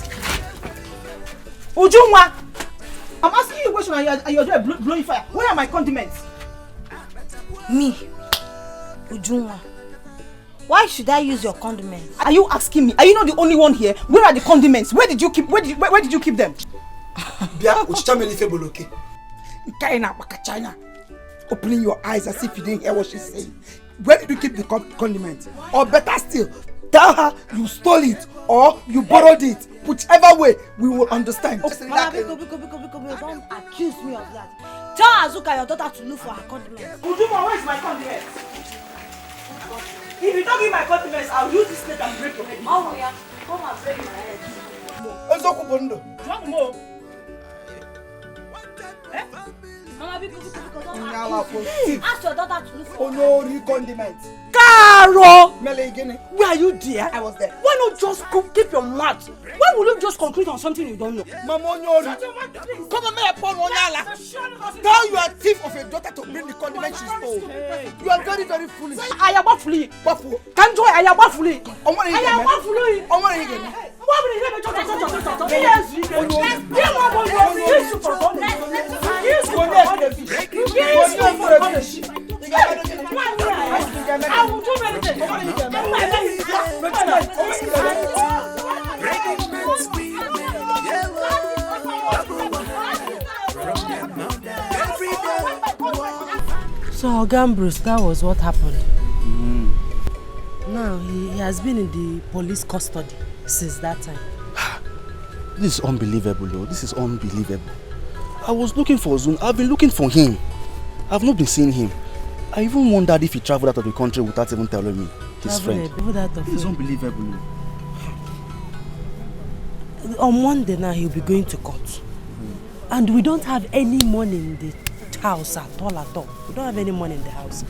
Ujungwa. I'm asking you a question and you're there blowing fire. Where are my condiments? Me, Ujungwa. Why should I use your condiments? Are you asking me? Are you not the only one here? Where are the condiments? Where did you keep? Where did you keep them? Bia, uchameli feboloke. Kaina China. Opening your eyes as if you didn't hear what she's saying. Where did you keep the condiment? Or better still, tell her you stole it or you borrowed it. Whichever way, we will understand. Mama, Biko, don't accuse me of that. Tell Azuka, your daughter, to look for her condiments. Ujuma, where is my condiments? If you don't give my condiments, I'll use this plate and break your head. Oh yeah, come and break my head. Drunk more. Eh? Mama, Biko, don't Ask your daughter to look for Onori condiments. Caro! Melegene. Where are you there? I was there. Why not just keep your mouth? Why will you just conclude on something you don't know? Mama Onyori. Come on, me upon Onyala. Tell your thief of a daughter to bring the condiments she stole. You are very, very foolish. I am not flee. Bafu. Can't joy, I am not flee. I am not flee. I will do anything. So, Gambrus, that was what happened. Now, he has been in the police custody since that time. This is unbelievable, though. This is unbelievable. I was looking for Zun. I've been looking for him. I've not been seeing him. I even wondered if he traveled out of the country without even telling me, his friend. This is unbelievable. On Monday now, he'll be going to court. And we don't have any money in the house at all. We don't have any money in the house.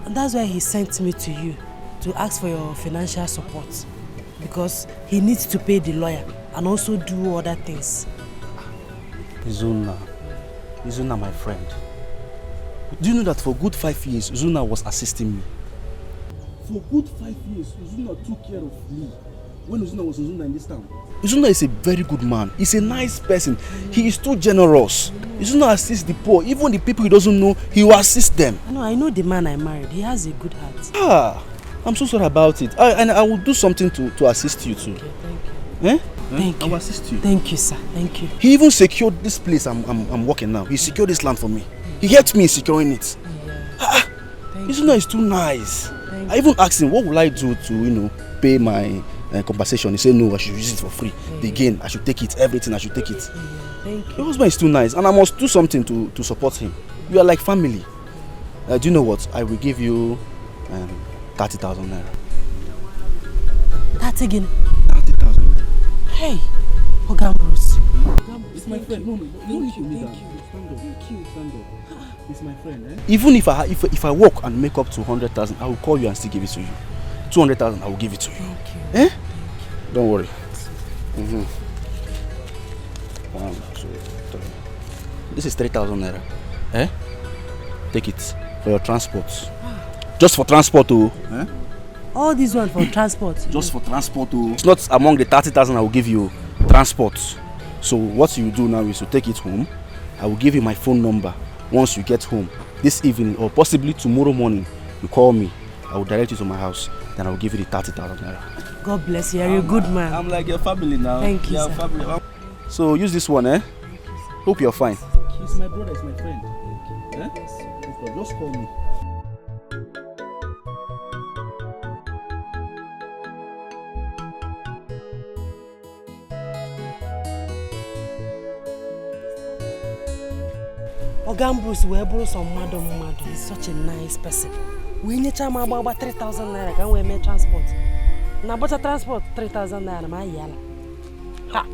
And that's why he sent me to you to ask for your financial support. Because he needs to pay the lawyer and also do other things. Zuna, my friend. Do you know that for good 5 years, Zuna was assisting me? For good 5 years, Uzuna took care of me. When Uzuna was Uzuna in this town. Uzuna is a very good man. He's a nice person. He is too generous. Uzuna assists the poor. Even the people he doesn't know, he will assist them. I know the man I married. He has a good heart. I'm so sorry about it. And I will do something to assist you too. Okay, thank you. Thank you. I will assist you. Thank you, sir. Thank you. He even secured this place I'm working now. He secured this land for me. He helped me in securing it. Uzuna is too nice. I even asked him, what will I do to, pay my compensation? He said, no, I should use it for free. The gain, I should take it. Everything, I should take it. Thank you. Your husband is too nice, and I must do something to support him. You are like family. Do you know what? I will give you 30,000 naira. That again? 30,000 naira. Hey, Oga Bruce. It's my friend. No, thank you. Stand up. It's my friend. Even if I work and make up to 100,000, I will call you and still give it to you. 200,000, I will give it to you. Thank you. Don't worry. 1, 2, 3. This is 3,000 naira. Take it for your transport. Just for transport, All this one for transport. Just for transport, It's not among the 30,000 I will give you. Transport. So what you do now is to take it home. I will give you my phone number. Once you get home this evening or possibly tomorrow morning, you call me. I will direct you to my house. Then I will give you the 30,000 naira. God bless you. You're a good man. I'm like your family now. Thank you, sir. Family. So use this one, Hope you're fine. He's my brother, he's my friend. Just call me. Oga Bruce will bring some madam. He's such a nice person. We need to about 3,000 naira. Can we make transport? Now, but transport 3,000 naira. My yala. Ha!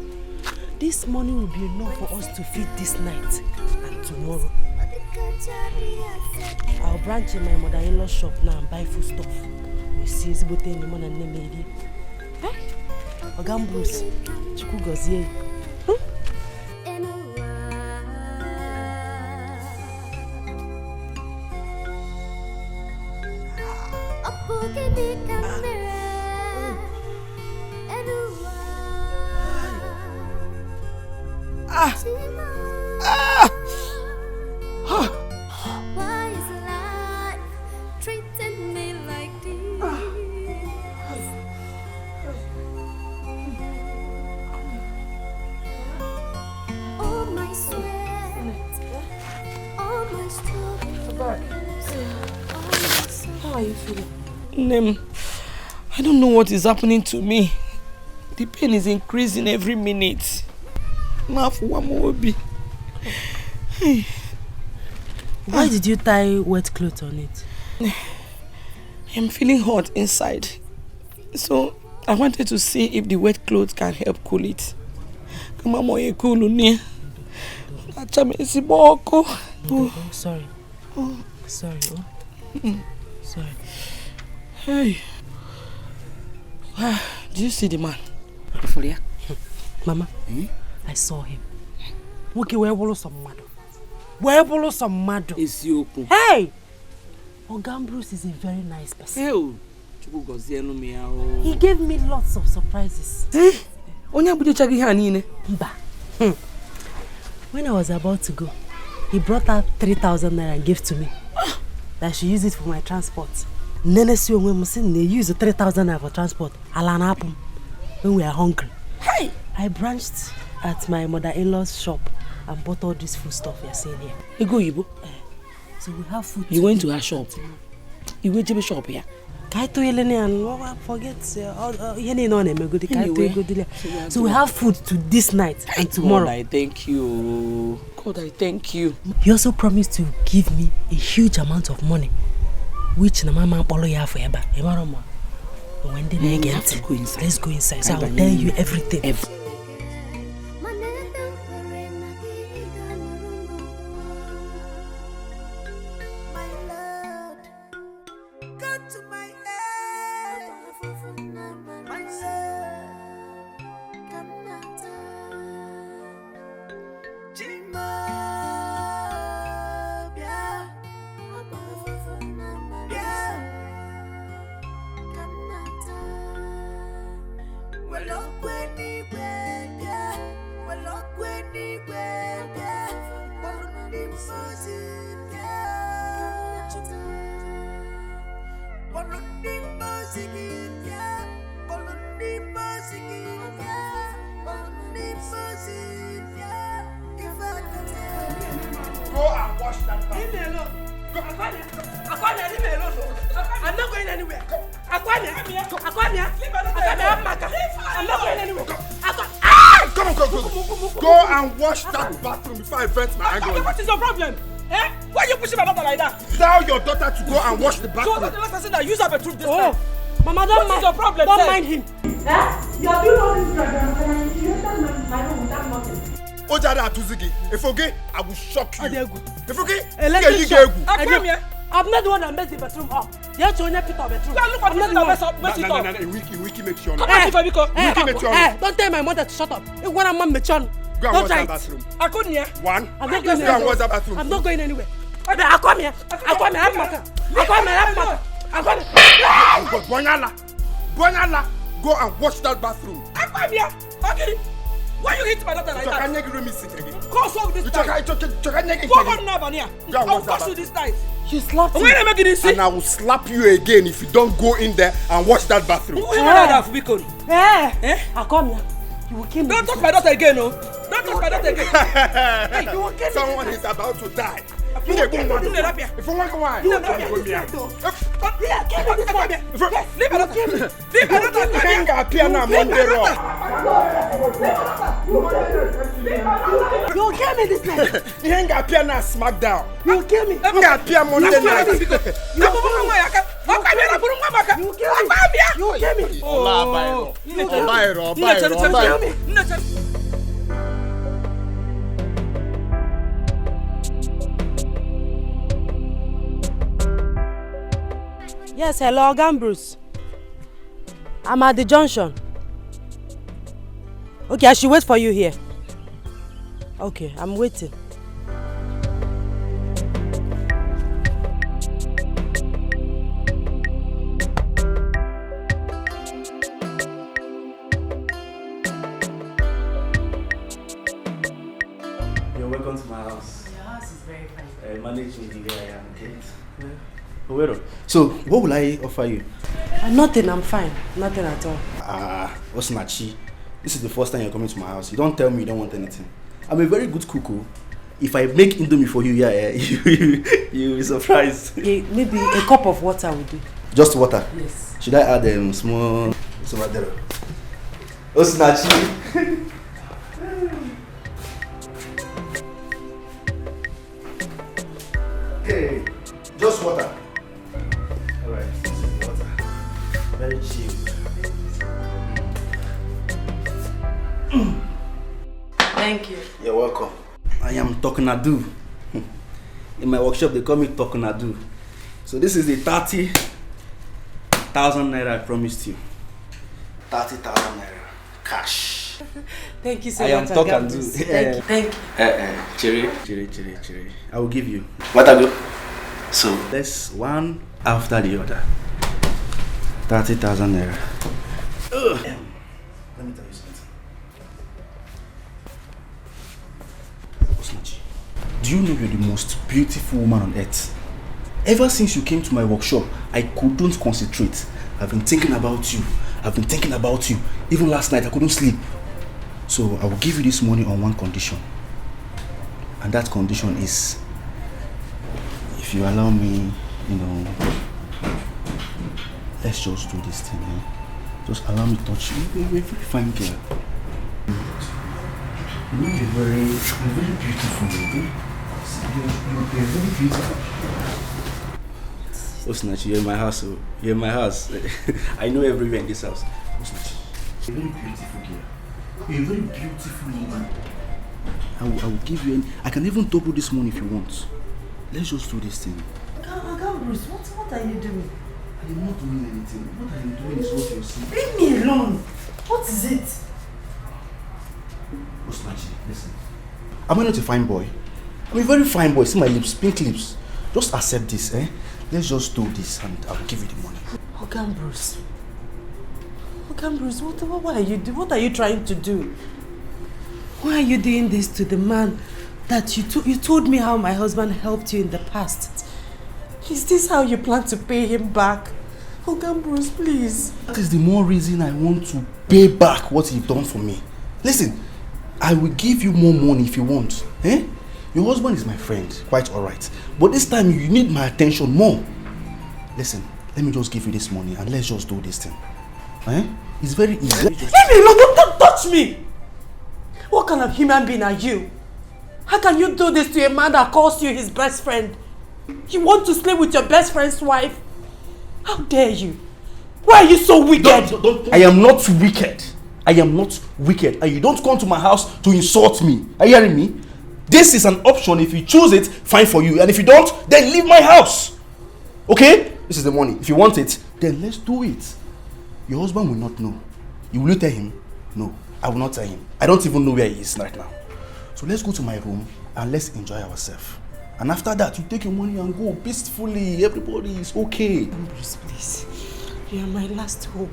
This money will be enough for us to feed this night and tomorrow. I'll branch in my mother-in-law's shop now and buy food stuff. You see, it's about any money and name. Oga Bruce, Chuku gozie. Why is life treating me like this? All my sweat, all my struggles. How are you feeling? Nem, I don't know what is happening to me. The pain is increasing every minute. Now for one more obi. Why did you tie wet clothes on it? I'm feeling hot inside. So I wanted to see if the wet clothes can help cool it. Come on, you cool ni. Oh, sorry. Sorry. Sorry. Hey. Did you see the man? Mama, I saw him. Okay, where will some mado? Where will some mado? Is you? Hey! Oga Bruce is a very nice person. He gave me lots of surprises. When I was about to go, he brought out 3,000 naira and gave to me. That I should use it for my transport. Nene si when we use the 3,000 naira for transport. When we are hungry. Hey! I branched at my mother-in-law's shop and bought all this food stuff you're seeing here. You go, Ibo? So we have food. You went to her shop? You went to the shop here? Forget. So we have food to this night and tomorrow. God, I thank you. God, I thank you. He also promised to give me a huge amount of money, which Mama follow you forever. When they get, let's go inside. So I will tell you everything. and wash that bathroom. Leave me alone. Akwanya, leave me alone. I'm not going anywhere. Akwanya, I'm not going anywhere. Come on. Go and wash that bathroom before I vent my anger. What is your problem? Eh? Why are you pushing my daughter like that? Tell your daughter to go and wash the bathroom. So that's the last person that use her bedroom this time. Oh, Mama, don't mind. What is your problem? Don't mind him. You are doing all this and you enter my room without nothing. Ojada Atuzigi, if okay, I will shock you. If okay, I'm not the one that messed the bedroom up. You have to only pick up bedroom. Look at the mess up. Wiki make sure. Don't tell my mother to shut up. You want a man mechon. Go and wash that bathroom. I couldn't hear. One. I'm not going anywhere. Go and wash that bathroom. I'm not going anywhere. I come here. Bonyala, go and wash that bathroom. I come here. Okay. Why you hit my daughter like that? Go solve this time. Go on now, Vania. I will force you this time. She slapped me. And I will slap you again if you don't go in there and wash that bathroom. I come here. You will kill me. Don't touch my daughter again, no. Don't touch my daughter again. Hey, you will kill me. Someone is about to die. If you want to you'll kill me this night. You ain't got piano smackdown. You'll kill me. You got piano Monday night. You'll kill me. Yes, hello, Bruce. I'm at the junction. Okay, I should wait for you here. Okay, I'm waiting. You're welcome to my house. Your house is very fine. Managing the way I am, okay? Yeah. So, what will I offer you? Nothing, I'm fine. Nothing at all. Osinachi, this is the first time you're coming to my house. You don't tell me you don't want anything. I'm a very good cook. If I make indomie for you, you'll be surprised. Maybe a cup of water will do. Just water? Yes. Should I add small... Osinachi. Okay, just water. Alright, this is the water. Very cheap. Thank you. You're welcome. I am Tokunadu. In my workshop, they call me Tokunadu. So this is the 30,000 naira I promised you. 30,000 naira. Cash. Thank you so much. I am Tokunadu. Thank you. Cherry. I will give you. What I do? So let's one after the other. 30,000 naira. Let me tell you something. Osinachi, do you know you're the most beautiful woman on earth? Ever since you came to my workshop, I couldn't concentrate. I've been thinking about you. Even last night, I couldn't sleep. So I will give you this money on one condition. And that condition is, if you allow me, let's just do this thing, eh? Just allow me to touch you. You're a very fine girl. You're very beautiful, baby. You're very beautiful. Osinachi, you're in my house. You're in my house. I know everywhere in this house. Osinachi, you're a very beautiful girl. You're a very beautiful woman. I will give you I can even double this money if you want. Let's just do this thing. Bruce, what are you doing? I am not doing anything. What I am doing is what you're seeing. Leave me alone. What is it? Osinachi, listen. Am I not a fine boy? I'm a very fine boy. See my lips, pink lips. Just accept this, eh? Let's just do this and I will give you the money. Bruce, Okay, Bruce, what are you trying to do? Why are you doing this to the man that you told me how my husband helped you in the past? Is this how you plan to pay him back? Okay, Bruce, please. That is the more reason I want to pay back what you've done for me. Listen, I will give you more money if you want. Eh? Your husband is my friend, quite alright. But this time you need my attention more. Listen, let me just give you this money and let's just do this thing. Eh? It's very easy. Leave me alone, don't touch me! What kind of human being are you? How can you do this to a man that calls you his best friend? You want to sleep with your best friend's wife? How dare you? Why are you so wicked? I am not wicked. I am not wicked. And you don't come to my house to insult me. Are you hearing me? This is an option. If you choose it, fine for you. And if you don't, then leave my house. Okay? This is the money. If you want it, then let's do it. Your husband will not know. Will you tell him? No, I will not tell him. I don't even know where he is right now. So let's go to my room and let's enjoy ourselves. And after that, you take your money and go peacefully. Everybody is okay. Bruce, please. You are my last hope.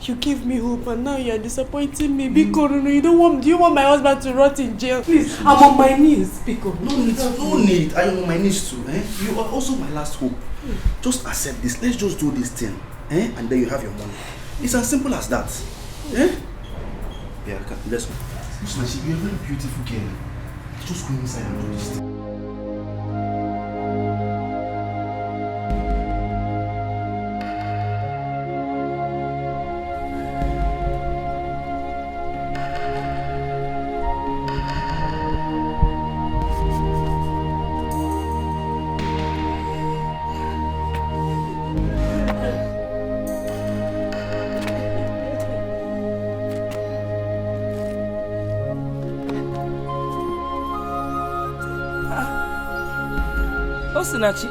You gave me hope and now you are disappointing me. Biko, no, do you want my husband to rot in jail? Please, I'm on my knees, Biko. No need. I am on my knees too. Eh? You are also my last hope. Just accept this. Let's just do this thing. Eh? And then you have your money. It's as simple as that. Eh? Yeah, let's go. Listen, you're a very beautiful girl. Just go inside and do this thing. Osinachi.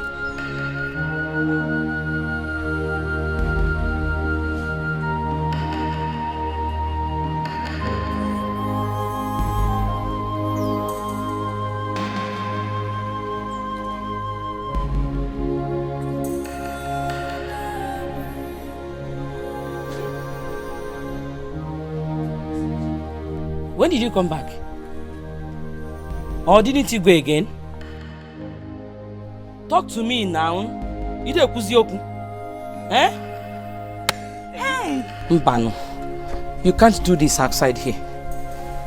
When did you come back? Or didn't you go again? Talk to me now. You don't kuzioku. Eh? Hey. Mbano, you can't do this outside here.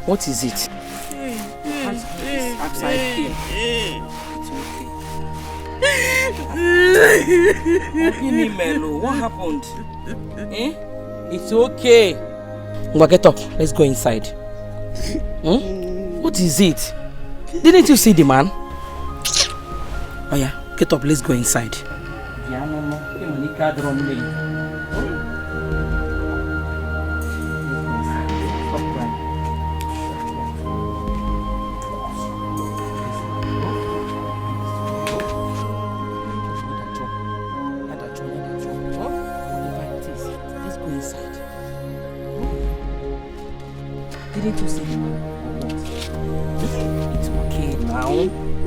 What is it? You can't do this outside here. It's okay. What happened? Eh? It's okay. Ngwa, get up. Let's go inside. What is it? Didn't you see the man? Oh yeah, get up, let's go inside. Didn't you see the man? It's okay now.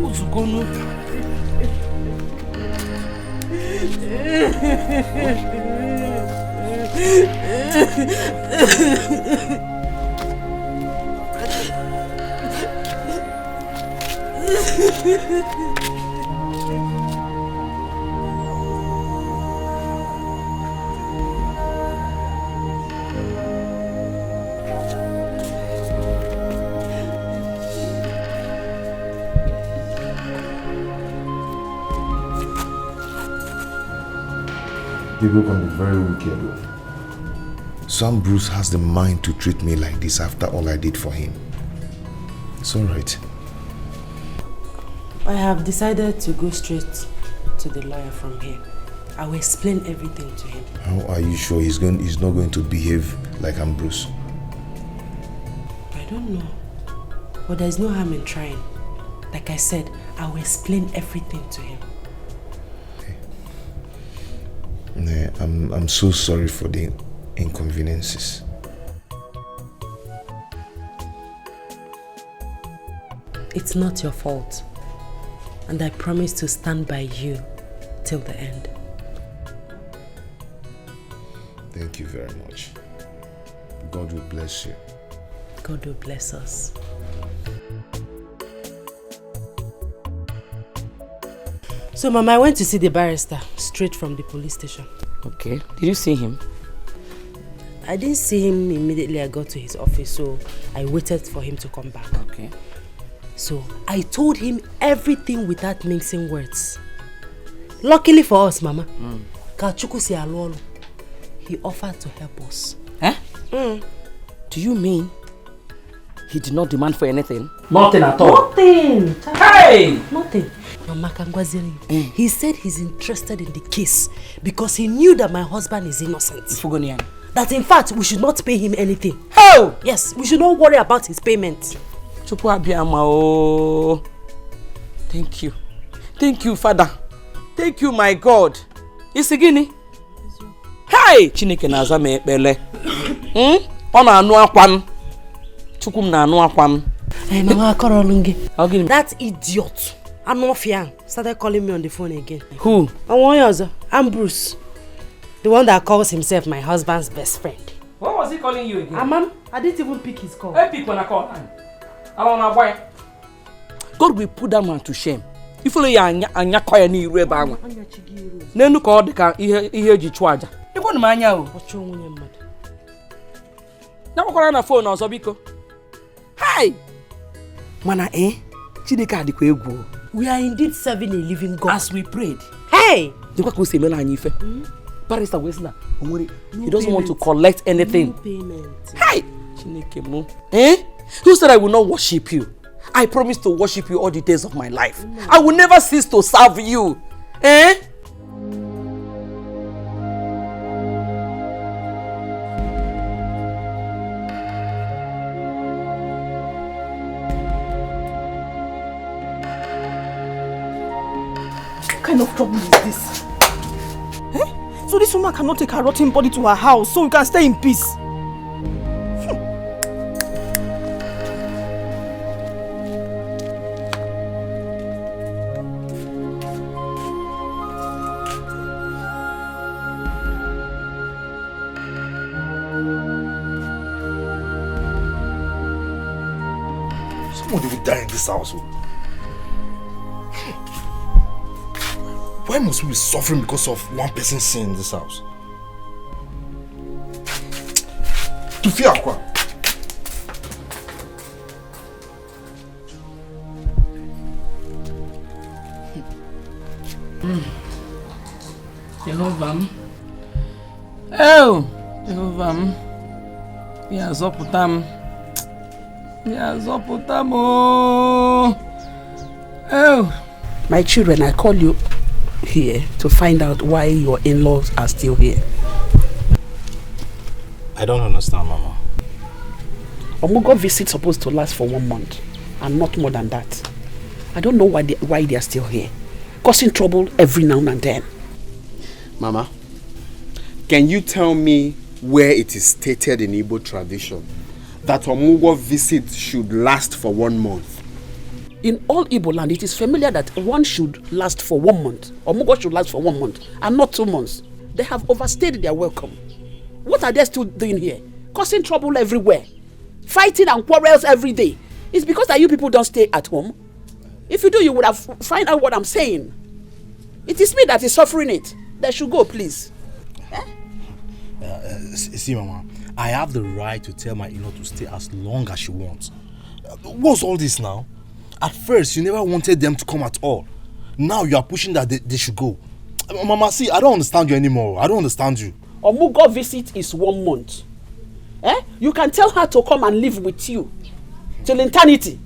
Who's gonna? People can be very wicked. Some Bruce has the mind to treat me like this after all I did for him. It's alright. I have decided to go straight to the lawyer from here. I will explain everything to him. How are you sure he's not going to behave like I'm Bruce? I don't know. But there's no harm in trying. Like I said, I will explain everything to him. I'm so sorry for the inconveniences. It's not your fault. And I promise to stand by you till the end. Thank you very much. God will bless you. God will bless us. So, Mama, I went to see the barrister straight from the police station. Okay. Did you see him? I didn't see him immediately I got to his office, so I waited for him to come back. Okay. So, I told him everything without mixing words. Luckily for us, Mama, he offered to help us. Eh? Do you mean he did not demand for anything? Nothing at all. Nothing. Hey! Nothing. Mama Kangwaziri, he said he's interested in the case because he knew that my husband is innocent. That in fact, we should not pay him anything. How? Yes, we should not worry about his payment. Thank you. Thank you, Father. Thank you, my God. Isigini. Hey! Chineke na-aza m ekpele. Ọ na-anụ akwa m. Chukwu m na-anụ akwa m. Hey, Mama Korolunge. That idiot, Anofian, started calling me on the phone again. Who? I'm Bruce. The one that calls himself my husband's best friend. What was he calling you again? Mom, I didn't even pick his call. I pick when I call. God will put that man to shame. If only anya kwaya ni iru ebe anwa. Nenu ka ọ dị ka ihe eji chụọ aja. Ịkwọ na anya o. Ọchụ nwunye mmadụ. Na gbakwara na phone ọzọ biko. Hi. Mana Chineke adịkwa egwu. We are indeed serving a living God. As we prayed. Hey! Dịkwa ka o si emela anyị ife. Barrister Wesna, he doesn't want to collect anything. No payment. Hi! Chineke mo. Who said I will not worship you? I promise to worship you all the days of my life. I will never cease to serve you. What kind of trouble is this? So this woman cannot take her rotten body to her house so we can stay in peace. Somebody will die in this house. Why must we be suffering because of one person's sin in this house? To fear Aqua. Jehovah. Oh, Jehovah. Yazoputam. Oh. My children, I call you here to find out why your in-laws are still here. I don't understand, Mama. Omugo visit supposed to last for 1 month and not more than that. I don't know why they are still here, causing trouble every now and then. Mama, can you tell me where it is stated in Igbo tradition that Omugo visit should last for 1 month? In all Igbo land, it is familiar that one should last for 1 month. Omugo should last for 1 month and not 2 months. They have overstayed their welcome. What are they still doing here? Causing trouble everywhere. Fighting and quarrels every day. It's because that you people don't stay at home. If you do, you would have find out what I'm saying. It is me that is suffering it. They should go, please. See, Mama, I have the right to tell my in-law to stay as long as she wants. What's all this now? At first, you never wanted them to come at all. Now you are pushing that they should go. Mama, see, I don't understand you anymore. I don't understand you. Omugo visit is 1 month. You can tell her to come and live with you till eternity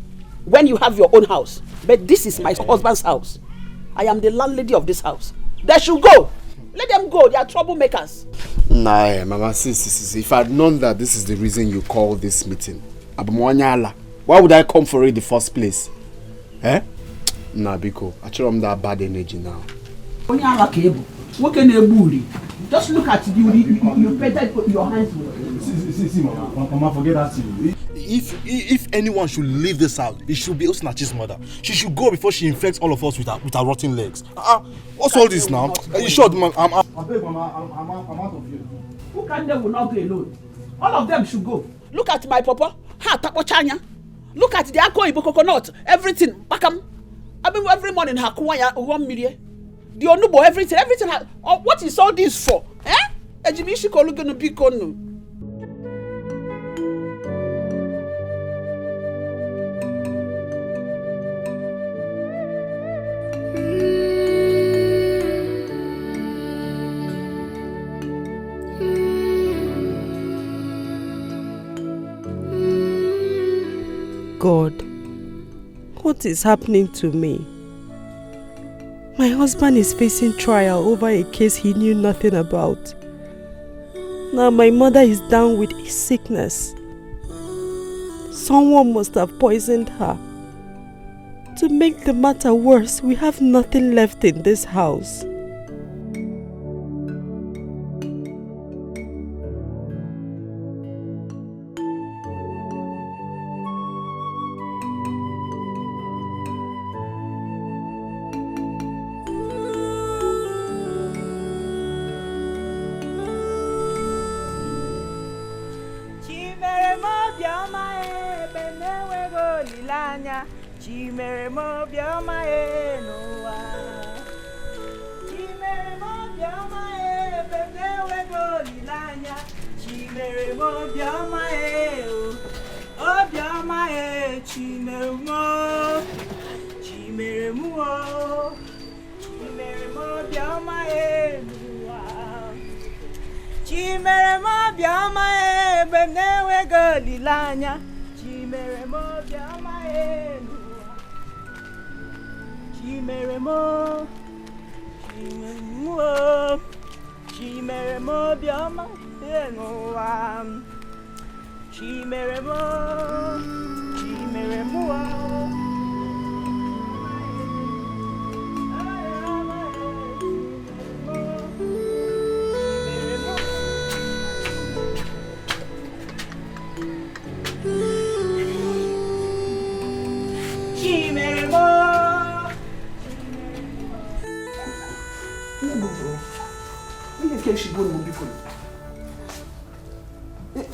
when you have your own house. But this is my husband's house. I am the landlady of this house. They should go. Let them go. They are troublemakers. Nah, Mama, see. If I had known that this is the reason you called this meeting, why would I come for it in the first place? Nah, Biko, I show them that bad energy now. Just look at you painted your hands with. See, Mama, forget that. If anyone should leave this house, it should be Osinachi's mother. She should go before she infects all of us with her rotten legs. What's all this now? You sure, man? I'm out of here. Who can they will not go alone? All of them should go. Look at my papa. Ha tapochanya. Look at the Ako Ibo coconut. Everything. Bakam. I mean, every morning ha kuwaya 1 million. The onubo everything. Everything. What is all this for? Eh? Ejibishi kolu gonna be kono. God, what is happening to me? My husband is facing trial over a case he knew nothing about. Now my mother is down with a sickness. Someone must have poisoned her. To make the matter worse, we have nothing left in this house. Chimere mo bioma e noa. Chimere mo bioma e benewe go lilanya. Chimere mo bioma e o bioma e chimere mo. Chimere mo. Chimere mo bioma e noa. Chimere mo bioma e benewe go lilanya. Chimere mo bioma e noa. Chimere mo, chimere mo bioma enoa. Chimere mo. Chimere mo.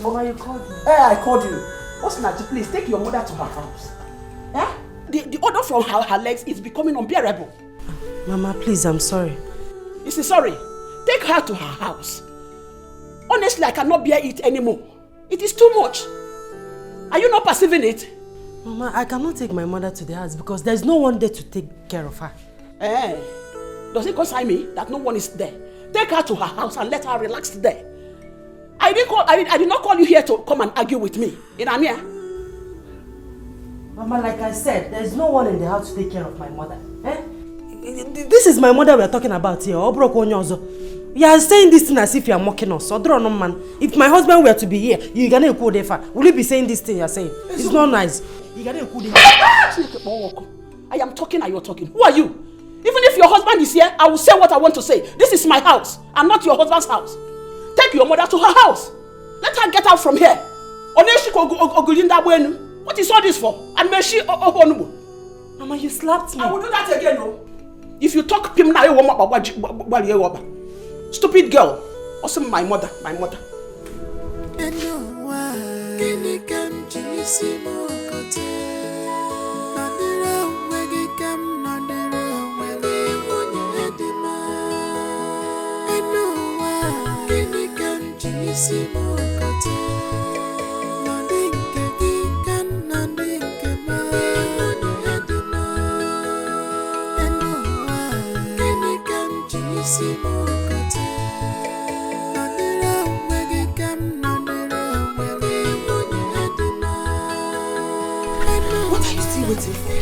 Mama, you called me. Eh, I called you. What's Naji, please take your mother to her house. Eh? The odor from her legs is becoming unbearable. Mama, please, I'm sorry. You see, sorry. Take her to her house. Honestly, I cannot bear it anymore. It is too much. Are you not perceiving it? Mama, I cannot take my mother to the house because there's no one there to take care of her. Eh? Does it concern me that no one is there? Take her to her house and let her relax there. I did not call you here to come and argue with me. In Amia. Mama, like I said, there's no one in the house to take care of my mother. Eh? This is my mother we're talking about here. You are saying this thing as if you are mocking us. If my husband were to be here, you're gonna go there. Will you be saying this thing you're saying? It's not nice. I am talking and you're talking. Who are you? Even if your husband is here, I will say what I want to say. This is my house and not your husband's house. Take your mother to her house. Let her get out from here. What is all this for? And may she Mama, you slapped me. I will do that again, no? If you talk him now, stupid girl. Also my mother. What are you still waiting for?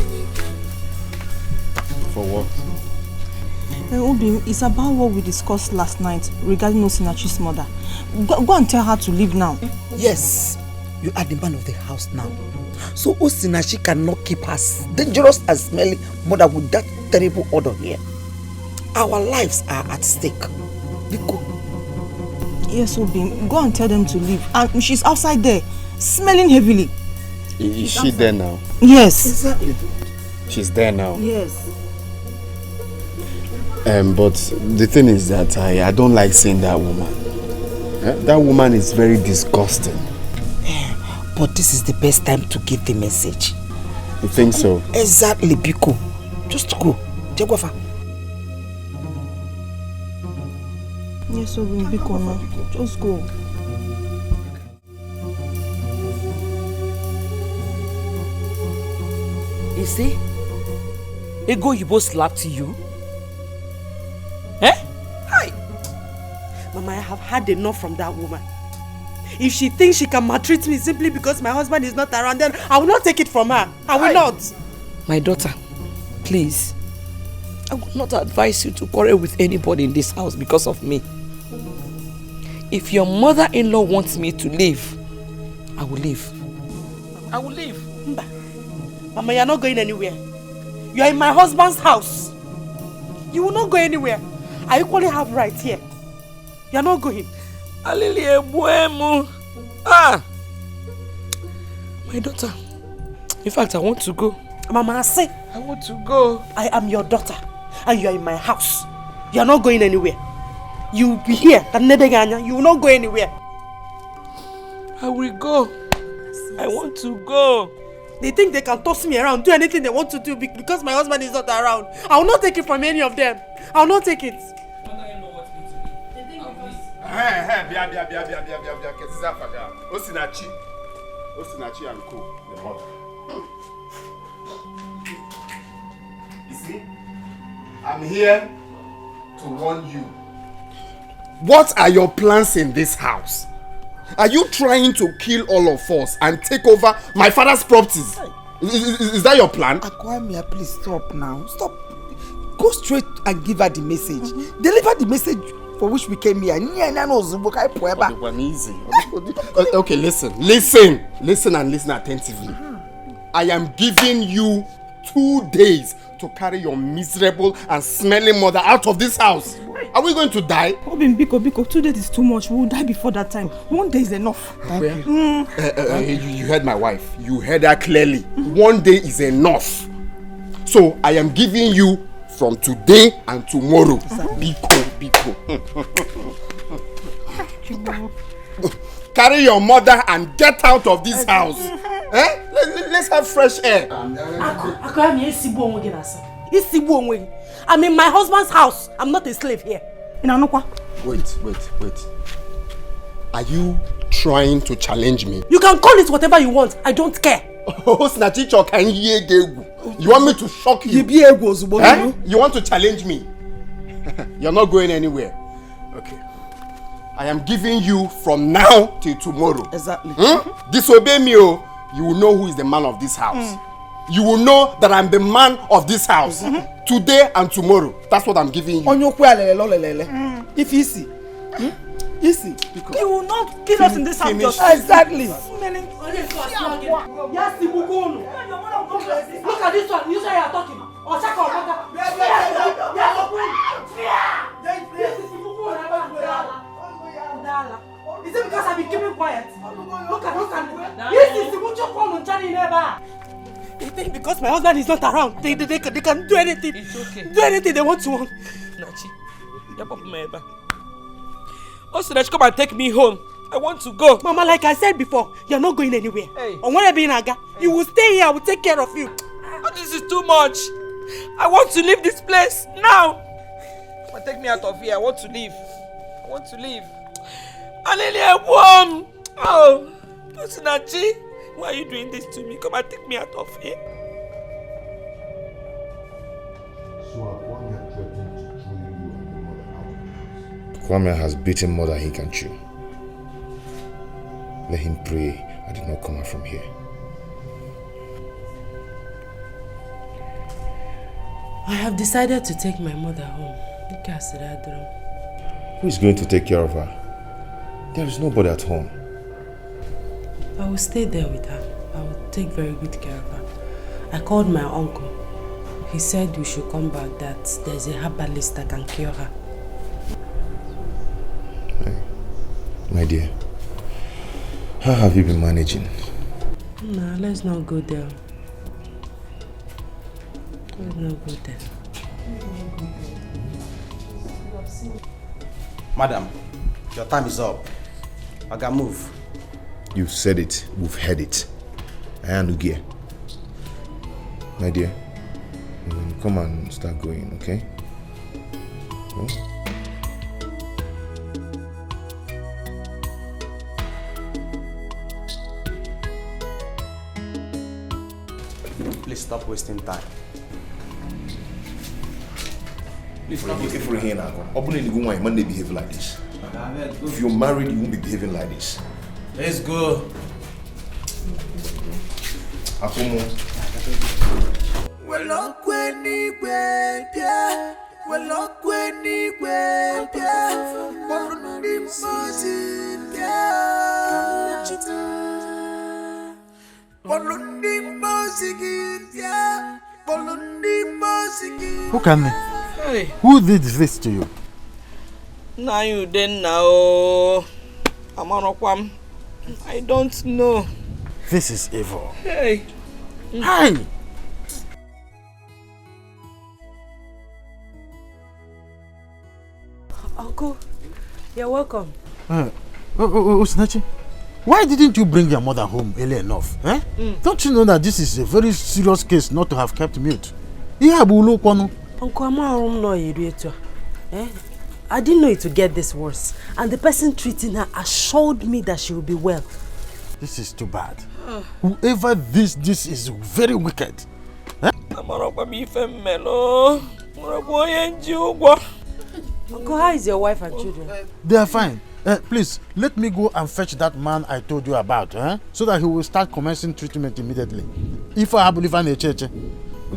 For what? Obi, it's about what we discussed last night regarding Osinachi's mother. Go and tell her to leave now. Yes, you are the man of the house now. So Osinachi cannot keep her dangerous and smelly mother with that terrible odor here. Our lives are at stake. Biko. Yes, Obi, go and tell them to leave. And she's outside there, smelling heavily. Is she there now? Yes. Exactly. She's there now? Yes. But the thing is that I don't like seeing that woman. That woman is very disgusting. But this is the best time to give the message. You think so? Exactly, Biko. Just go. Jaguafa. Yes, Biko, no. Just go. You see? Ego Yibo slapped you? Eh? Hi! Mama, I have had enough from that woman. If she thinks she can maltreat me simply because my husband is not around, then I will not take it from her. I will not. My daughter, please. I would not advise you to quarrel with anybody in this house because of me. If your mother-in-law wants me to leave, I will leave. I will leave. Mba. Mama, you are not going anywhere. You are in my husband's house. You will not go anywhere. I equally have rights here. You are not going. Ah! My daughter. In fact, I want to go. Mama, I say, I want to go. I am your daughter. And you are in my house. You are not going anywhere. You will be here. You will not go anywhere. I will go. I want to go. They think they can toss me around, do anything they want to do because my husband is not around. I will not take it from any of them. I will not take it. Osinachi and Co. The mother. You see, I'm here to warn you. What are your plans in this house? Are you trying to kill all of us and take over my father's properties? Is that your plan? Akwamia, please stop now. Stop. Go straight and give her the message. Deliver the message for which we came here. Okay, listen and listen attentively. I am giving you 2 days to carry your miserable and smelling mother out of this house. Are we going to die? Biko, 2 days is too much. We will die before that time. 1 day is enough. You heard my wife. You heard her clearly. 1 day is enough. So I am giving you from today and tomorrow. Biko. Carry your mother and get out of this house. Let's have fresh air. I'm in my husband's house. I'm not a slave here. Wait. Are you trying to challenge me? You can call it whatever you want. I don't care. You want me to shock you? You want to challenge me? You're not going anywhere. Okay. I am giving you from now till tomorrow. Exactly. Disobey me, you will know who is the man of this house. You will know that I'm the man of this house. Today and tomorrow. That's what I'm giving you. If easy. Easy. You will not kill us in this house. Exactly. Look at this one. You say you are talking. Is it because I've been keeping quiet? Look at this is the mutual phone on Charlie never. They think because my husband is not around, they can do anything. It's okay. Do anything they want to. Nachi, Nachi, come and take me home. I want to go. Mama, like I said before, you're not going anywhere. Hey. On when I be in Aga, you will stay here. I will take care of you. Oh, this is too much. I want to leave this place now. Come and take me out of here. I want to leave. Alelia, warm. Oh, Nachi, why are you doing this to me? Come and take me out of here. Kwame has beaten more than he can chew. Let him pray I did not come out from here. I have decided to take my mother home. Who is going to take care of her? There is nobody at home. I will stay there with her. I will take very good care of her. I called my uncle. He said we should come back, that there's a herbalist that can cure her. My dear, how have you been managing? Nah, let's not go there. Let's not go there. Madam, your time is up. I can move. You've said it. We've heard it. I am Nugia. My dear, come and start going, okay? Oh. Please stop wasting time. If you're here now, you might behave like this. If you're married, you won't be behaving like this. Let's go. Akumo. Who can me? Hey. Who did this to you? Now you then now. Amanokwam. I don't know. This is evil. Hey. Hi. Uncle, you're welcome. Osinachi, why didn't you bring your mother home early enough? Eh? Don't you know that this is a very serious case not to have kept mute? Uncle, I didn't know it would get this worse. And the person treating her assured me that she will be well. This is too bad. Whoever this is very wicked. Eh? Uncle, how is your wife and children? They are fine. Please, let me go and fetch that man I told you about, so that he will start commencing treatment immediately. If I believe in a church,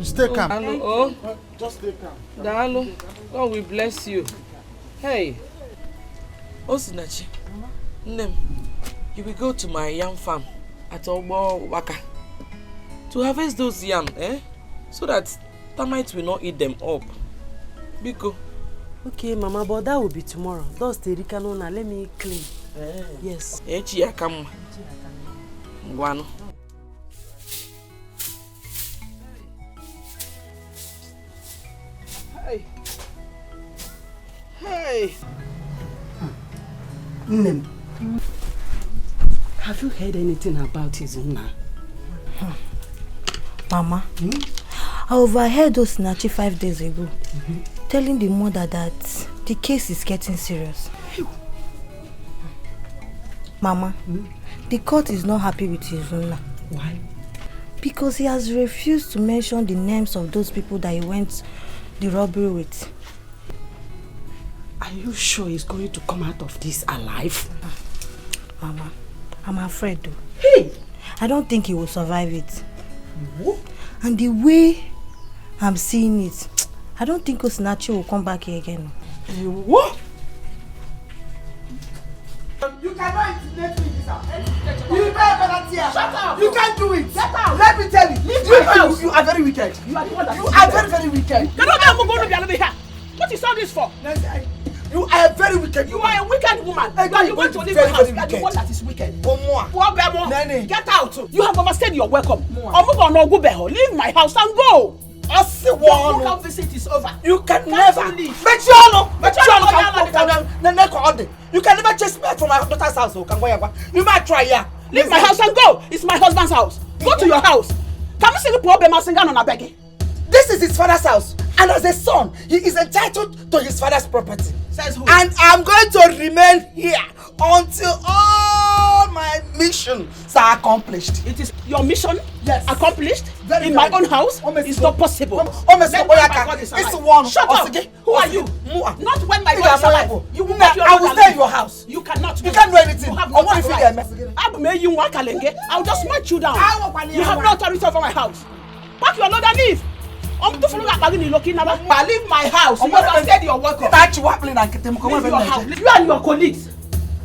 stay calm. Just stay calm. Dalo, God will bless you. Hey, Osinachi, Nem, you will go to my yam farm at Obo Waka to harvest those yam, so that termites will not eat them up. Biko. Okay, Mama, but that will be tomorrow. Those Terikano, let me clean. Yes. Echiakam. Guano. Hey. Hey. Nem, have you heard anything about his owner? Mama, I overheard Osinachi 5 days ago. Telling the mother that the case is getting serious. Mama, the court is not happy with his owner. Why? Because he has refused to mention the names of those people that he went the robbery with. Are you sure he's going to come out of this alive? Mama, I'm afraid though. Hey! I don't think he will survive it. What? And the way I'm seeing it, I don't think Osinachi will come back here again. What? You cannot intimidate me in this house. You better here. Shut up! You can't do it. Get out! Let me tell you. Leave my house. You are very wicked. You are the one that You are very, very wicked. What is all this for? You are a very wicked woman. You are a wicked woman. Hey, You are the one to leave my house. You are the one that is wicked. Get out. You have overstayed your welcome. Leave my house and go. Your local visit is over. You can never leave. You can never chase me from my daughter's house. You might try here. Leave my house and go. It's my husband's house. Go to your house. Can you see the poor Bema Singan on a begging? This is his father's house. And as a son, he is entitled to his father's property. Says who? And I'm going to remain here until all my missions are accomplished. It is your mission? Yes. Accomplished? Very in well. my own house? It's not possible. It's one. Shut up. Who are you? Not when my wife is alive. You will not. I will stay in your house. You cannot. You can't do anything. You have no right. I'll just smash you down. You have no authority over my house. Pack your load and leave. Leave my house. You overstayed your welcome. Leave your house. You and your colleagues.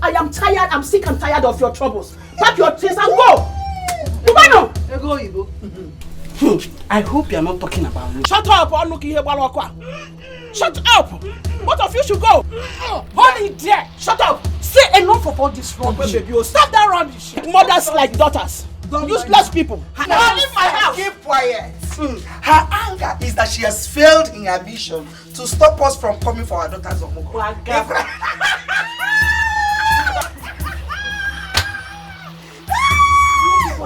I am tired. I'm sick and tired of your troubles. Pack your things and go. I hope you are not talking about me. Shut up. Shut up. Both of you should go. Hold it there. Shut up. Say enough of all this rubbish. Stop that rubbish. Mothers like daughters. Useless people. Leave my house. Keep quiet. Her anger is that she has failed in her mission to stop us from coming for our daughter's omugo. I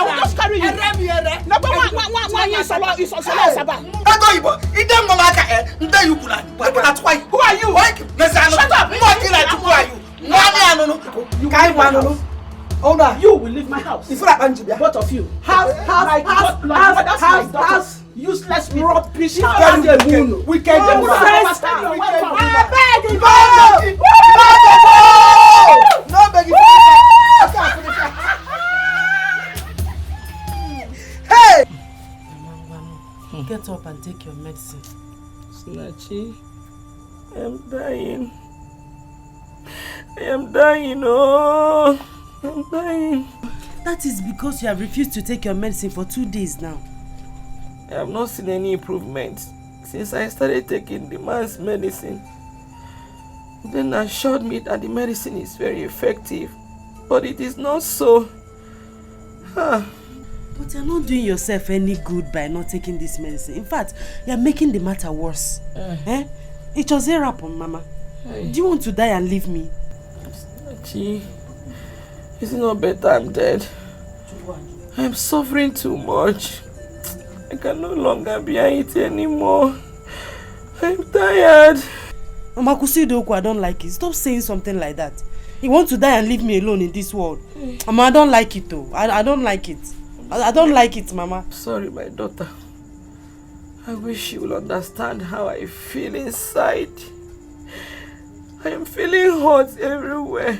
will just carry you. Who are you? Shut up! Who are you? You will leave my house. Both of you. House. Useless rubbish. We can no begging. Hey! Get up and take your medicine. Snatchy, I am dying. I am dying, oh! I'm dying. That is because you have refused to take your medicine for 2 days now. I have not seen any improvement since I started taking the man's medicine. Then assured me that the medicine is very effective, but it is not so. But you're not doing yourself any good by not taking this medicine. In fact, you're making the matter worse. It was a rap on Mama. Do you want to die and leave me? Gee, is it not better I'm dead? I'm suffering too much. I can no longer bear it anymore. I'm tired. Mama Kusidoku, I don't like it. Stop saying something like that. You want to die and leave me alone in this world. Mama, I don't like it though. I don't like it. I don't like it, Mama. Sorry, my daughter. I wish you will understand how I feel inside. I am feeling hot everywhere.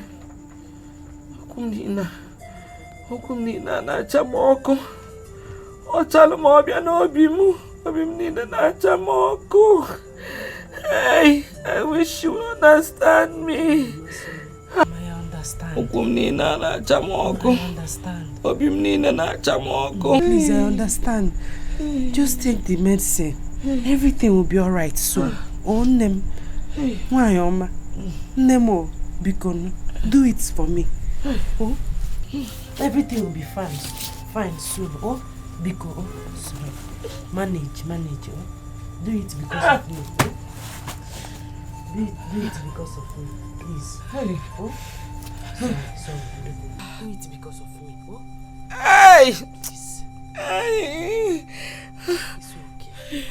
Okumnina na chamoko. Ochalmo obia no obimu. Obimnina na chamoko. Hey, I wish you will understand me. I understand. Okumnina na chamoko. I understand. Obimnina na chamoko. Please, I understand. Just take the medicine. Everything will be alright soon. On them. Why, Oma? Nemo, Bikono, do it for me. Oh, everything will be fine. Fine soon. Oh, Biko, oh, sorry. Manage. Oh, do it because of me. Do it because of me, please. Oh, sorry. Do it because of me. Oh, hey! Hey! It's okay.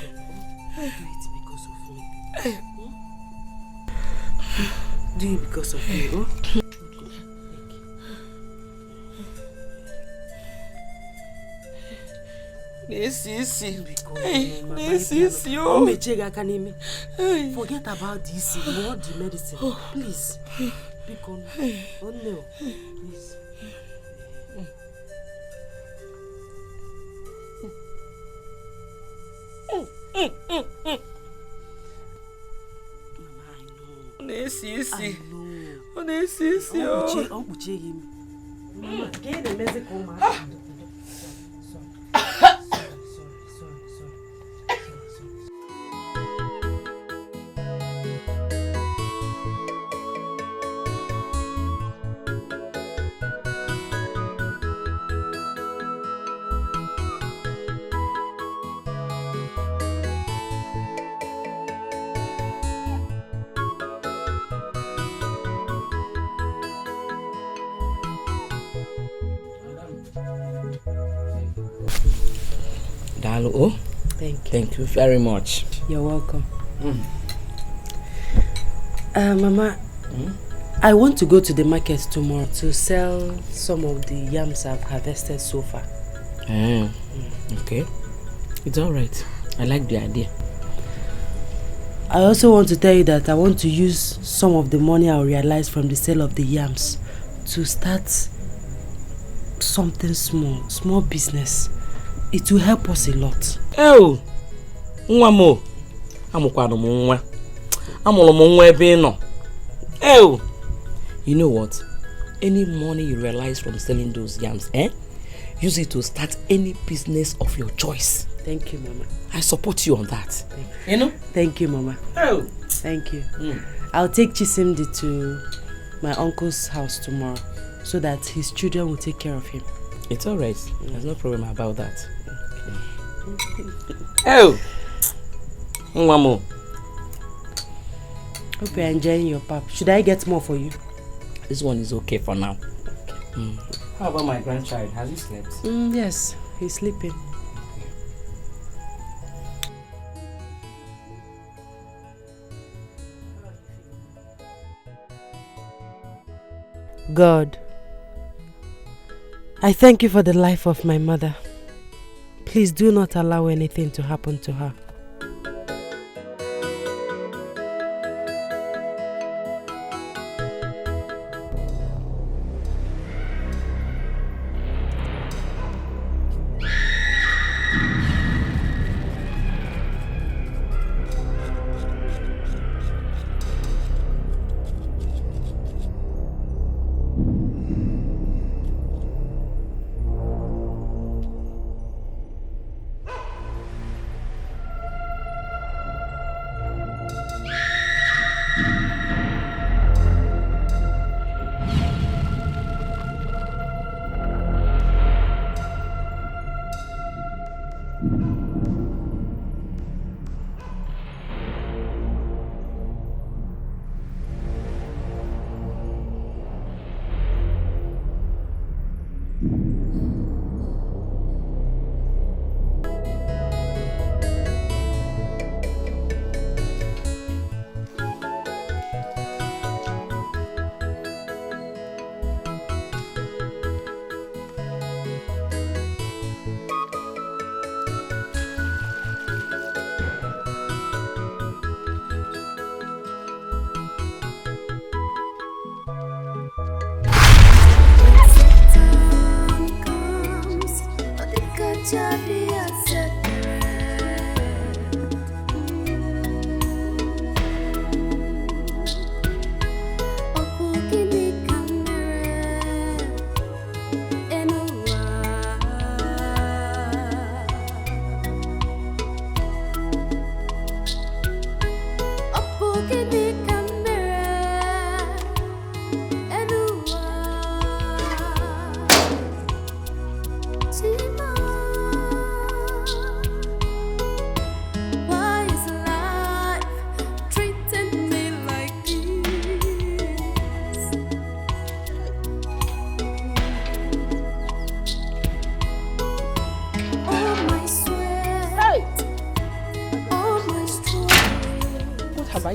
Do it because of me. Do it because of me. Oh. This forget about this. You want the medicine. Please. Because oh no. Please. Dalu, thank you very much. You're welcome. Mama, I want to go to the market tomorrow to sell some of the yams I've harvested so far. Okay, it's all right. I like the idea. I also want to tell you that I want to use some of the money I'll realize from the sale of the yams to start something small business. It will help us a lot. Oh, Nwamo, amukwano mwa, amolo mwa ebe no. Oh, you know what? Any money you realize from selling those yams, use it to start any business of your choice. Thank you, Mama. I support you on that. You know? Thank you, Mama. Oh, thank you. I'll take Chisimdi to my uncle's house tomorrow so that his children will take care of him. It's all right. There's no problem about that. Oh, Mamo. Hope you're enjoying your pap. Should I get more for you? This one is okay for now. Okay. How about my grandchild? Has he slept? Yes, he's sleeping. God, I thank you for the life of my mother. Please do not allow anything to happen to her.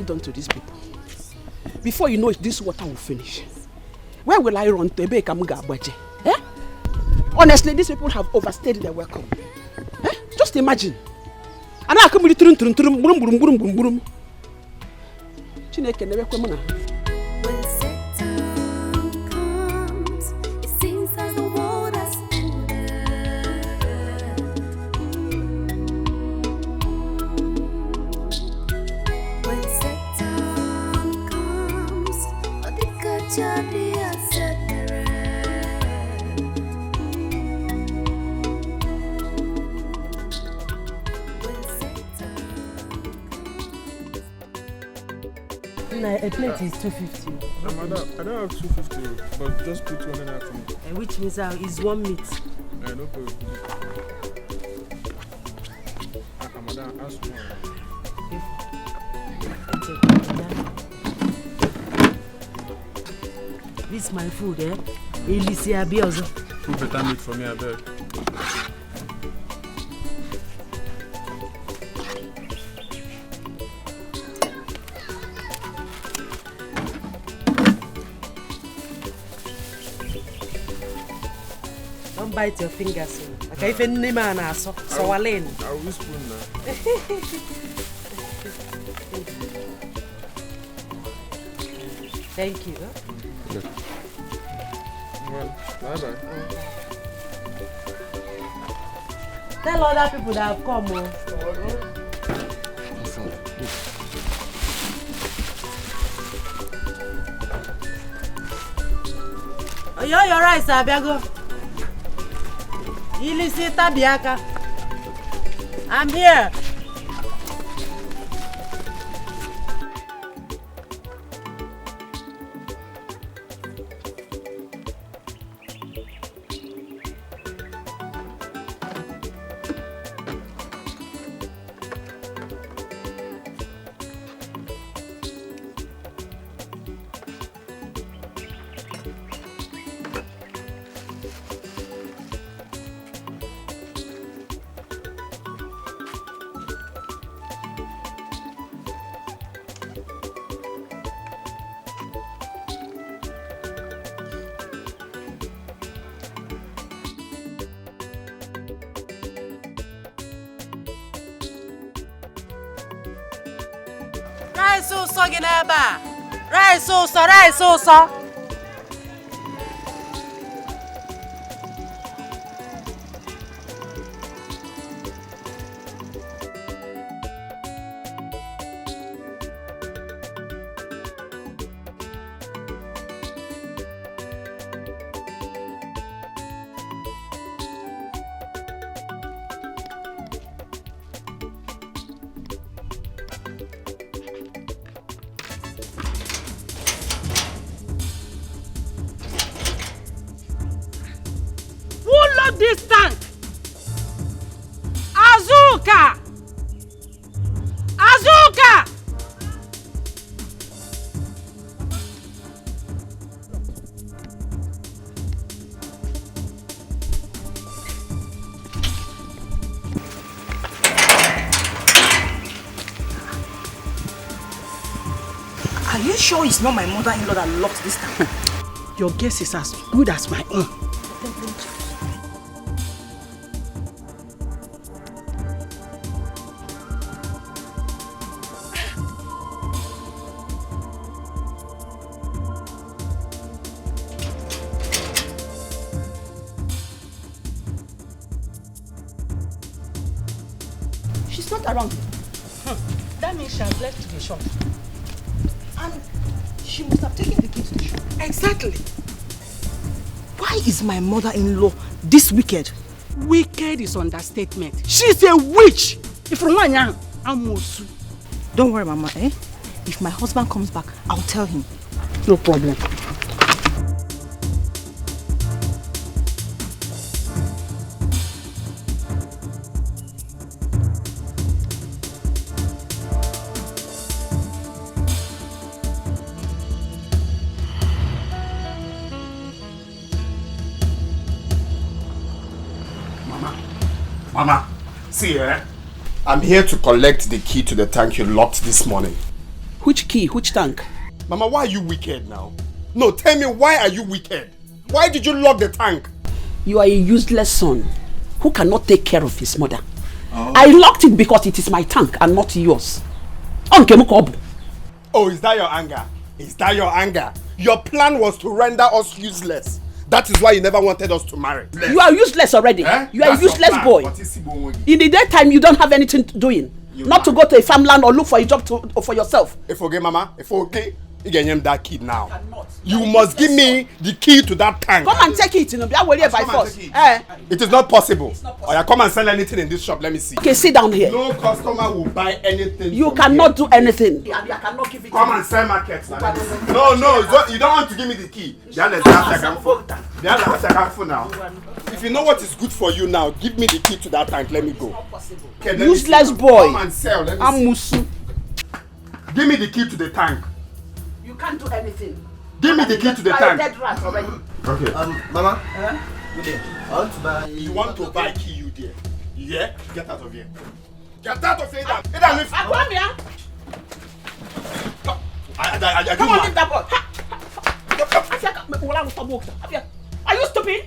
Done to these people. Before you know it, this water will finish. Where will I run to? Eh? Honestly, these people have overstayed their welcome. Eh? Just imagine. And I come with the Chineke never come. A plate is 250. Madam, I don't have 250, but just put one in after me. Which means it's 1 meat. No problem. Madam, ask more. This is my food, eh? ALICHI Abiozo. Food better meat for me, I beg. Bite your fingers. Okay, if any man has so Walen. I will spoon now. Thank you. Yeah. Well, bye-bye. Tell other people that have come. Oh, you're right, Sabiago. ALICHI Tabiaka. I'm here. Rice ụsọ gị n'ebe a. Rice ụsọ. This tank. Azuka. Are you sure it's not my mother-in-law that locked this tank? Your guess is as good as my own. She's not around. That means she has left the shop. And she must have taken the key to the shop. Exactly. Why is my mother-in-law this wicked? Wicked is understatement. She's a witch. If from one young, Don't worry, Mama. If my husband comes back, I'll tell him. No problem. Mama, see I'm here to collect the key to the tank you locked this morning. Which key? Which tank? Mama, why are you wicked now? No, tell me, why are you wicked? Why did you lock the tank? You are a useless son who cannot take care of his mother. Oh. I locked it because it is my tank and not yours. Oh, is that your anger? Is that your anger? Your plan was to render us useless. That is why you never wanted us to marry. You are useless already. You are a useless boy. In the daytime, you don't have anything doing. Not to go to a farmland or look for a job for yourself. If okay, Mama, if okay, you can name that kid now. You must give me the key to that tank. Come and take it. By force. It is not possible. Or you come and sell anything in this shop. Let me see. Okay, sit down here. No customer will buy anything. You cannot do anything. Come and sell markets. No, you don't want to give me the key. Now. If you know what is good for you now, give me the key to that tank. Let me go. Okay, useless boy. Come and sell. Let me see. Give me the key to the tank. You can't do anything. Give me the key to the tank. Dead rat already. Okay. Mama. I want to buy. You want to buy key, you dear? Yeah? Get out of here. Get out of here. Come here. Come on, leave that boy. Are you stupid?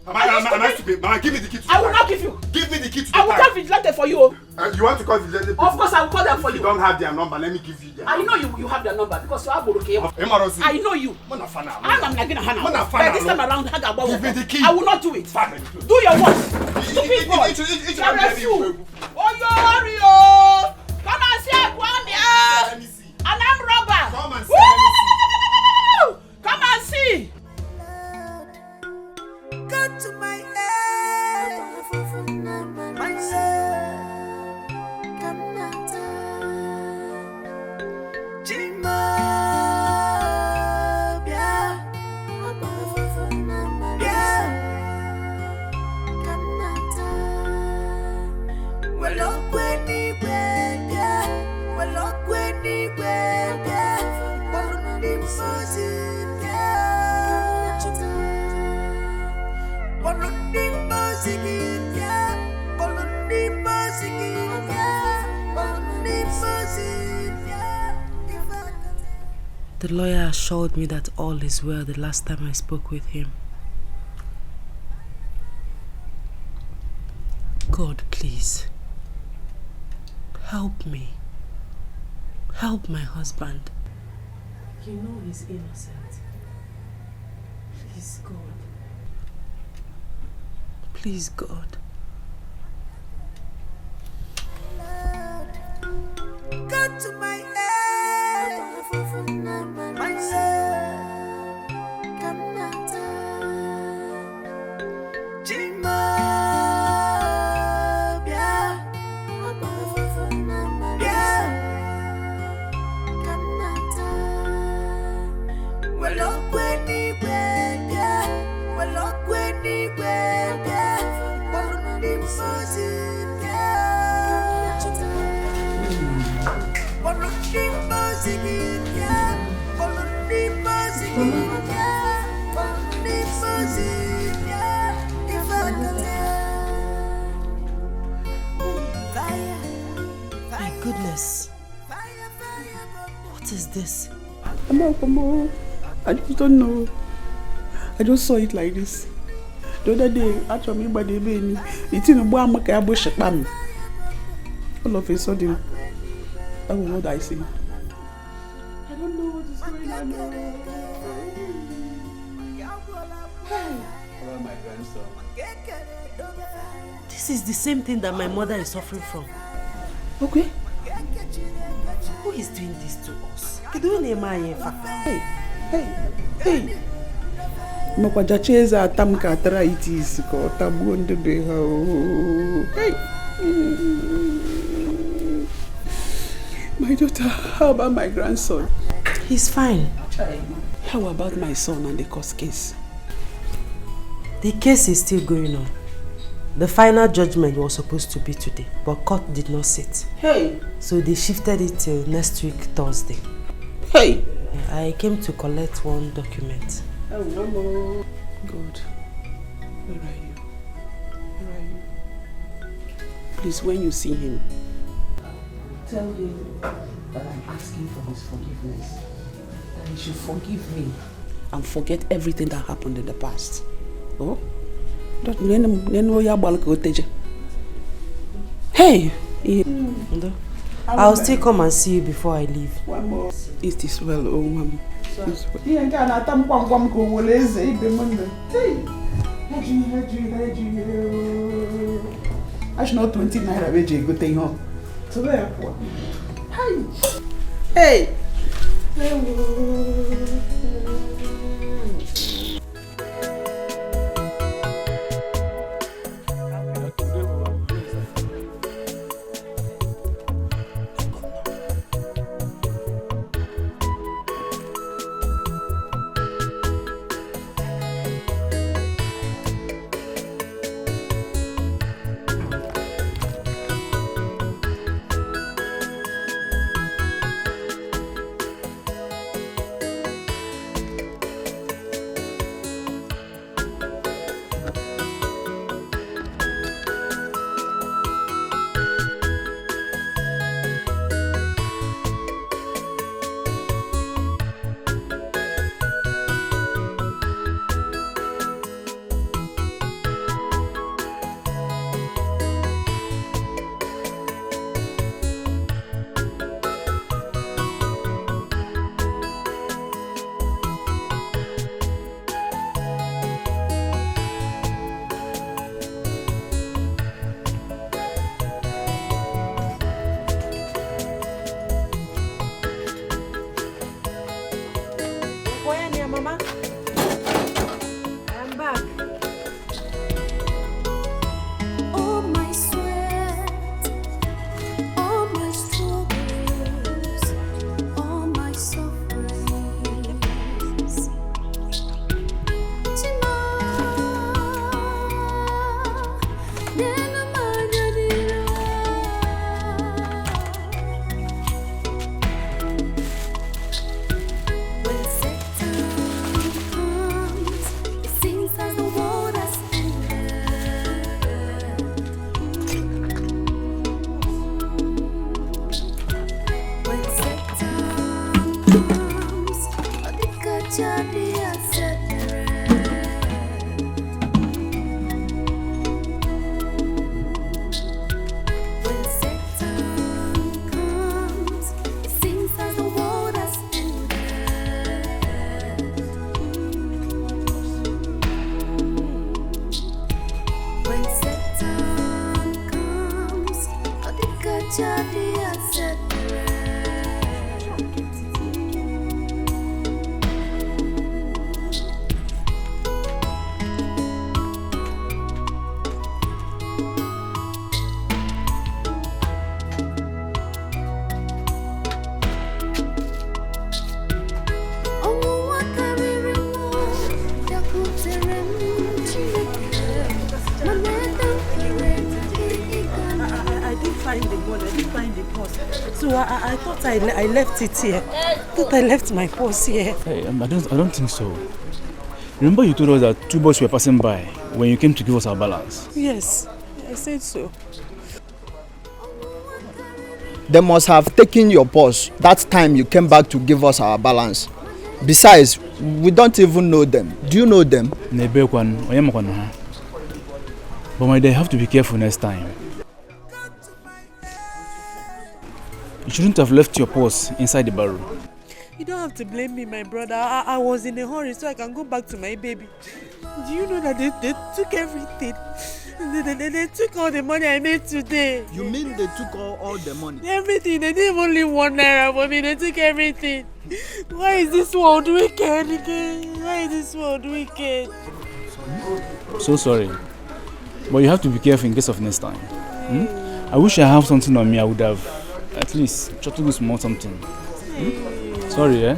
Am I stupid? Mama, give me the key to the tank. I will not give you. Give me the key to the tank. I will call vigilante for you. You want to call vigilante? Of course, I will call them for you. You don't have their number. Let me give you their number. I know you have their number because you have Boroke. I know you. I'm Nagina Hana. But this time around, give me the key. I will not do it. Do your work. Stupid boy. You are a fool. Oh, come and see Kwame. And I'm robber. Come and see. Come and see. Got to my head, myself, come not Jima, come not well up when The lawyer assured me that all is well the last time I spoke with him. God, please, help me. Help my husband. You know he's innocent. Please, God. Please, God. Come to my aid, my soul, come not Jima, yeah, come not well up when he went, yeah, well up when he went, yeah, well My goodness. What is this? I just don't know. I just saw it like this. The other day, actually, by the baby, it's in a bar, all of a sudden, I don't know what I see. I don't know what is going on. Hello, my grandson. This is the same thing that my mother is suffering from. Okay. Who is doing this to us? Hey. Makwajacheza atamka arthritis ko tabuonde beha. Hey. My daughter, how about my grandson? He's fine. How about my son and the court case? The case is still going on. The final judgment was supposed to be today, but court did not sit. Hey! So they shifted it till next week, Thursday. Hey! I came to collect one document. Oh, Mama. God. Where are you? Where are you? Please, when you see him, tell him that I'm asking for his forgiveness. That he should forgive me and forget everything that happened in the past. Oh? Hey! I'll still come and see you before I leave. One more. Is this well, oh Mama? I should not 20 naira which you go take home. So where hey! No, I thought I left it here. I thought I left my purse here. Hey, I don't think so. Remember you told us that 2 boys were passing by when you came to give us our balance? Yes, I said so. They must have taken your purse that time you came back to give us our balance. Besides, we don't even know them. Do you know them? But my dear, you have to be careful next time. You shouldn't have left your purse inside the barrel. You don't have to blame me, my brother. I was in a hurry so I can go back to my baby. Do you know that they took everything? They took all the money I made today. You mean they took all the money? Everything. They didn't even leave 1 naira for me. They took everything. Why is this world wicked again? Why is this world wicked? So sorry. But you have to be careful in case of next time. I wish I have something on me. I would have at least tried to do small something. Sorry, eh?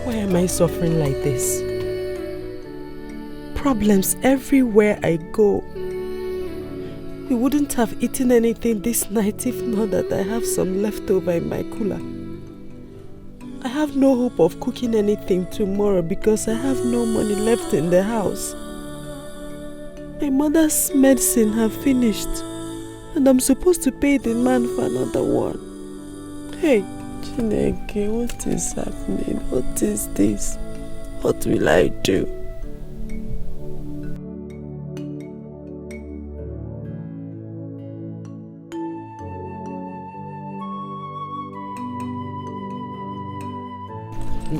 Why am I suffering like this? Problems everywhere I go. We wouldn't have eaten anything this night if not that I have some leftover in my cooler. I have no hope of cooking anything tomorrow because I have no money left in the house. My mother's medicine have finished and I'm supposed to pay the man for another one. Hey, Chineke, what is happening? What is this? What will I do?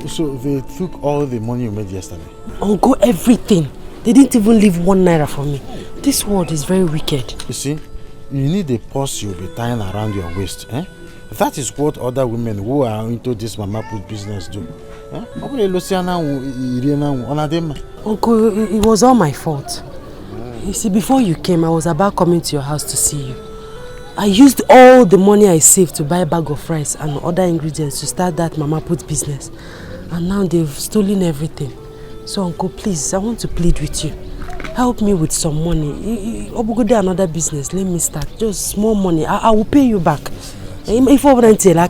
So they took all the money you made yesterday? Uncle, everything. They didn't even leave 1 naira for me. This world is very wicked. You see, you need a purse you'll be tying around your waist. Eh? That is what other women who are into this mama put business do. Eh? Uncle, it was all my fault. You see, before you came, I was about coming to your house to see you. I used all the money I saved to buy a bag of rice and other ingredients to start that mama put business. And now they've stolen everything. So uncle, please, I want to plead with you. Help me with some money. Obugo do another business, let me start. Just small money. I will pay you back. If I wouldn't tell I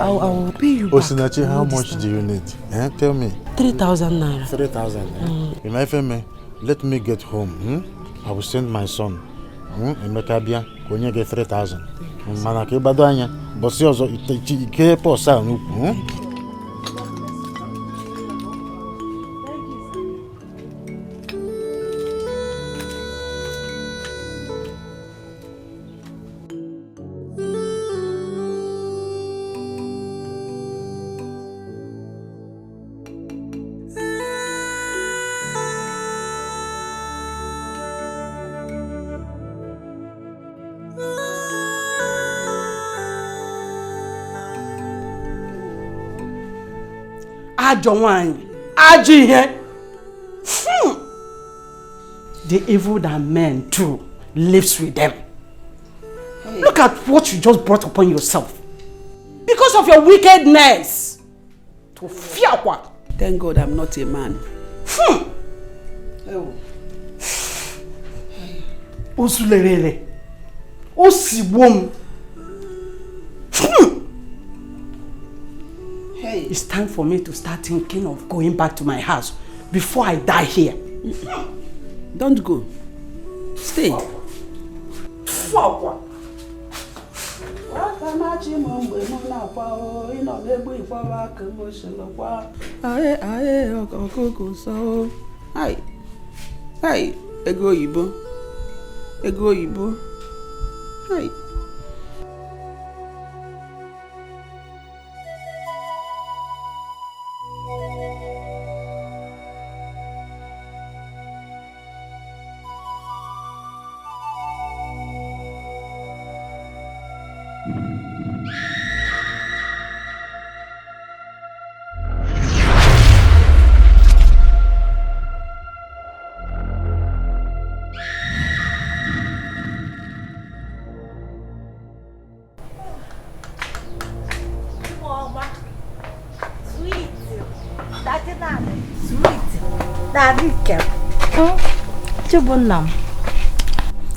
will pay you back. Osinachi, how much do you need? Eh? Tell me. 3,000 naira. 3,000. Let me get home. I will send my son. Emeka bia, konye get 3,000. Mana ke bado anya, bosi ozo ike po sa nuku. The evil that men do lives with them. Hey. Look at what you just brought upon yourself. Because of your wickedness. To fear what? Thank God I'm not a man. Osulerele. Osiwom. Hey, it's time for me to start thinking of going back to my house before I die here. Don't go. Stay. Fuck. Wakanachi mumbe muna kwao ino negwe kwa wake moshelo kwa aye okoko so ai ego yibo ai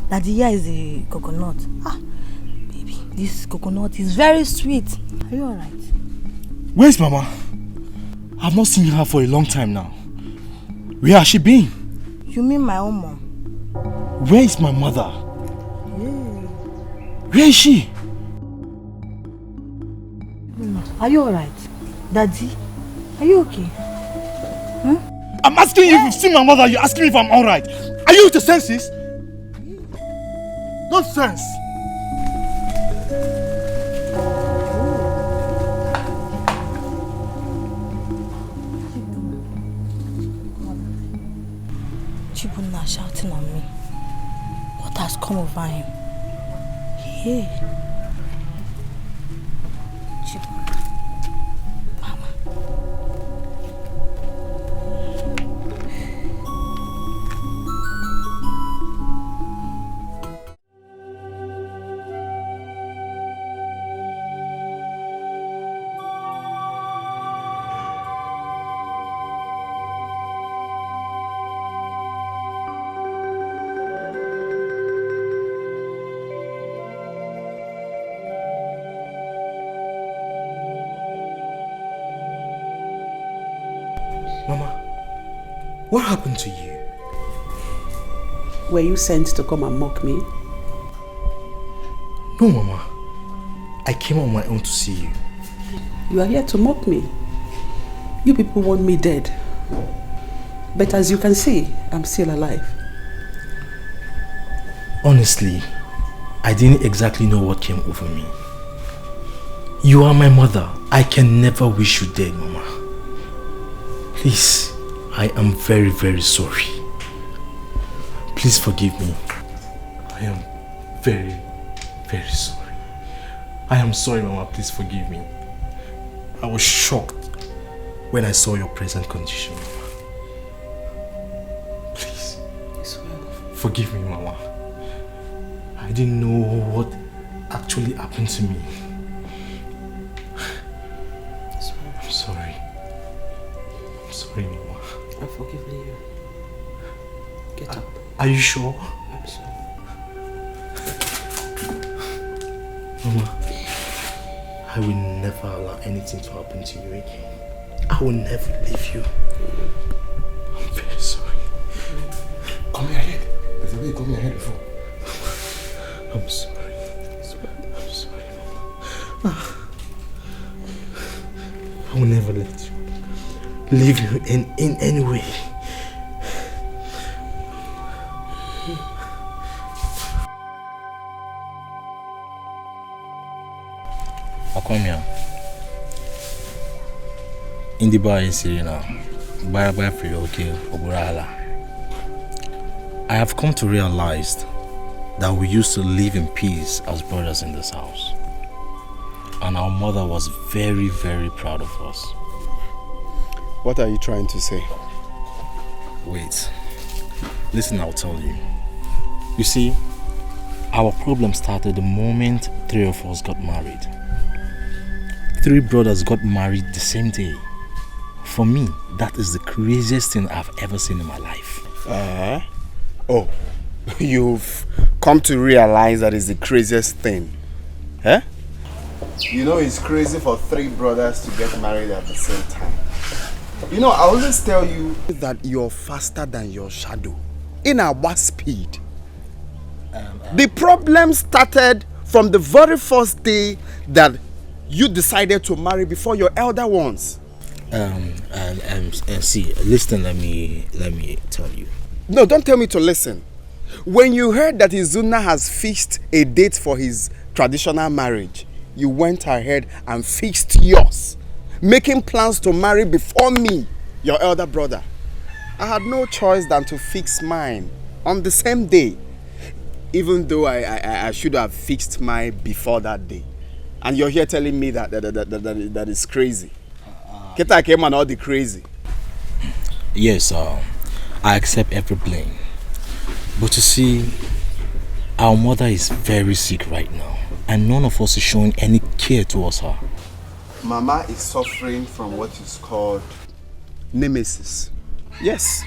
Daddy, here is a coconut. Baby, this coconut is very sweet. Are you alright? Where's Mama? I've not seen her for a long time now. Where has she been? You mean my own mom? Where is my mother? Yeah. Where is she? Are you alright? Daddy, are you okay? I'm asking you if you've seen my mother. You're asking me if I'm alright. Are you with your senses? Nonsense! Chibunna shouting on me. What has come over him? Yeah. What happened to you? Were you sent to come and mock me? No, Mama. I came on my own to see you. You are here to mock me. You people want me dead. But as you can see, I'm still alive. Honestly, I didn't exactly know what came over me. You are my mother. I can never wish you dead, Mama. Please, I am very, very sorry. Please forgive me. I am very, very sorry. I am sorry, Mama. Please forgive me. I was shocked when I saw your present condition, Mama. Please, forgive me, Mama. I didn't know what actually happened to me. I'm sorry. I'm sorry, Mama. I've forgiven you. Get up. Are you sure? I'm sure. Mama, I will never allow anything to happen to you again. I will never leave you. I'm very sorry. Come here ahead. There's a way, come here ahead before. I'm sorry. I'm sorry, Mama. I will never let you leave you in any way. Akomia. In the bar in Serena, by free okay, Oburala. I have come to realize that we used to live in peace as brothers in this house. And our mother was very, very proud of us. What are you trying to say? Wait. Listen, I'll tell you. You see, our problem started the moment 3 of us got married. 3 brothers got married the same day. For me, that is the craziest thing I've ever seen in my life. Oh, you've come to realize that is the craziest thing. Eh? You know it's crazy for 3 brothers to get married at the same time. You know, I always tell you that you're faster than your shadow. In our speed. The problem started from the very first day that you decided to marry before your elder ones. See, listen, let me tell you. No, don't tell me to listen. When you heard that Izuna has fixed a date for his traditional marriage, you went ahead and fixed yours, making plans to marry before me, your elder brother. I had no choice than to fix mine on the same day, even though I should have fixed mine before that day. And you're here telling me that is crazy. Keta came and all the crazy. Yes, I accept every blame. But you see, our mother is very sick right now, and none of us is showing any care towards her. Mama is suffering from what is called nemesis. Yes,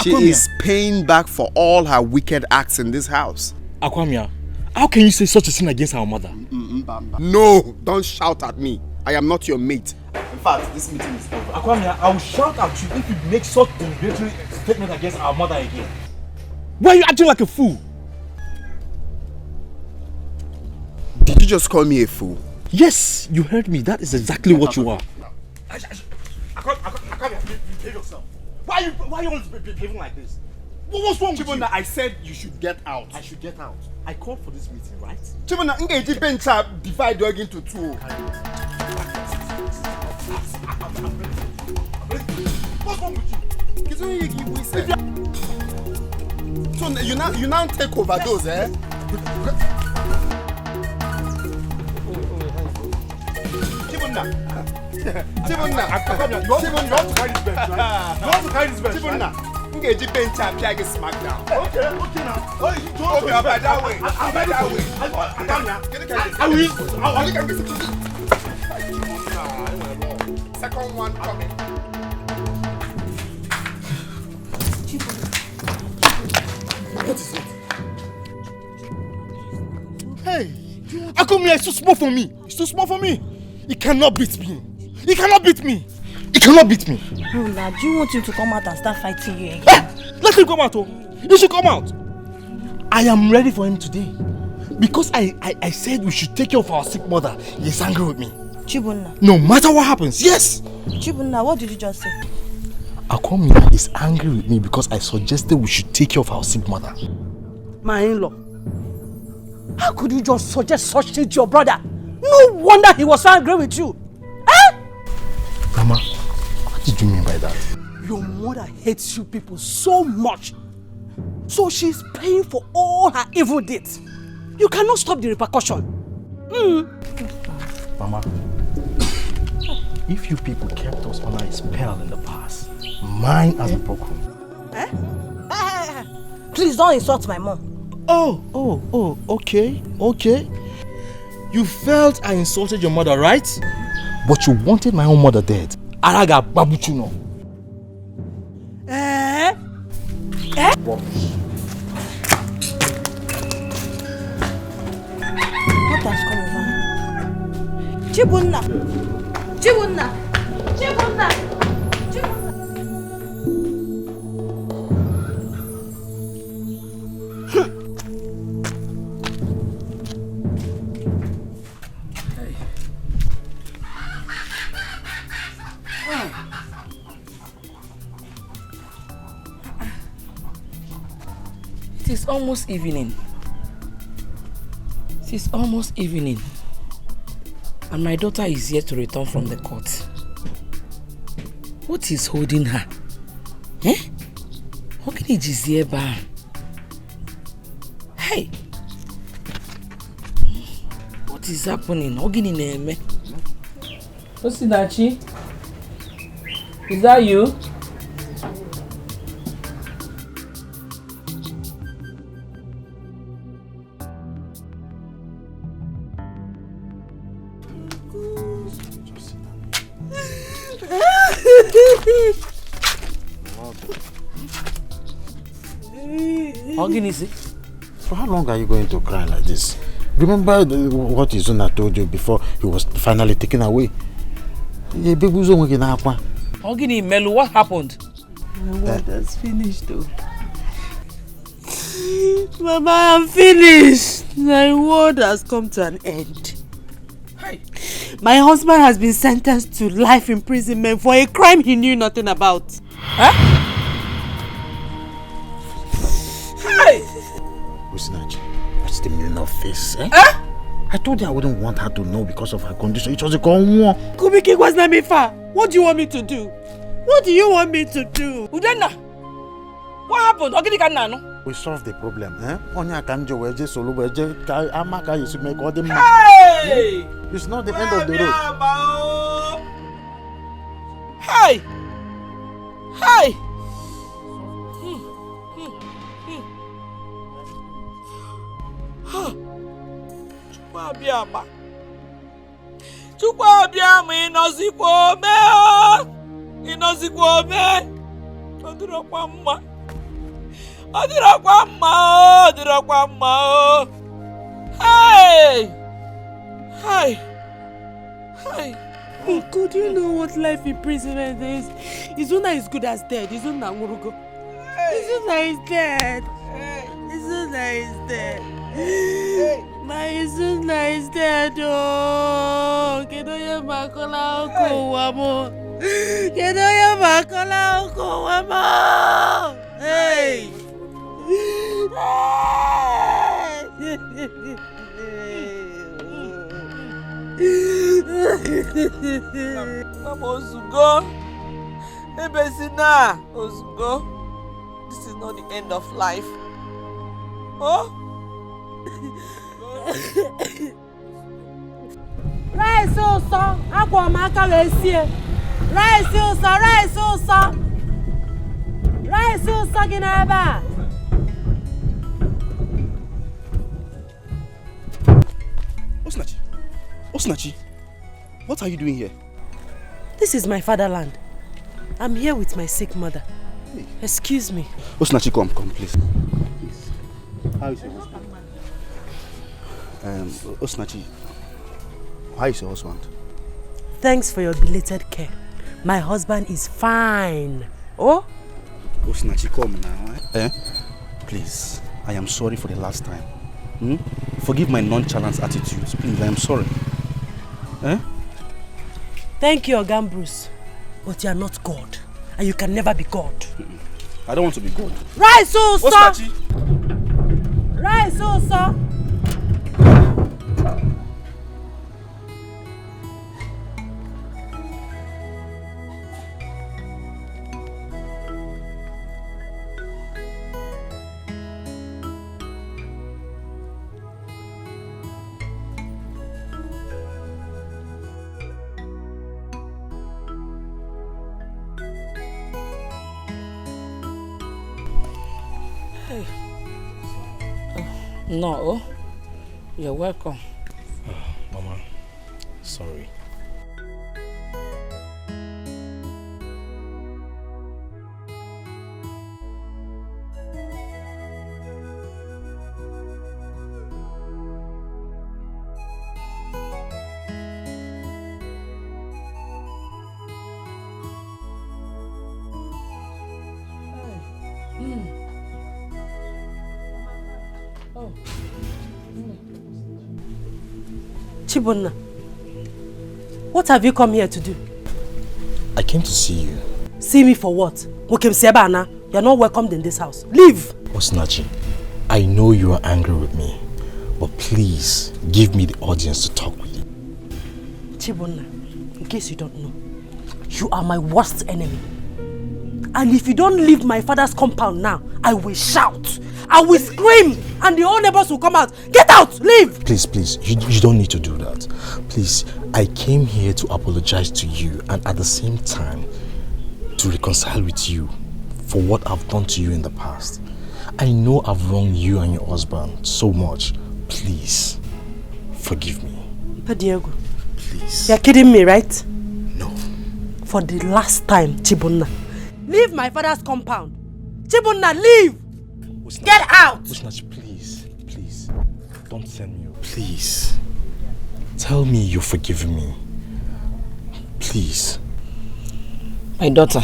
she is paying back for all her wicked acts in this house. Akwamia, how can you say such a thing against our mother? No, don't shout at me. I am not your mate. In fact, this meeting is over. Akwamia, I will shout at you if you make such a derogatory statement against our mother again. Why are you acting like a fool? Did you just call me a fool? Yes, you heard me. That is exactly what you are. Akwamia, behave yourself. Why are you always behaving like this? What's wrong with you? I said you should get out. I should get out. I called for this meeting, right? Chibona, Ngeji Bencha divide dog into two. What's wrong with you? So you now take over those, eh? Chibona. Chibona. You want to carry this bench, right? You want to carry this bench, right? Ngeji bench up here get smacked down. Okay now. Oh, you don't go by that way. I'm by that way. I will. Second one coming. What is it? Hey, Akumia is too small for me. It's too small for me. He cannot beat me. He cannot beat me. He cannot beat me. Rula, do you want him to come out and start fighting you again? Let him come out, oh. He should come out. I am ready for him today. Because I said we should take care of our sick mother. He is angry with me. Chibunna. No matter what happens, yes. Chibunna, what did you just say? Akwamia is angry with me because I suggested we should take care of our sick mother. My in-law, how could you just suggest such thing to your brother? No wonder he was so angry with you. Eh? Mama, what did you mean by that? Your mother hates you people so much. So she's paying for all her evil deeds. You cannot stop the repercussion. Mama, if you people kept us under a spell in the past, mine has been broken. Please don't insult my mom. Oh, okay. You felt I insulted your mother, right? But you wanted my own mother dead. Araga babuchuno. Rubbish. What has come over? Chibunna. It is almost evening. And my daughter is yet to return from the court. What is holding her? Hey! What is happening? Osinachi? Is that you? For how long are you going to cry like this? Remember what Izuna told you before he was finally taken away? Ogini Melu, what happened? My word has finished though. Mama, I'm finished. My world has come to an end. Hey. My husband has been sentenced to life imprisonment for a crime he knew nothing about. Huh? Hey! Usinachi, what's the meaning of this? Eh? Huh? I told you I wouldn't want her to know because of her condition. It was a gone war. Kubiki was not me far. What do you want me to do? What do you want me to do? Udenna, what happened? We solved the problem. Eh? Hey! It's not the end of the road. Hey! Hey! Chukwu abịama ịnọzikwa ome ịnọzikwa ome ọ dịrọkwa mma ọ dịrọkwa mma ọ dịrọkwa mma o hey hey hey. God, do you know what life imprisonment is? Izuna is good as dead. Izuna Ngurugo. Izuna is dead. Izuna is dead. My Izuna is dead. Oh, Kedoya Makola Oko Wamo. Kedoya Makola Oko Wamo. Hey. Mama Ozugo, Ebesina Ozugo, this is not the end of life. Oh? Rice also, agwa maka lesie. Rice also, rice also. Rice also ginaba. Osinachi, what are you doing here? This is my fatherland. I'm here with my sick mother. Excuse me. Osinachi, come, please. How is your husband? Osinachi, how is your husband? Thanks for your belated care. My husband is fine. Oh? Osinachi, come now. Eh? Please, I am sorry for the last time. Forgive my nonchalant attitudes. Please, I am sorry. Eh? Thank you, Ogan Bruce. But you are not God. And you can never be God. I don't want to be God. Right, so, sir! Right, so, sir! No, you're welcome. Mama, sorry. Chibonna, what have you come here to do? I came to see you. See me for what? You're not welcomed in this house. Leave! Osinachi, I know you are angry with me, but please give me the audience to talk with you. Chibonna, in case you don't know, you are my worst enemy. And if you don't leave my father's compound now, I will shout. I will scream. And the whole neighbors will come out. Get out! Leave! Please, you don't need to do that. Please, I came here to apologize to you and at the same time to reconcile with you for what I've done to you in the past. I know I've wronged you and your husband so much. Please, forgive me. But Diego, please. You're kidding me, right? No. For the last time, Chibonna, leave my father's compound. Chibonna, leave! Get out! Osinachi, please, don't send me. Please, tell me you're forgiving me. Please. My daughter,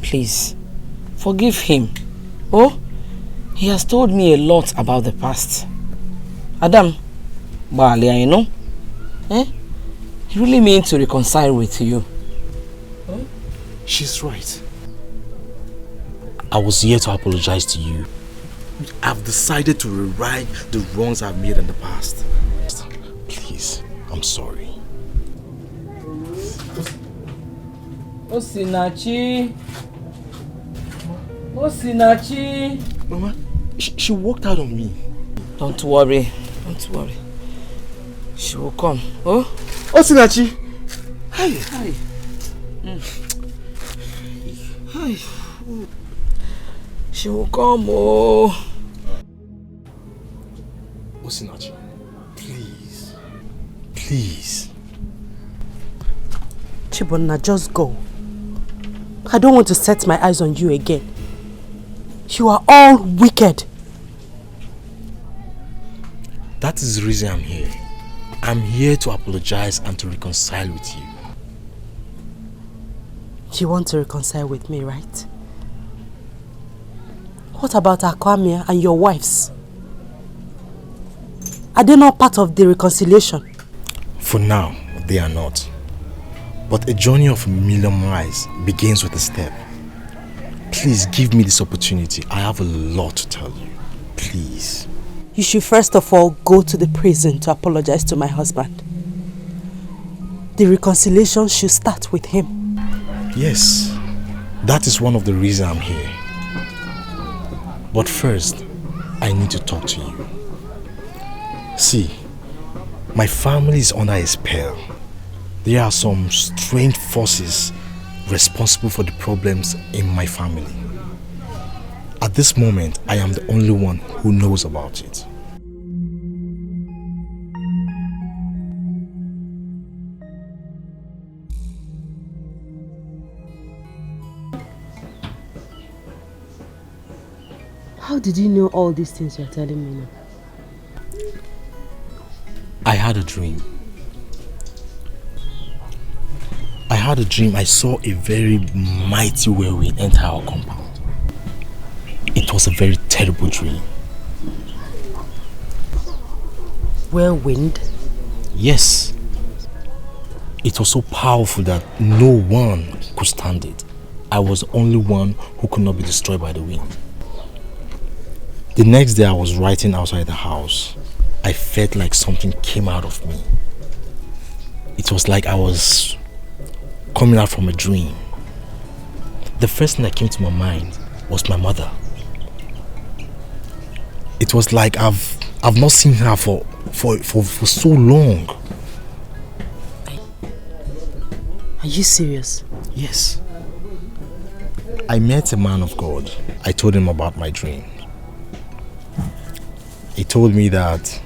please, forgive him. Oh, He has told me a lot about the past. Adam, Balia, you know? He really means to reconcile with you. She's right. I was here to apologize to you. I've decided to rewrite the wrongs I've made in the past. Please, I'm sorry. Osinachi. Osinachi. Mama, she walked out on me. Don't worry. Don't worry. She will come. Oh? Osinachi. Hi. Hi. Hi. She will come. Oh. Osinachi, please. Please. Chibonna, just go. I don't want to set my eyes on you again. You are all wicked. That is the reason I'm here. I'm here to apologize and to reconcile with you. You want to reconcile with me, right? What about Akwamia and your wives? Are they not part of the reconciliation? For now, they are not. But a journey of a million miles begins with a step. Please give me this opportunity. I have a lot to tell you. Please. You should first of all go to the prison to apologize to my husband. The reconciliation should start with him. Yes, that is one of the reasons I'm here. But first, I need to talk to you. See, my family is under a spell. There are some strange forces responsible for the problems in my family. At this moment, I am the only one who knows about it. How did you know all these things you're telling me now? I had a dream. I saw a very mighty whirlwind enter our compound. It was a very terrible dream. Whirlwind? Yes. It was so powerful that no one could stand it. I was the only one who could not be destroyed by the wind. The next day I was writing outside the house. I felt like something came out of me. It was like I was coming out from a dream. The first thing that came to my mind was my mother. It was like I've not seen her for so long. Are you serious? Yes. I met a man of God. I told him about my dream. He told me that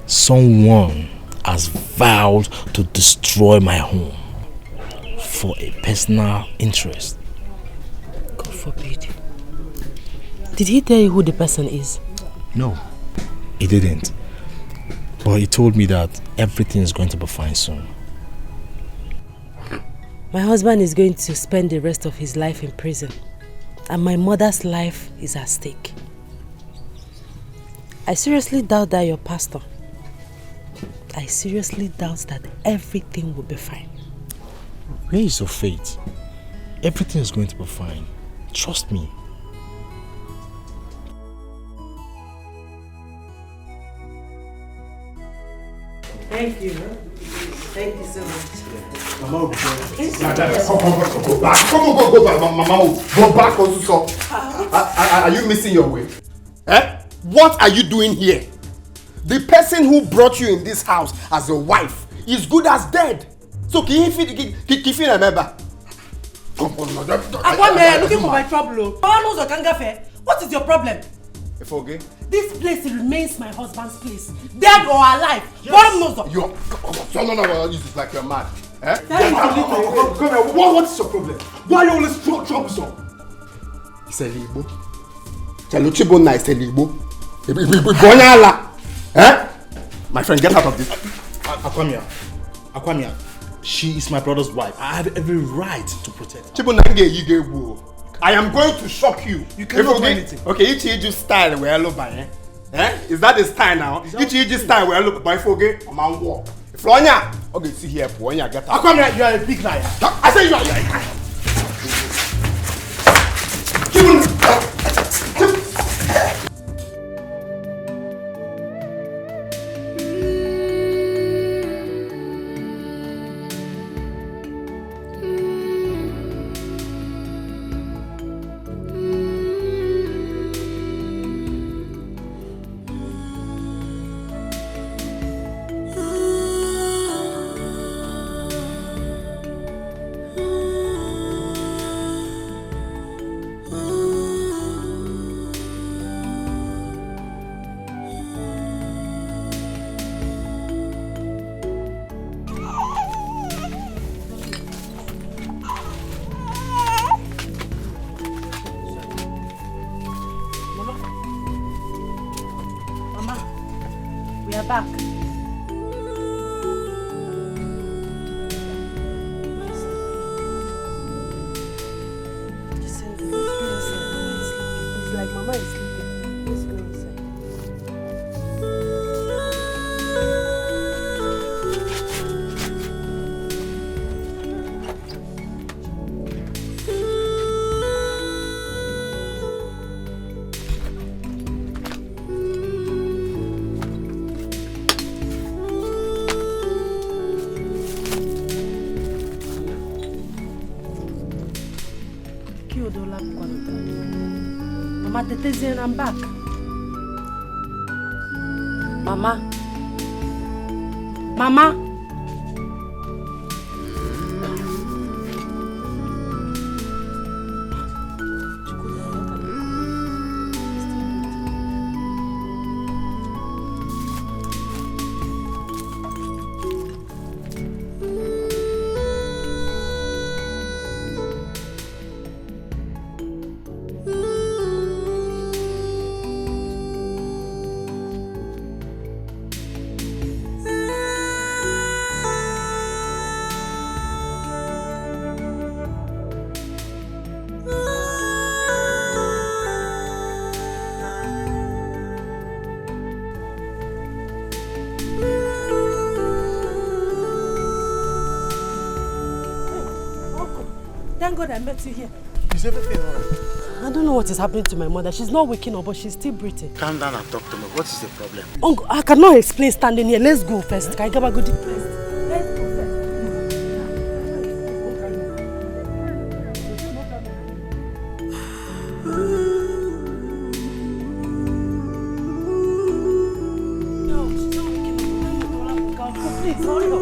someone has vowed to destroy my home for a personal interest. God forbid. Did he tell you who the person is? No, he didn't. But he told me that everything is going to be fine soon. My husband is going to spend the rest of his life in prison, and my mother's life is at stake. I seriously doubt that you're pastor. I seriously doubt that everything will be fine. Where is your faith? Everything is going to be fine. Trust me. Thank you. Thank you so much. Mama, go back. Go back. Mama, go back also. Are you missing your way? What are you doing here? The person who brought you in this house as a wife is good as dead. So can you remember? Come on, Akwame, looking for my trouble. What is your problem? Okay. This place remains my husband's place, dead or alive. Yes. No, this is like you're mad. Come here. What is your problem? Why are you always troublesome? It's a Igbo. Chaluchibona is a Igbo. My friend, get out of this. Akwamia, she is my brother's wife. I have every right to protect her. Chibona, I am going to shock you. You cannot do anything. Okay, Ichi style where I by Is that the style now? Ichi style where I look by forget a man walk. Flonya, okay, see here, Ponya, get up. Come here, you are a big liar. I say you are. Back. It's like Mama is sleeping. Let's go inside. Mama, Tetezi, I'm back. Mama. Mama. Thank God I met you here. Is everything alright? I don't know what is happening to my mother. She's not waking up, but she's still breathing. Calm down and talk to me. What is the problem? Uncle, I cannot explain standing here. Let's go first. Can I get a good place? Let's go first. No, she's not waking up. Please, hurry up.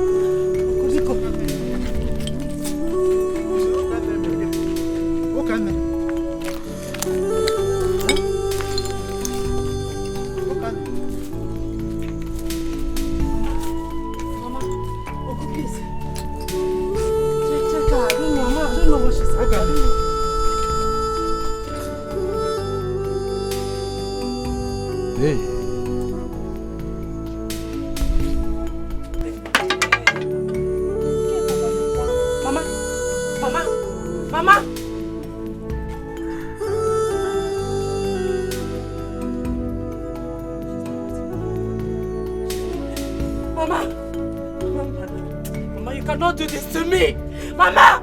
Do this to me! Mama!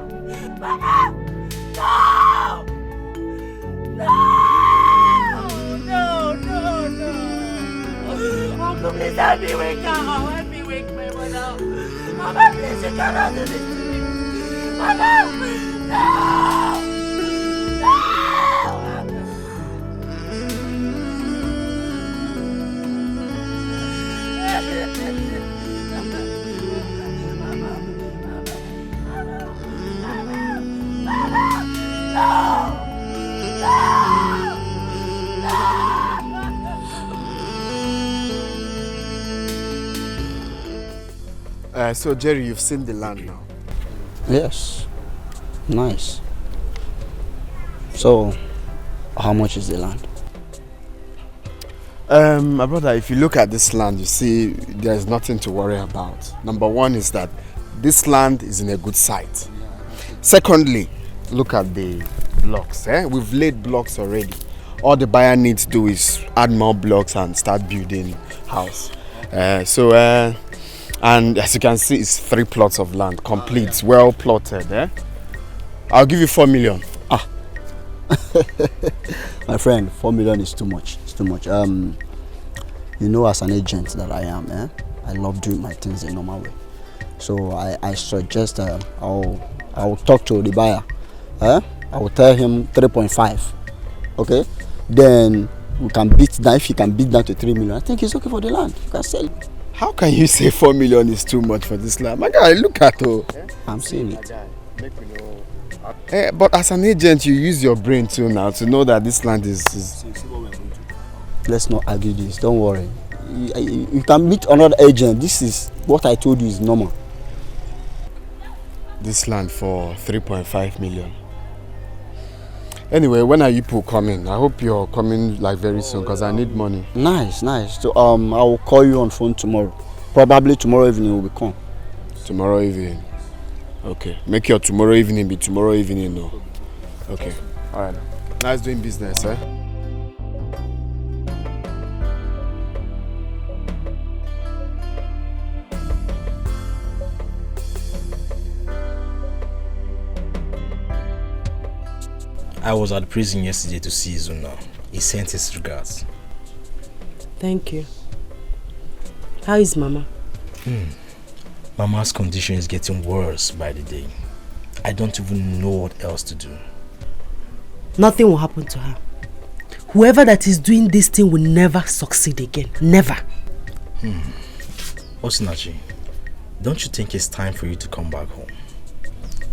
Mama! No! No! No, no, no! Uncle, please help me wake her up. Help me wake my mother up. Mama, please, you cannot do this to me. Mama! No! No! So Jerry, you've seen the land now? Yes. Nice. So, how much is the land? My brother, if you look at this land, you see there's nothing to worry about. Number one is that this land is in a good site. Secondly, look at the blocks. We've laid blocks already. All the buyer needs to do is add more blocks and start building house. And as you can see, it's 3 plots of land, complete, well plotted. I'll give you 4 million. My friend, 4 million is too much. It's too much. You know, as an agent that I am, I love doing my things the normal way. So I suggest I'll talk to the buyer. I will tell him 3.5. Okay? Then we can beat down. If he can beat down to 3 million, I think it's okay for the land. You can sell it. How can you say 4 million is too much for this land? My guy, look at it. I'm saying it. But as an agent, you use your brain too now to know that this land is... Let's not argue this. Don't worry. You can meet another agent. This is what I told you is normal. This land for 3.5 million. Anyway, when are you people coming? I hope you're coming like very soon because I need money. Nice. So I will call you on phone tomorrow. Probably tomorrow evening we will come. Tomorrow evening. Okay. Make your tomorrow evening be tomorrow evening, no. Okay. Alright. Nice doing business, I was at the prison yesterday to see Zuna. He sent his regards. Thank you. How is Mama? Mama's condition is getting worse by the day. I don't even know what else to do. Nothing will happen to her. Whoever that is doing this thing will never succeed again. Never. Osinachi, don't you think it's time for you to come back home?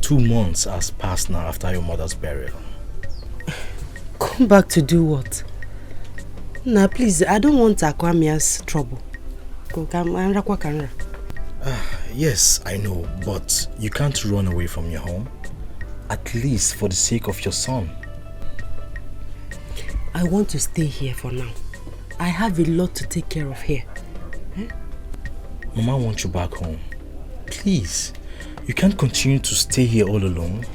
2 months has passed now after your mother's burial. Come back to do what? Nah, please, I don't want Akwamia's trouble. Yes, I know, but you can't run away from your home. At least for the sake of your son. I want to stay here for now. I have a lot to take care of here. Mama wants you back home. Please, you can't continue to stay here all alone.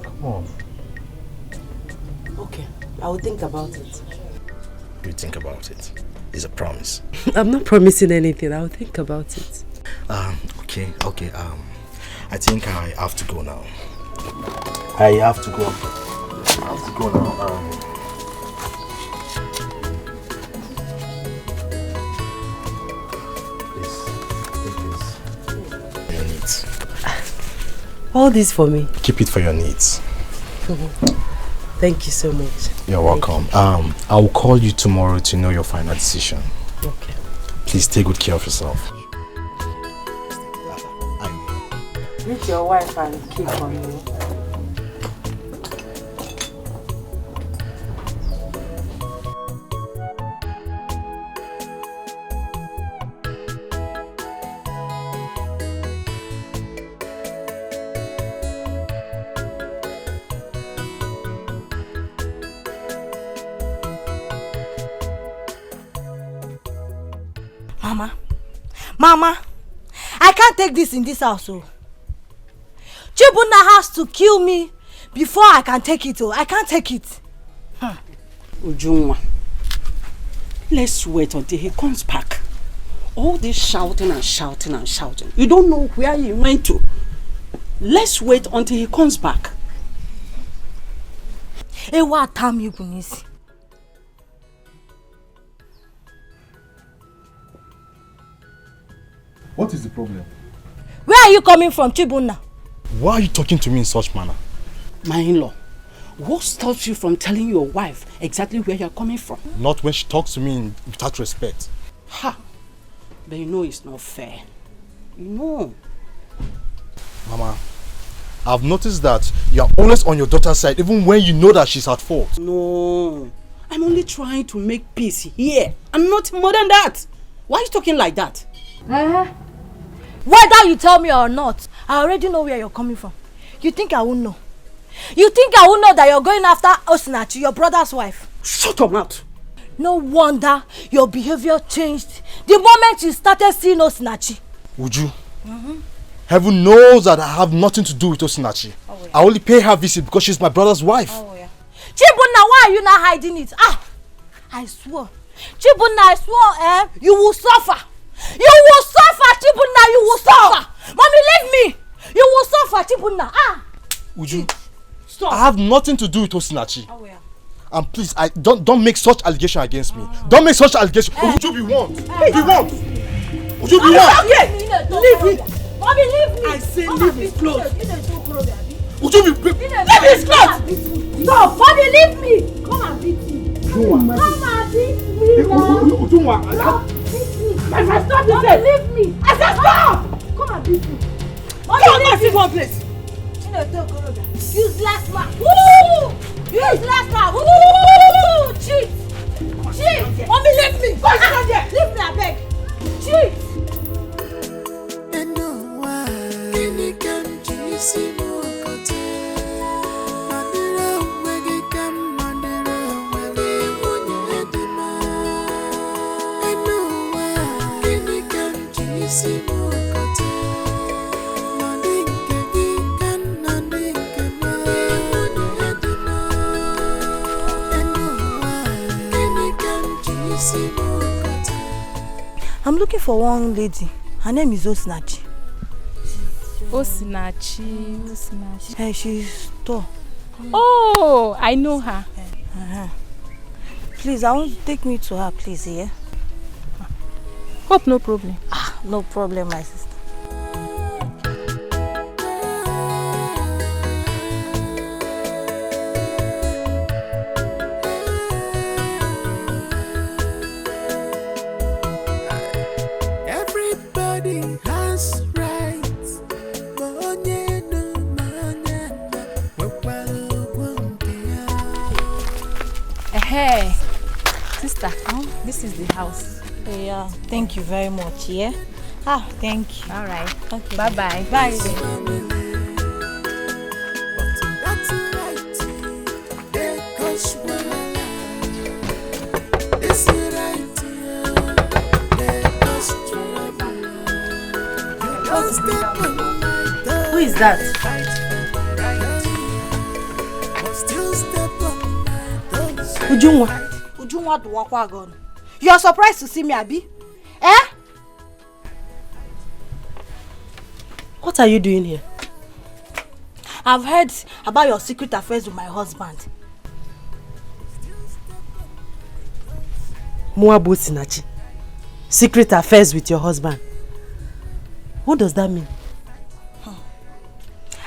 Come on. Okay, I will think about it. You think about it. It's a promise. I'm not promising anything. I will think about it. Okay. I think I have to go now. I have to go now. Your needs. All this for me? Keep it for your needs. Thank you so much. You're welcome. I will call you tomorrow to know your final decision. Okay. Please take good care of yourself. Meet your wife and keep on you. Mama, I can't take this in this house. Chibuna has to kill me before I can take it. I can't take it. Ujunwa, let's wait until he comes back. All this shouting and shouting and shouting. You don't know where he went to. Let's wait until he comes back. What time you bring this? What is the problem? Where are you coming from, Chibuna? Why are you talking to me in such manner? My in-law, what stops you from telling your wife exactly where you're coming from? Not when she talks to me without respect. Ha! But you know it's not fair. You know. Mama, I've noticed that you're always on your daughter's side even when you know that she's at fault. No. I'm only trying to make peace here and not more than that. Why are you talking like that? Whether you tell me or not, I already know where you're coming from. You think I won't know? You think I won't know that you're going after Osinachi, your brother's wife? Shut up, mouth. No wonder your behavior changed the moment you started seeing Osinachi. Would you? Heaven knows that I have nothing to do with Osinachi. I only pay her visit because she's my brother's wife. Chibunna, why are you not hiding it? I swear. Chibunna, I swear, you will suffer. You will suffer, Chibunna, you will suffer. Mommy, leave me. You will suffer, Chibunna. Uju, stop. I have nothing to do with Osinachi. And please, don't make such allegation against me. Don't make such allegation. Uju, be warned. Be warned. Uju, be warned. Leave it. Mommy, leave me. I say leave his clothes. Uju, leave his clothes. Stop. Mommy, leave me. Come and beat me. Come and beat me now. Stop this. Leave me. I said stop. Come and beat me. Mommy, leave me one place. Useless man. Woo! Useless man. Woo! Cheat. Cheat. Mommy, leave me. Leave me, I beg. Cheat. I'm looking for one lady. Her name is Osinachi. Osinachi. Hey, she's tall. Oh, I know her. Please, I want to take me to her, please, yeah? Hope no problem. No problem, my sister. Everybody has rights. Hey, sister, this is the house. Yeah, thank you very much, yeah? Thank you. All right. Okay. Bye-bye. Bye. Who is that? Ujunwa do wakwa gon. You are surprised to see me, Abi? Eh? What are you doing here? I've heard about your secret affairs with my husband. Moabu Osinachi. Secret affairs with your husband. What does that mean?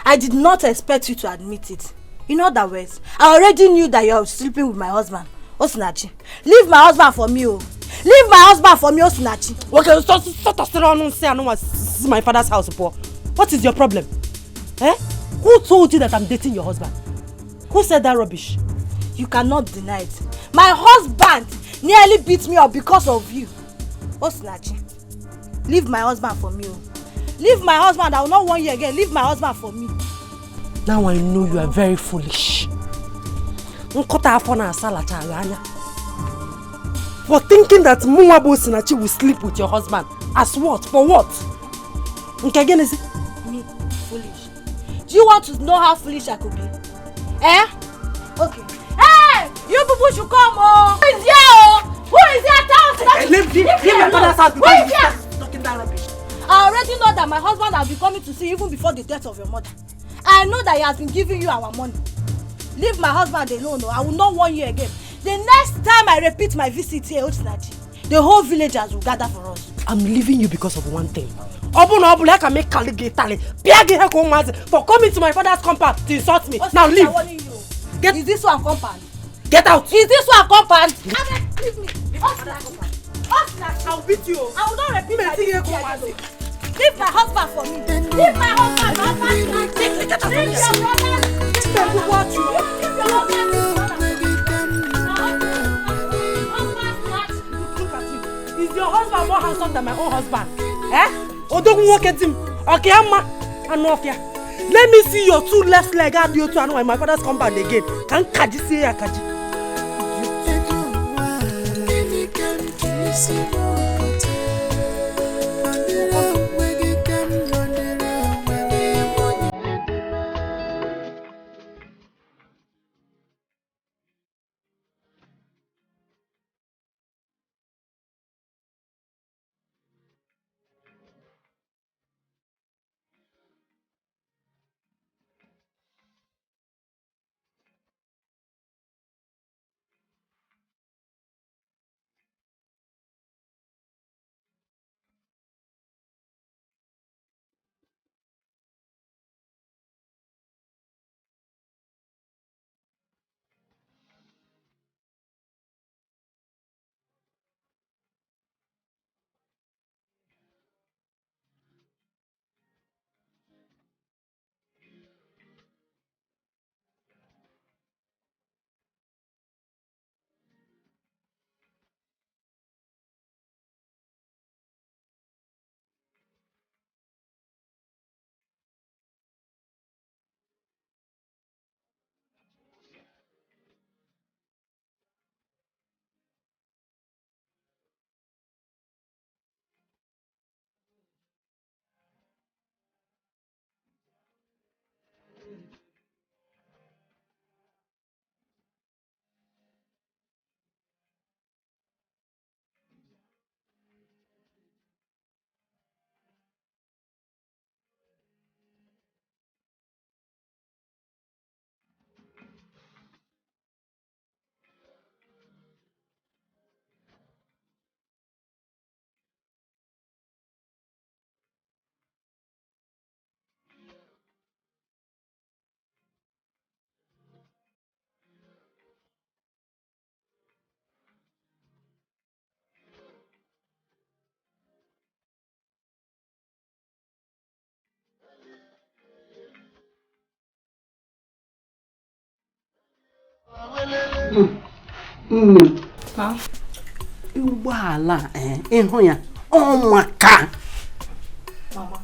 I did not expect you to admit it. In other words, I already knew that you are sleeping with my husband, Osinachi. Leave my husband for me, oh. Leave my husband for me, Osinachi. Okay, stop. I don't want to see my father's house, Paul. What is your problem? Eh? Who told you that I'm dating your husband? Who said that rubbish? You cannot deny it. My husband nearly beat me up because of you. Osinachi, leave my husband for me, oh. Leave my husband. I will not want you again. Leave my husband for me. Now I know you are very foolish. For thinking that Moabu Osinachi will sleep with your husband. As what? For what? Me, foolish. Do you want to know how foolish I could be? Eh? Okay. Hey! You people should come, oh! Who is here, oh? Who is here? Leave my father's house because you're talking that rubbish. I already know that my husband has been coming to see you even before the death of your mother. I know that he has been giving you our money. Leave my husband alone, I will not want you again. The next time I repeat my visit here, Osinachi, the whole villagers will gather for us. I'm leaving you because of one thing. I can make for coming to my father's compound to insult me. Osinachi, now leave. Is this one compound? Get out. Is this one compound? Leave me. Osinachi, I'll beat you. I will not repeat my visit here. Leave my husband for me. Leave my husband. Leave your brother. Leave Is your husband more handsome than my own husband? Eh? Oh, don't walk at him. Okay, let me see your two left leg and you two in my father's compound again. Can Kaji see Akaji?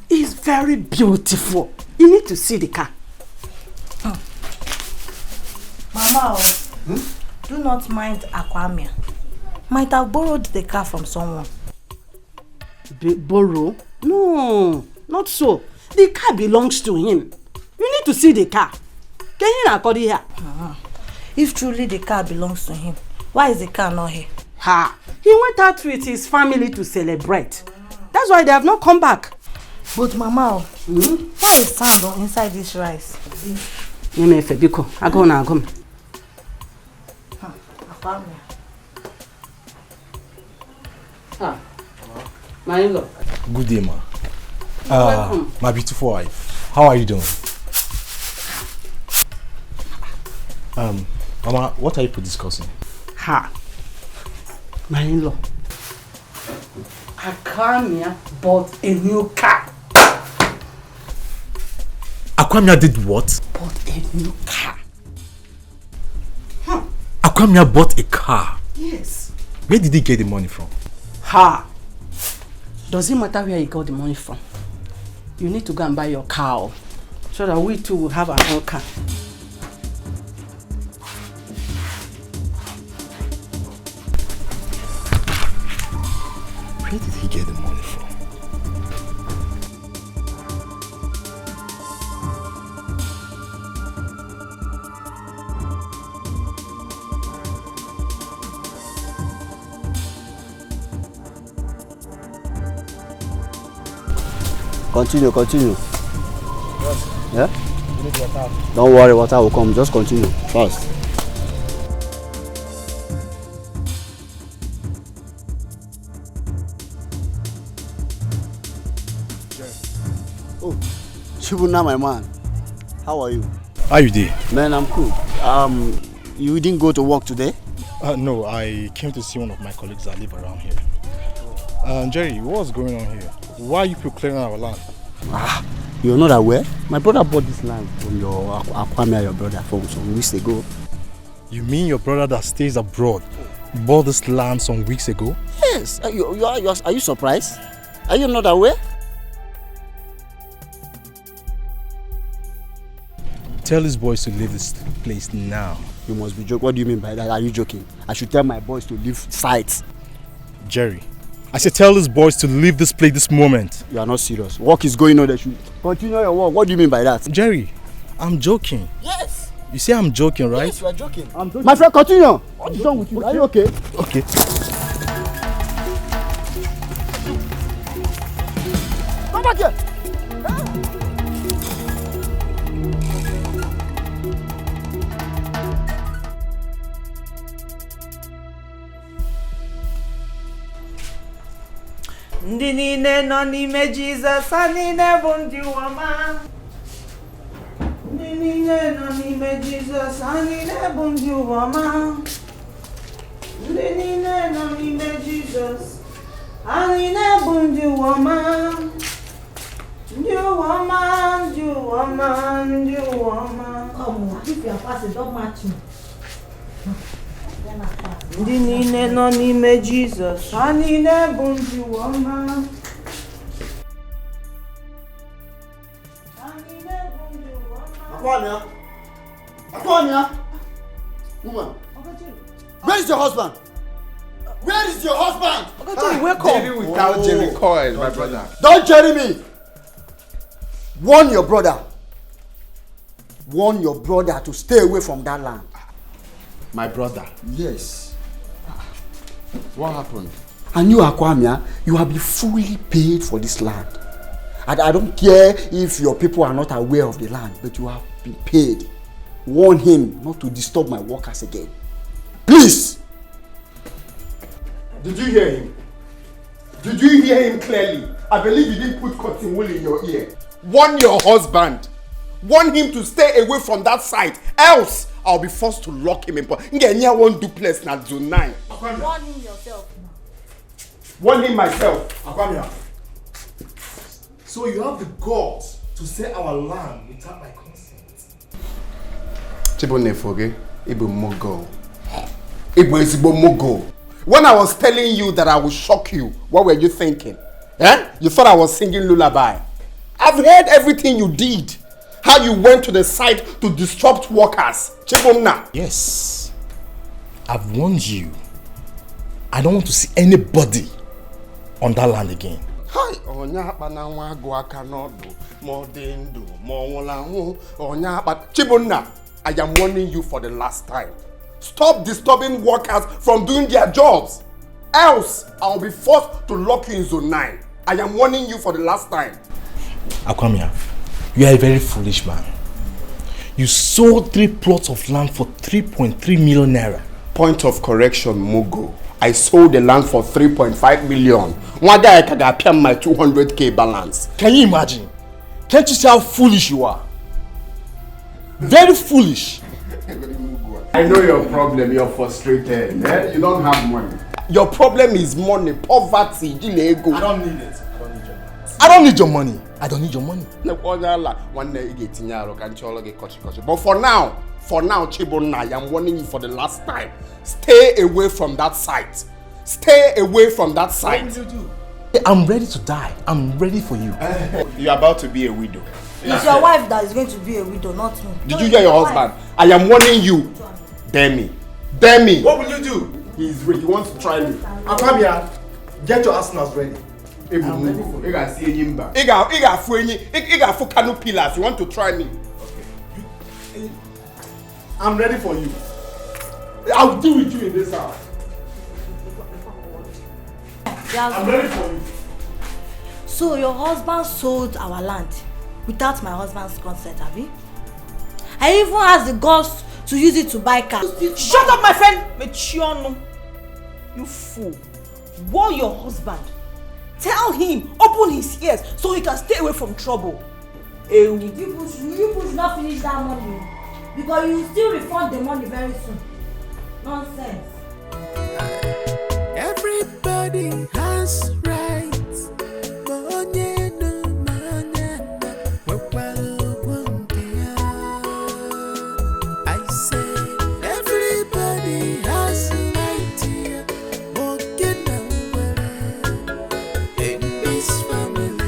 It's very beautiful. You need to see the car. Mama, do not mind Aquamia. Might have borrowed the car from someone. Borrow? No, not so. The car belongs to him. You need to see the car. Can you not call it here? If truly the car belongs to him, why is the car not here? He went out with his family to celebrate. That's why they have not come back. But Mama, why is sand inside this rice? I go now. My in-law. Good day, ma. My beautiful wife. How are you doing? Mama, what are you discussing? My in-law. Akamia bought a new car. Akamia did what? Bought a new car. Akamia bought a car? Yes. Where did he get the money from? Does it matter where he got the money from? You need to go and buy your car so that we too will have our own car. Where did he get the money from? Continue. Yeah? Don't worry, water will come. Just continue. Fast. Oh, Shibuna, my man. How are you? How you doing? Man, I'm cool. You didn't go to work today? No, I came to see one of my colleagues that live around here. Jerry, what's going on here? Why are you people clearing our land? You're not aware? My brother bought this land from your Akwamia, your brother, from some weeks ago. You mean your brother that stays abroad bought this land some weeks ago? Yes. Are you surprised? Are you not aware? Tell his boys to leave this place now. You must be joking. What do you mean by that? Are you joking? I should tell my boys to leave sites. Jerry, I said tell his boys to leave this place this moment. You are not serious. Work is going on. They should continue your work. What do you mean by that? Jerry, I'm joking. Yes. You say I'm joking, right? Yes, you are joking. I'm joking. My friend, continue. What is wrong with you? Are you okay? Okay. Come back here. Ndị niile nọ n'ime Jizọs, ha niile bụ ndị ụwa. Ndị niile nọ n'ime Jizọs, ha niile bụ ndị ụwa. Ndị niile nọ n'ime Jizọs, ha niile bụ ndị ụwa. Ndị ụwa, ndị ụwa, ndị ụwa. Come on, if you are passing, don't match me. Ndị niile nọ n'ime Jizọs, ha niile bụ ndị ụwa. Akwamia! Woman! Where is your husband? Where is your husband? Jerry without Jerry Coil, my brother. Don't jerry me! Warn your brother. Warn your brother to stay away from that land. My brother? Yes. What happened? And you, Akwamia, you have been fully paid for this land. And I don't care if your people are not aware of the land, but you have been paid. Warn him not to disturb my workers again. Please! Did you hear him? Did you hear him clearly? I believe you didn't put cotton wool in your ear. Warn your husband. Warn him to stay away from that site. Else, I'll be forced to lock him in. Ngenya won't do place na Zone 9. Warn him yourself. Warn him myself. Akwamia. So you have the guts to sell our land without my consent? Chibone Foge, Ibu Mogo. When I was telling you that I would shock you, what were you thinking? Eh? You thought I was singing lullaby. I've heard everything you did. How you went to the site to disrupt workers. Chibomna. Yes. I've warned you. I don't want to see anybody on that land again. Hi. Chibomna, I am warning you for the last time. Stop disturbing workers from doing their jobs. Else, I will be forced to lock you in zone 9. I am warning you for the last time. Akwamia, you are a very foolish man. You sold 3 plots of land for 3.3 million naira. Point of correction, Mugo. I sold the land for 3.5 million. One day I can pay my 200k balance. Can you imagine? Can't you see how foolish you are? Very foolish. I know your problem, you're frustrated. Eh? You don't have money. Your problem is money, poverty, ego. I don't need it. I don't need your money. I don't need your money. But for now, Chibona, I am warning you for the last time. Stay away from that site. Stay away from that site. What will you do? I'm ready to die. I'm ready for you. You're about to be a widow. It's your wife that is going to be a widow, not me. Did you hear your husband? I am warning you. Dare me. Dare me. What will you do? He's ready. He wants to try me. Akwamia, get your arsenals ready. I'm ready for you. Iga Kanu pillars. You want to try me? Okay. I'm ready for you. I'll deal with you in this house. I'm ready for you. So your husband sold our land without my husband's consent, have you? I even asked the girls to use it to buy cars. Shut up, my friend! Mechiono. You fool. Warn your husband. Tell him, open his ears so he can stay away from trouble. You push not finish that money because you will still refund the money very soon. Nonsense. Everybody has rights. I say everybody has right here. Walking in this family.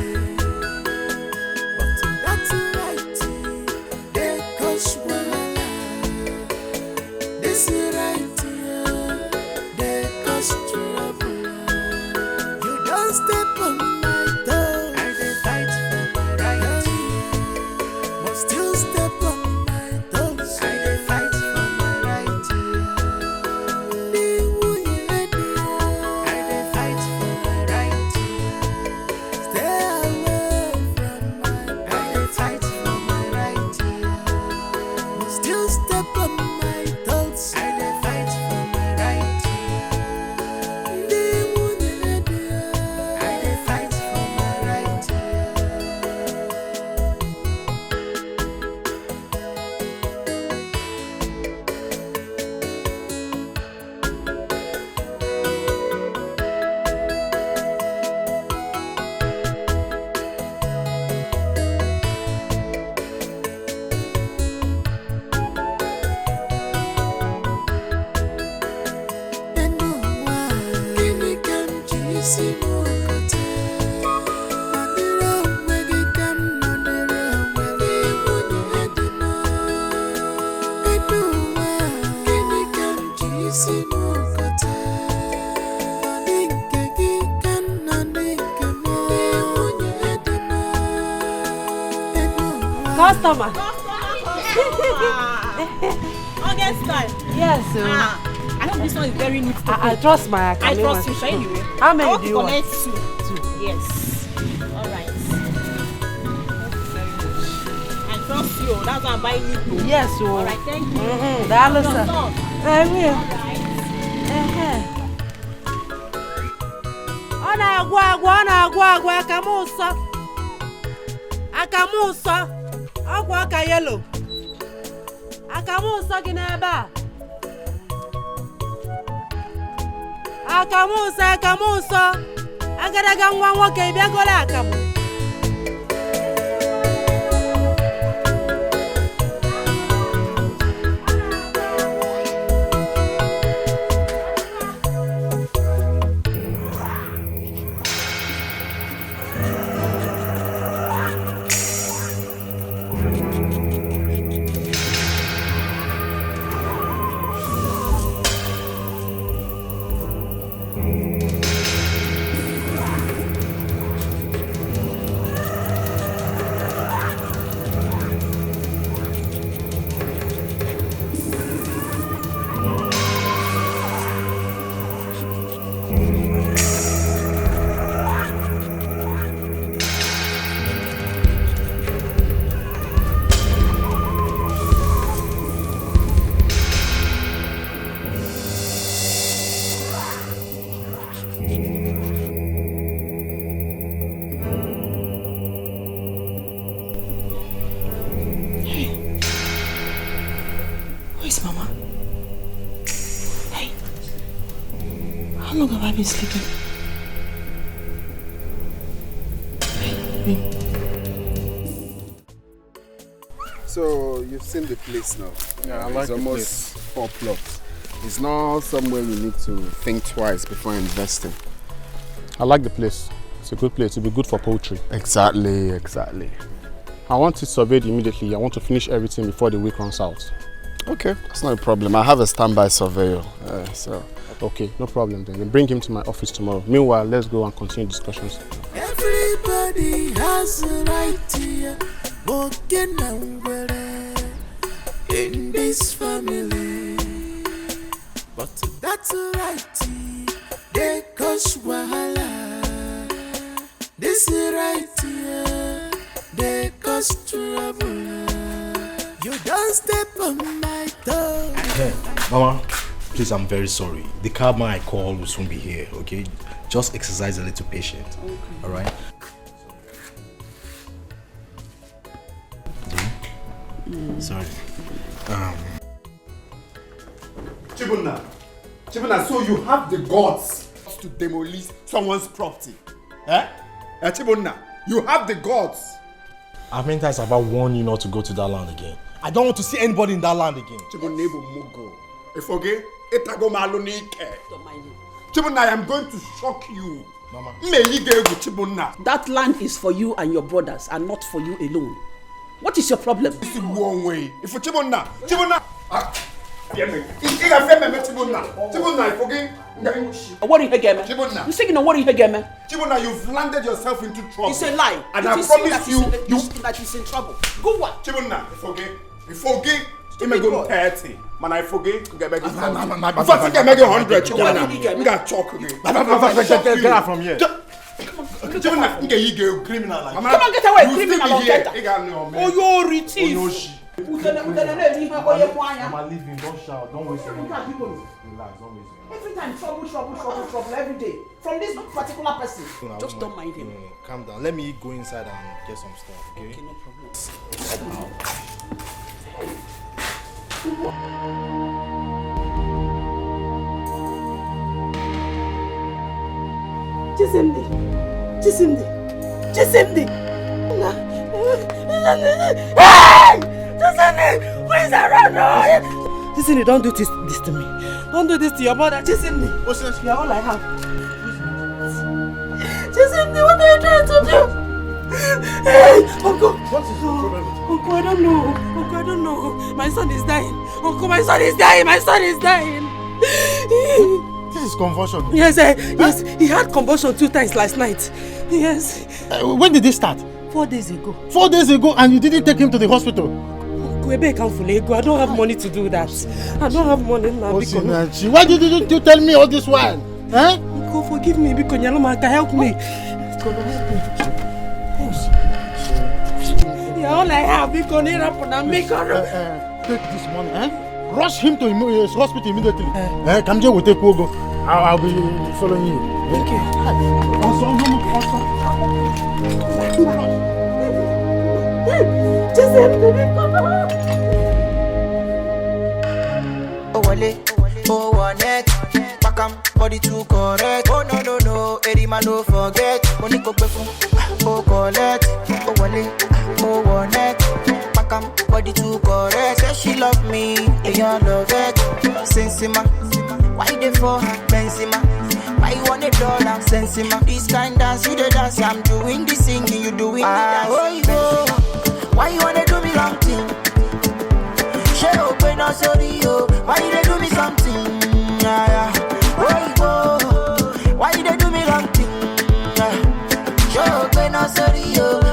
But that's right. There goes one. This is right here. There goes trouble. You don't step on my toe. I dey fight for my right. But still step on my toes. I dey fight for my right. I dey fight for my right. Stay away from my. I dey fight for my right. But still step on my toes. I dey fight for my right. I dey fight for my right. Customer. August time. Yes, sir. I hope this one is very neat. I trust my I trust you, shall you? How many do you want? Connect two. Yes. All right. I trust you. That's why I'm buying you. Yes, sir. All right, thank you. That looks I will. Akamuso. Agwa aka yellow. Akamuso gị n'ebe a. Akamuso. Agadaga nwa nwoke bịagola akamu. long have I been sleeping? So you've seen the place now. Yeah, I like it's the almost 4 plots. It's not somewhere you need to think twice before investing. I like the place. It's a good place. It'll be good for poultry. Exactly. I want it surveyed immediately. I want to finish everything before the week runs out. Okay, that's not a problem. I have a standby surveyor. Okay, no problem then. Bring him to my office tomorrow. Meanwhile, let's go and continue discussions. Everybody has a right to walking in this family, but that's a right. They cause wahala. This is right. They cause trouble. You don't step on my toe. Hey, Mama, please, I'm very sorry. The cabman I called will soon be here, okay? Just exercise a little patience, okay. All right? Sorry. Chibunna, so you have the guts to demolish someone's property? Chibunna, you have the guts. How many times have I warned you not to go to that land again? I don't want to see anybody in that land again. Chibunna, I am going to shock you. Mama. That land is for you and your brothers and not for you alone. What is your problem? This is one way. If you Chibunna. Worry again, man. You say you know worry again, man. Chibunna, you've landed yourself into trouble. It's a lie. And I promise you, that he's in trouble. Go what? Chibunna, you forget. You may go 30. Man, I forget. You get back. If I think I make 100, Chibunna, you got chalk again. Get out from here. Chibunna, you get criminal. Come on, get away, criminal or get out. Oh, you're rich. Mama, leave him. Don't shout. Don't waste your time. Relax. Don't waste your time. Every time trouble every day. From this particular person. Just don't mind him. Calm down. Let me go inside and get some stuff, okay? Okay, no problem. Chisimdi. Hey! Who is around now? Chisimdi, don't do this to me. Don't do this to your mother. Chisimdi. You're all I have. Chisimdi, what are you trying to do? Hey! Uncle! What is the problem? Uncle, I don't know. Uncle, I don't know. My son is dying. Uncle, my son is dying. My son is dying. This is convulsion. Yes, he had convulsion 2 times last night. Yes. When did this start? 4 days ago. 4 days ago, and you didn't take him to the hospital? Uncle, I don't have money to do that. I don't have money now. Why didn't you tell me all this while? Huh? Uncle, forgive me because Nyaloma can help me. Yeah, all I have is going to take this money, rush him to his hospital immediately. Kamje will take Wogo. I'll be following you. Okay. Oh, one neck. Pack 'em, body too correct. Oh, no. Erima, no forget. Money go oh, collect. Oh, one neck. Pack 'em, body too correct. Say she love me, and you love it. Sensima, why they for her? Benzima, why you want $1? Sensima, this kind dance, you the dance. I'm doing the singing, you doing the dance. Why you wanna do me wrong thing? She open up, sorry, why you do me something? Why you do me wrong thing? She open up, sorry,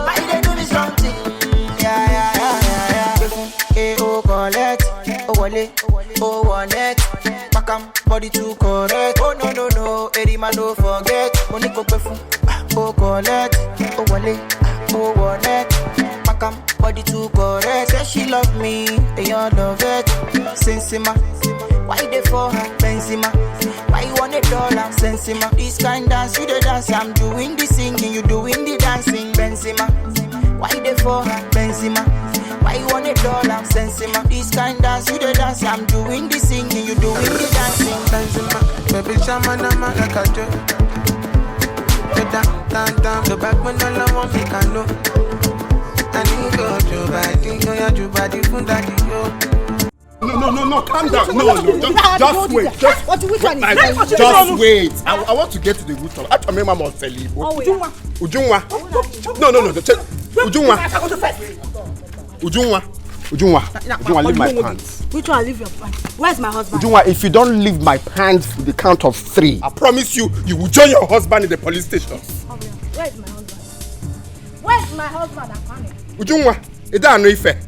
why you do me something? Oh, collect, oh, wale, oh, one neck. Pack 'em, body too correct. Oh, no, Erima, no forget. Money go perfume, oh, collect, oh, wale, oh, one neck. Pack 'em, body too correct. Say she love me, and you love it. Sensima, why they for her? Benzima, why you want $1? Sensima, this kind dance, you the dance. I'm doing the singing, you doing the dancing. Benzima, Why they for her? Benzema. Why you want $1? Sensima. This kind dance, you the dance. I'm doing the singing, you doing the dancing. Benzema, baby, shamanama like a joke. Down, the back when all I want me can know. I need go to body, go ya to body, fun daddy yo. No, calm down. No, just wait. Just wait. I want to get to the root of it. I remember must tell you. Ujunwa. No. Ujunwa, leave my pants. Which one leave your pants? Where's my husband? Ujunwa, if you don't leave my pants with the count of 3, I promise you will join your husband in the police station. Where's my husband? Where's my husband? Ujunwa, is that no effect?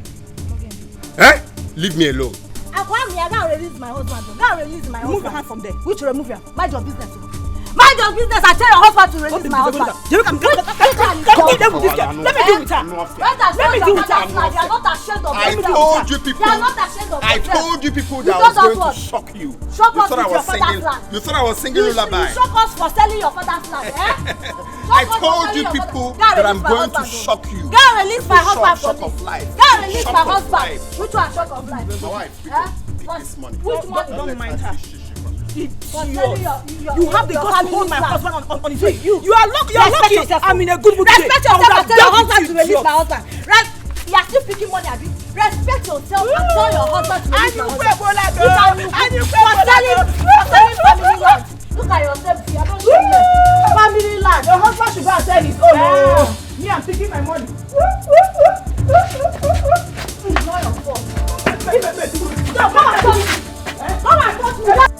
Eh? Leave me alone. I can't release my husband. Remove your hand from there. Which remove your? Mind your business. Mind your business. I tell your husband to release my husband. Let me deal with her. Let me deal with her. You are not ashamed of yourself. I told you people that I was going to shock you. Shock us with your father's land. You thought I was singing lullaby. You shock us for selling your father's land, I told you people that I'm going to shock you. Go and release my husband from this. Go and release my husband. Which one shock of life? My wife, this money. Which one? Don't mind her. You have the guts to hold my husband on his way. You are lucky. Yourself. I'm in a good mood. Respect yourself and tell your husband to release my husband. Right? You are still picking money, Abi. Respect yourself and tell your husband to release my husband. For selling family land. Look at yourself. You are not shameless. Family land. Your husband should go and sell his own. Me, I'm taking my money. It's not your fault. Come and touch me. Come and touch me.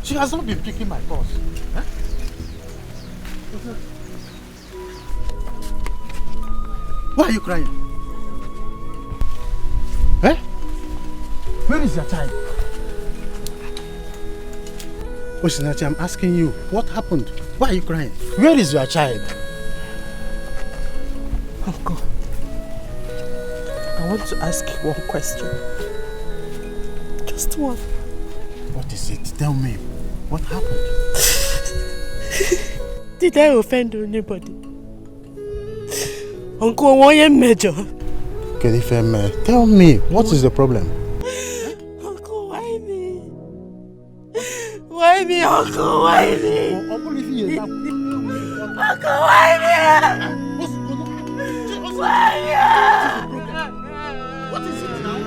She has not been picking my calls. Huh? Why are you crying? Eh? Where is your child? Osinachi, I'm asking you, what happened? Why are you crying? Where is your child? Uncle, I want to ask you one question. Just one. What is it? Tell me. What happened? Did I offend anybody? Uncle, why am major? Kedifeme, tell me, what is the problem? Uncle, why me? Why me, Uncle? Why me? Uncle, why me? Why me? What is it now?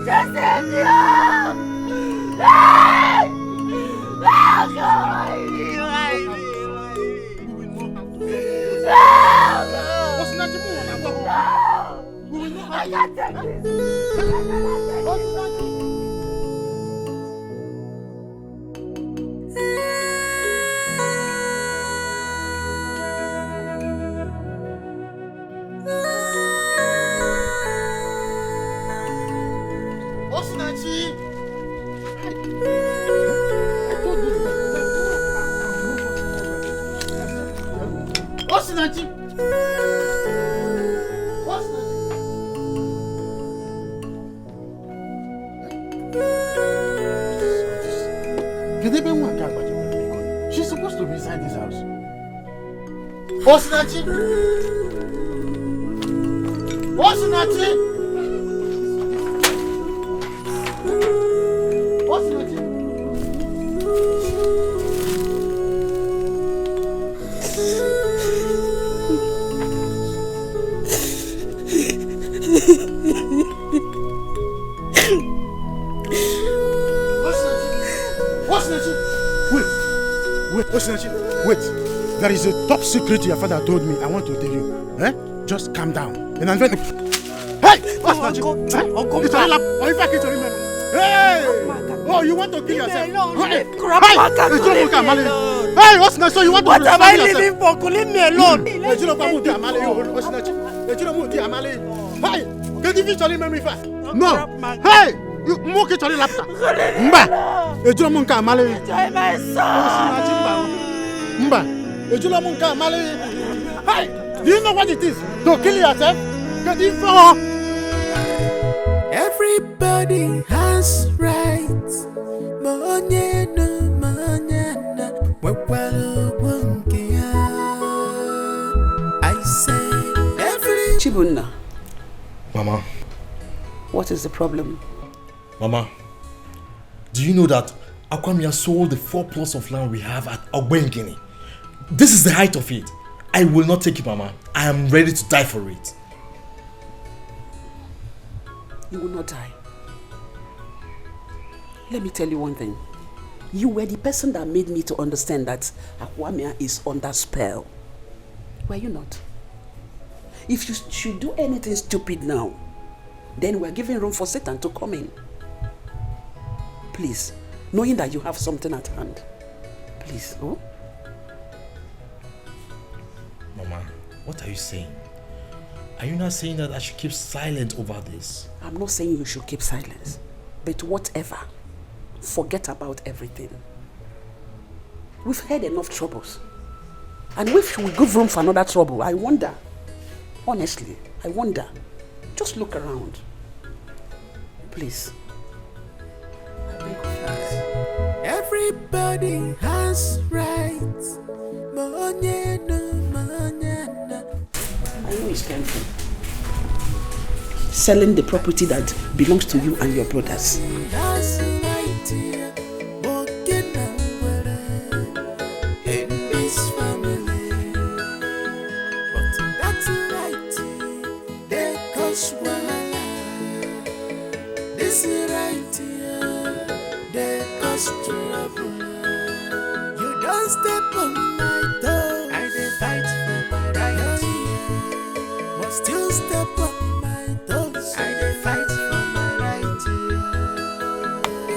Just let me up! Hey! Why me? I can't take this! Osinachi! She's supposed to be inside this house. Osinachi! Osinachi! Wait, there is a top secret your father told me. I want to tell you. Eh? Just calm down. And I'm going to... Hey! Uncle! It's a lap. Or if I can remember. Hey! Oh, you want to kill yourself? Hey! Hey, what's next? So you want to What am I living for? Leave me alone. Hey, get the Charlie memory fast. No. Hey, you mock it, Charlie Lapta. Mba, Ejula Munka Mali. Mba, Ejula Munka Mali. Hey, do you know what it is to kill yourself? Get it for. Everybody has rights. I say every Chibunna. Mama. What is the problem? Mama, do you know that Akwamia sold the 4 plots of land we have at Ogbenkini? This is the height of it. I will not take it, Mama. I am ready to die for it. You will not die. Let me tell you one thing. You were the person that made me to understand that Akwamia is under spell. Were you not? If you should do anything stupid now, then we're giving room for Satan to come in. Please, knowing that you have something at hand. Please, oh? Mama, what are you saying? Are you not saying that I should keep silent over this? I'm not saying you should keep silence, but whatever. Forget about everything. We've had enough troubles. And if we give room for another trouble, I wonder. Honestly, I wonder. Just look around. Please. everybody has rights. I know it's painful. Selling the property that belongs to you and your brothers. You don't step on my toe. I dey fight for my right. But still step on my toes. I dey fight for my right.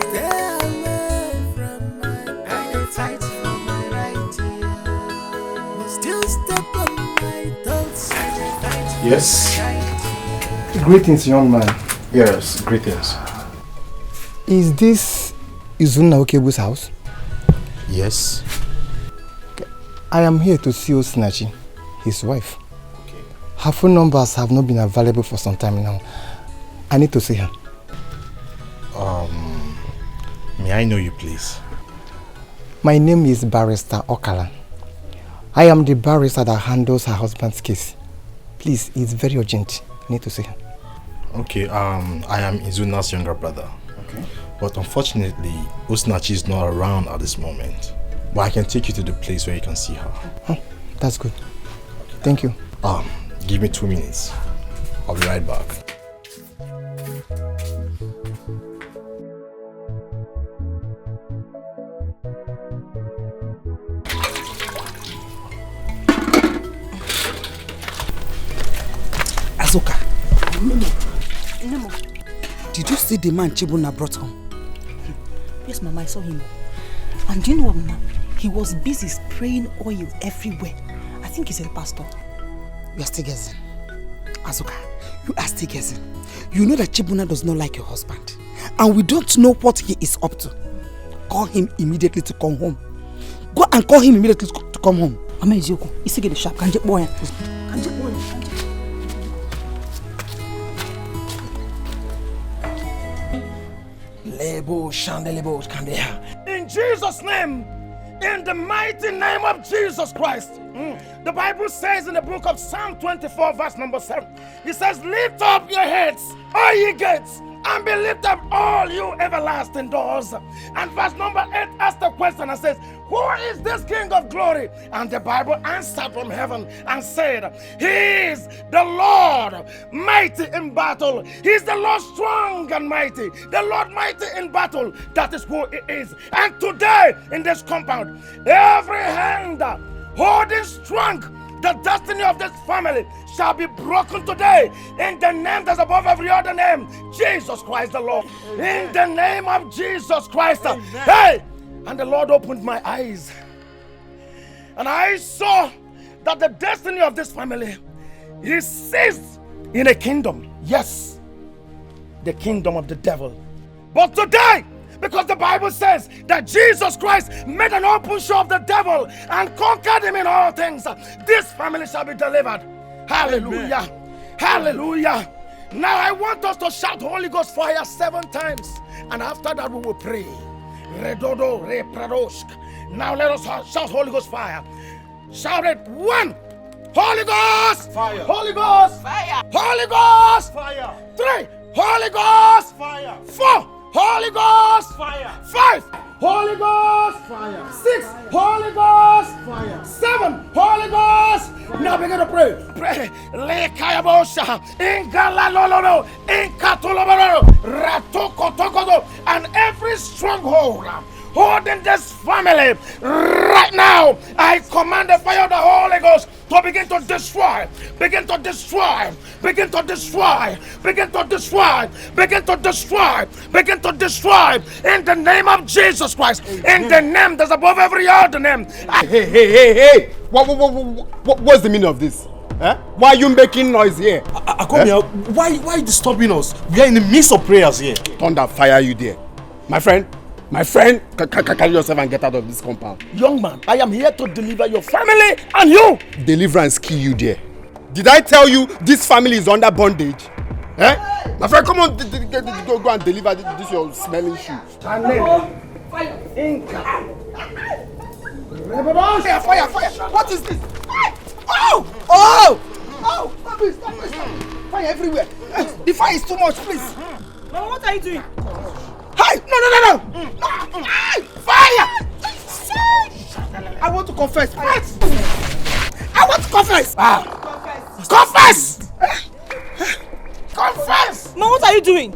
Stay away from my. I dey fight for my right. But still step on my toes. I dey fight for yes. my right. Greetings, young man. Yes, greetings. Is this Izunna Okebu's house? Yes. Okay. I am here to see Osinachi, his wife. Okay. Her phone numbers have not been available for some time now. I need to see her. May I know you, please? My name is Barrister Okala. I am the barrister that handles her husband's case. Please, it's very urgent. I need to see her. Okay, I am Izunna's younger brother. Okay. But unfortunately, Osinachi is not around at this moment. But I can take you to the place where you can see her. Oh, that's good. Thank you. Give me 2 minutes. I'll be right back. Azoka. Nemo. Did you see the man Chibunna brought home? Yes, Mama, I saw him. And do you know what, Mama? He was busy spraying oil everywhere. I think he's a pastor. You are still guessing. Azuka, you are still guessing. You know that Chibunna does not like your husband. And we don't know what he is up to. Call him immediately to come home. Go and call him immediately to come home. Mama Izioko, he's get the sharp. Can't you boy? In Jesus' name, in the mighty name of Jesus Christ. The Bible says in the book of Psalm 24 verse number 7, it says, lift up your heads, all ye gates, and be lifted up all you everlasting doors. And verse number 8 asks the question and says, who is this King of glory? And the Bible answered from heaven and said, he is the Lord mighty in battle. He is the Lord strong and mighty. The Lord mighty in battle. That is who he is. And today in this compound, every hand holding strong the destiny of this family shall be broken today in the name that's above every other name, Jesus Christ the Lord. Amen. In the name of Jesus Christ. Amen. Hey! And the Lord opened my eyes And I saw that the destiny of this family is seized in a kingdom. Yes, the kingdom of the devil. But today, because the Bible says that Jesus Christ made an open show of the devil and conquered him in all things, this family shall be delivered. Hallelujah. Amen. Hallelujah. Now I want us to shout Holy Ghost fire 7 times. And after that we will pray. Redodo, repradoshk. Now let us shout Holy Ghost fire. Shout it. 1. Holy Ghost. Fire. Holy Ghost. Fire. Holy Ghost. Fire. 3. Holy Ghost. Fire. 4. Holy Ghost. Fire. 5. Holy Ghost. Fire. 6. Holy Ghost. Fire. 7. Holy Ghost. Fire. Now begin to pray. Pray. Lekayabosha. Ingalalolo. Inkatoloboro. Ratokotokodo. And every stronghold holding this family right now, I command the fire of the Holy Ghost to begin to destroy, begin to destroy, begin to destroy, begin to destroy, begin to destroy, begin to destroy in the name of Jesus Christ. In the name that's above every other name. Hey! What's the meaning of this? Eh? Why are you making noise here? Akomia, why are you disturbing us? We are in the midst of prayers here. Thunder fire you there. My friend, carry yourself and get out of this compound. Young man, I am here to deliver your family and you. Deliverance kill you there. Did I tell you this family is under bondage? Eh? My friend, come on, go and deliver this your smelling shoe. Fire! What is this? Oh! Stop it! Fire everywhere. The fire is too much, please. Mama, what are you doing? Hey! No! Fire! I want to confess. I want to confess. Confess! Confess! Mama, what are you doing?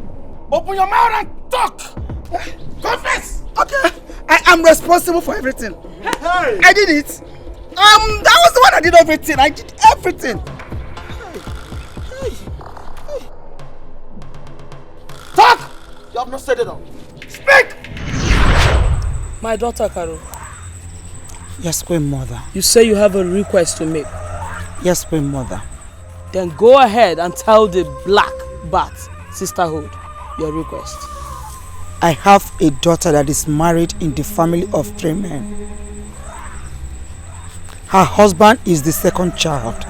Open your mouth and talk. Confess. Okay. I am responsible for everything. Hey. I did it. That was the one that did everything. I did everything. Talk! You have not said it all. Speak! My daughter, Carol. Yes, Queen Mother. You say you have a request to make. Yes, Queen Mother. Then go ahead and tell the Black Bat Sisterhood your request. I have a daughter that is married in the family of 3 men. Her husband is the 2nd child.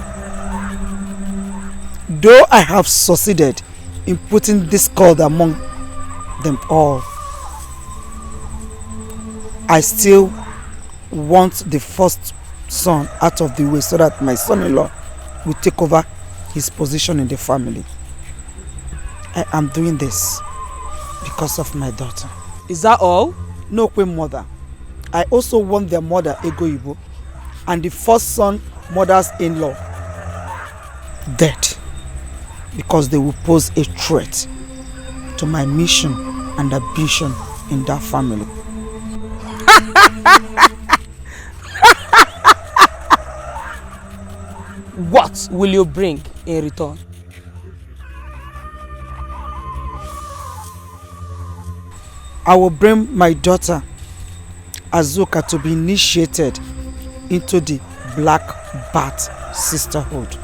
Though I have succeeded in putting discord among them all, I still want the first son out of the way so that my son-in-law will take over his position in the family. I am doing this because of my daughter. Is that all? No, Queen Mother. I also want their mother, Ego Ibo, and the first son, mother's in-law, dead, because they will pose a threat to my mission and ambition in that family. What will you bring in return? I will bring my daughter Azuka to be initiated into the Black Bat Sisterhood.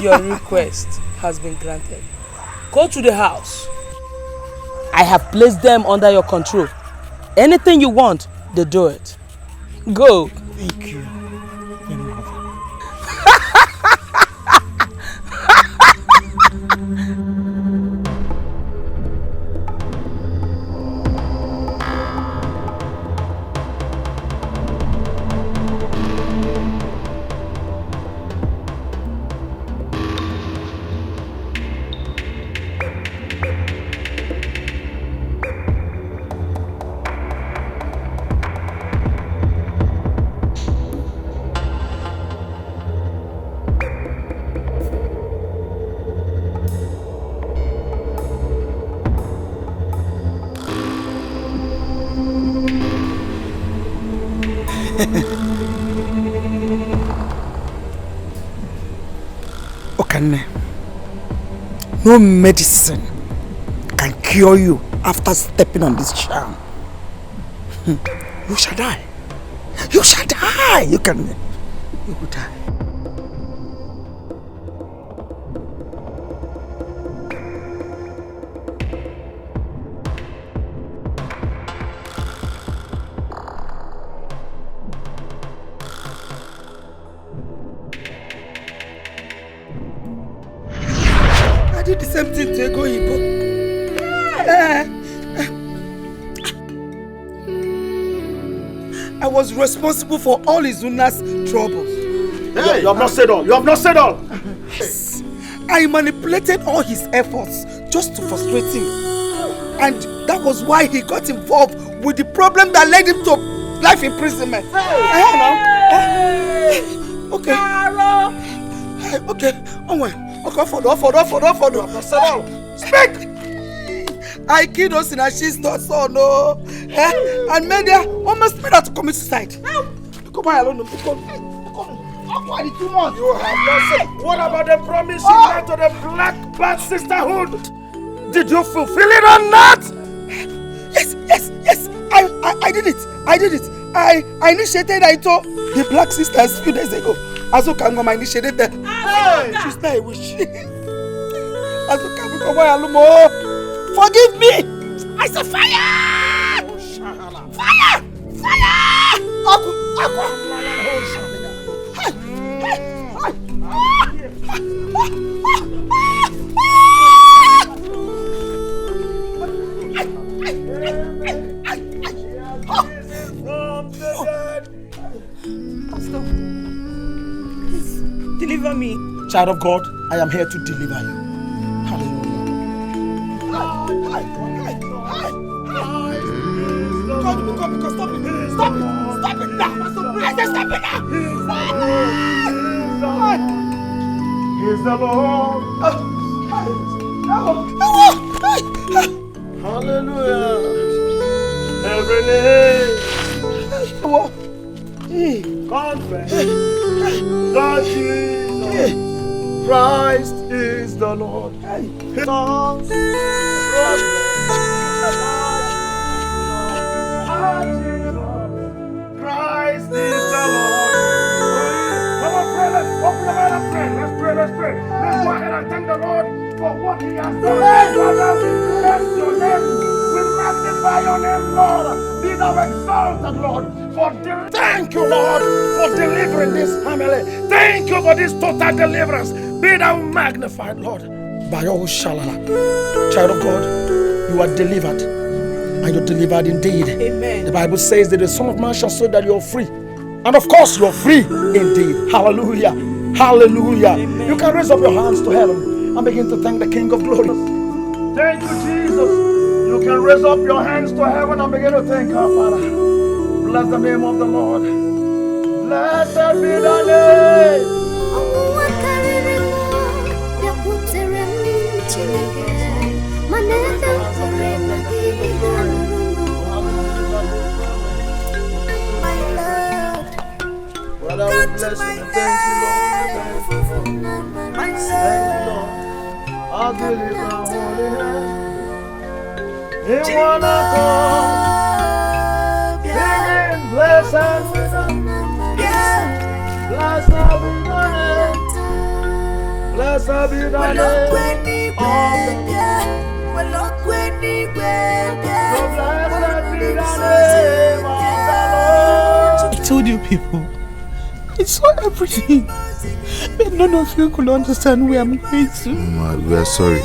Your request has been granted. Go to the house. I have placed them under your control. Anything you want, they do it. Go. Thank you. Okane, no medicine can cure you after stepping on this charm, you shall die. You shall die. You will die. I did the same thing to Ego Ibo. I was responsible for all his Una's troubles. Hey, you have not said all. You have not said all. Yes. I manipulated all his efforts just to frustrate him. And that was why he got involved with the problem that led him to life imprisonment. Okay. Okay. Okay, follow. Speak! I killed us in a she's not so no. And made her almost made her to commit suicide. Come on, alone. You have not said. What about the promise you made to the Black Bat Sisterhood? Did you fulfill it or not? Yes. I did it. I initiated Aito, the Black Sisters, a few days ago. Azukangoma initiated them. She's not a witch. Azukangoma, forgive me! I said fire! Fire! Stop. Please, deliver me. Child of God, I am here to deliver you. Stop it now! I said stop it now! He's the Lord. Hallelujah. Every name confess that Jesus Christ is the Lord. His songs Christ is the Lord. Come on, pray. Let's open the Bible and pray. Let's pray. Let's go ahead and thank the Lord for what He has done. Father, we bless your name. We magnify your name, Lord. Be thou exalted, Lord. Thank you, Lord, for delivering this family. Thank you for this total deliverance. Be thou magnified, Lord. By all shalala. Child of God, you are delivered. And you're delivered indeed. Amen. The Bible says that the Son of Man shall say that you're free. And of course, you're free indeed. Hallelujah. Hallelujah. Amen. You can raise up your hands to heaven and begin to thank the King of Glory. Thank you, Jesus. You can raise up your hands to heaven and begin to thank our Father. Bless the name of the Lord. Blessed be the name. Father, we bless you and thank you, Lord. Thank you, Lord. As we lift our holy hands in one accord, singing blessed be the name. Blessed be the name. Blessed be the name of the Lord. I told you people, I saw everything, but none of you could understand where I'm going to. We are sorry.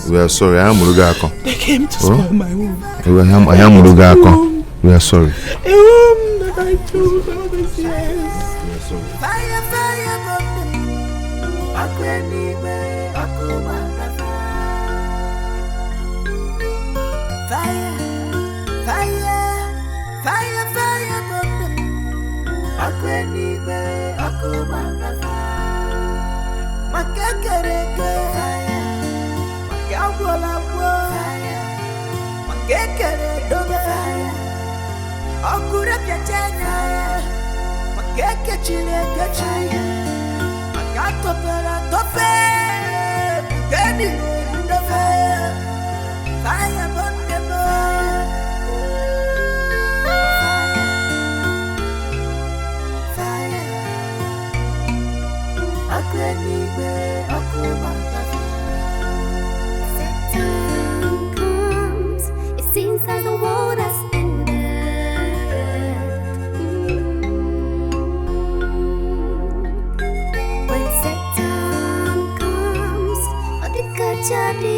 We are sorry. I am Murugako. They came to spoil my home. I am Murugako. We are sorry. A home that I built all these years. We are sorry. anywhere. Satan comes, it seems that the world has ended. When Satan comes, all the good jadi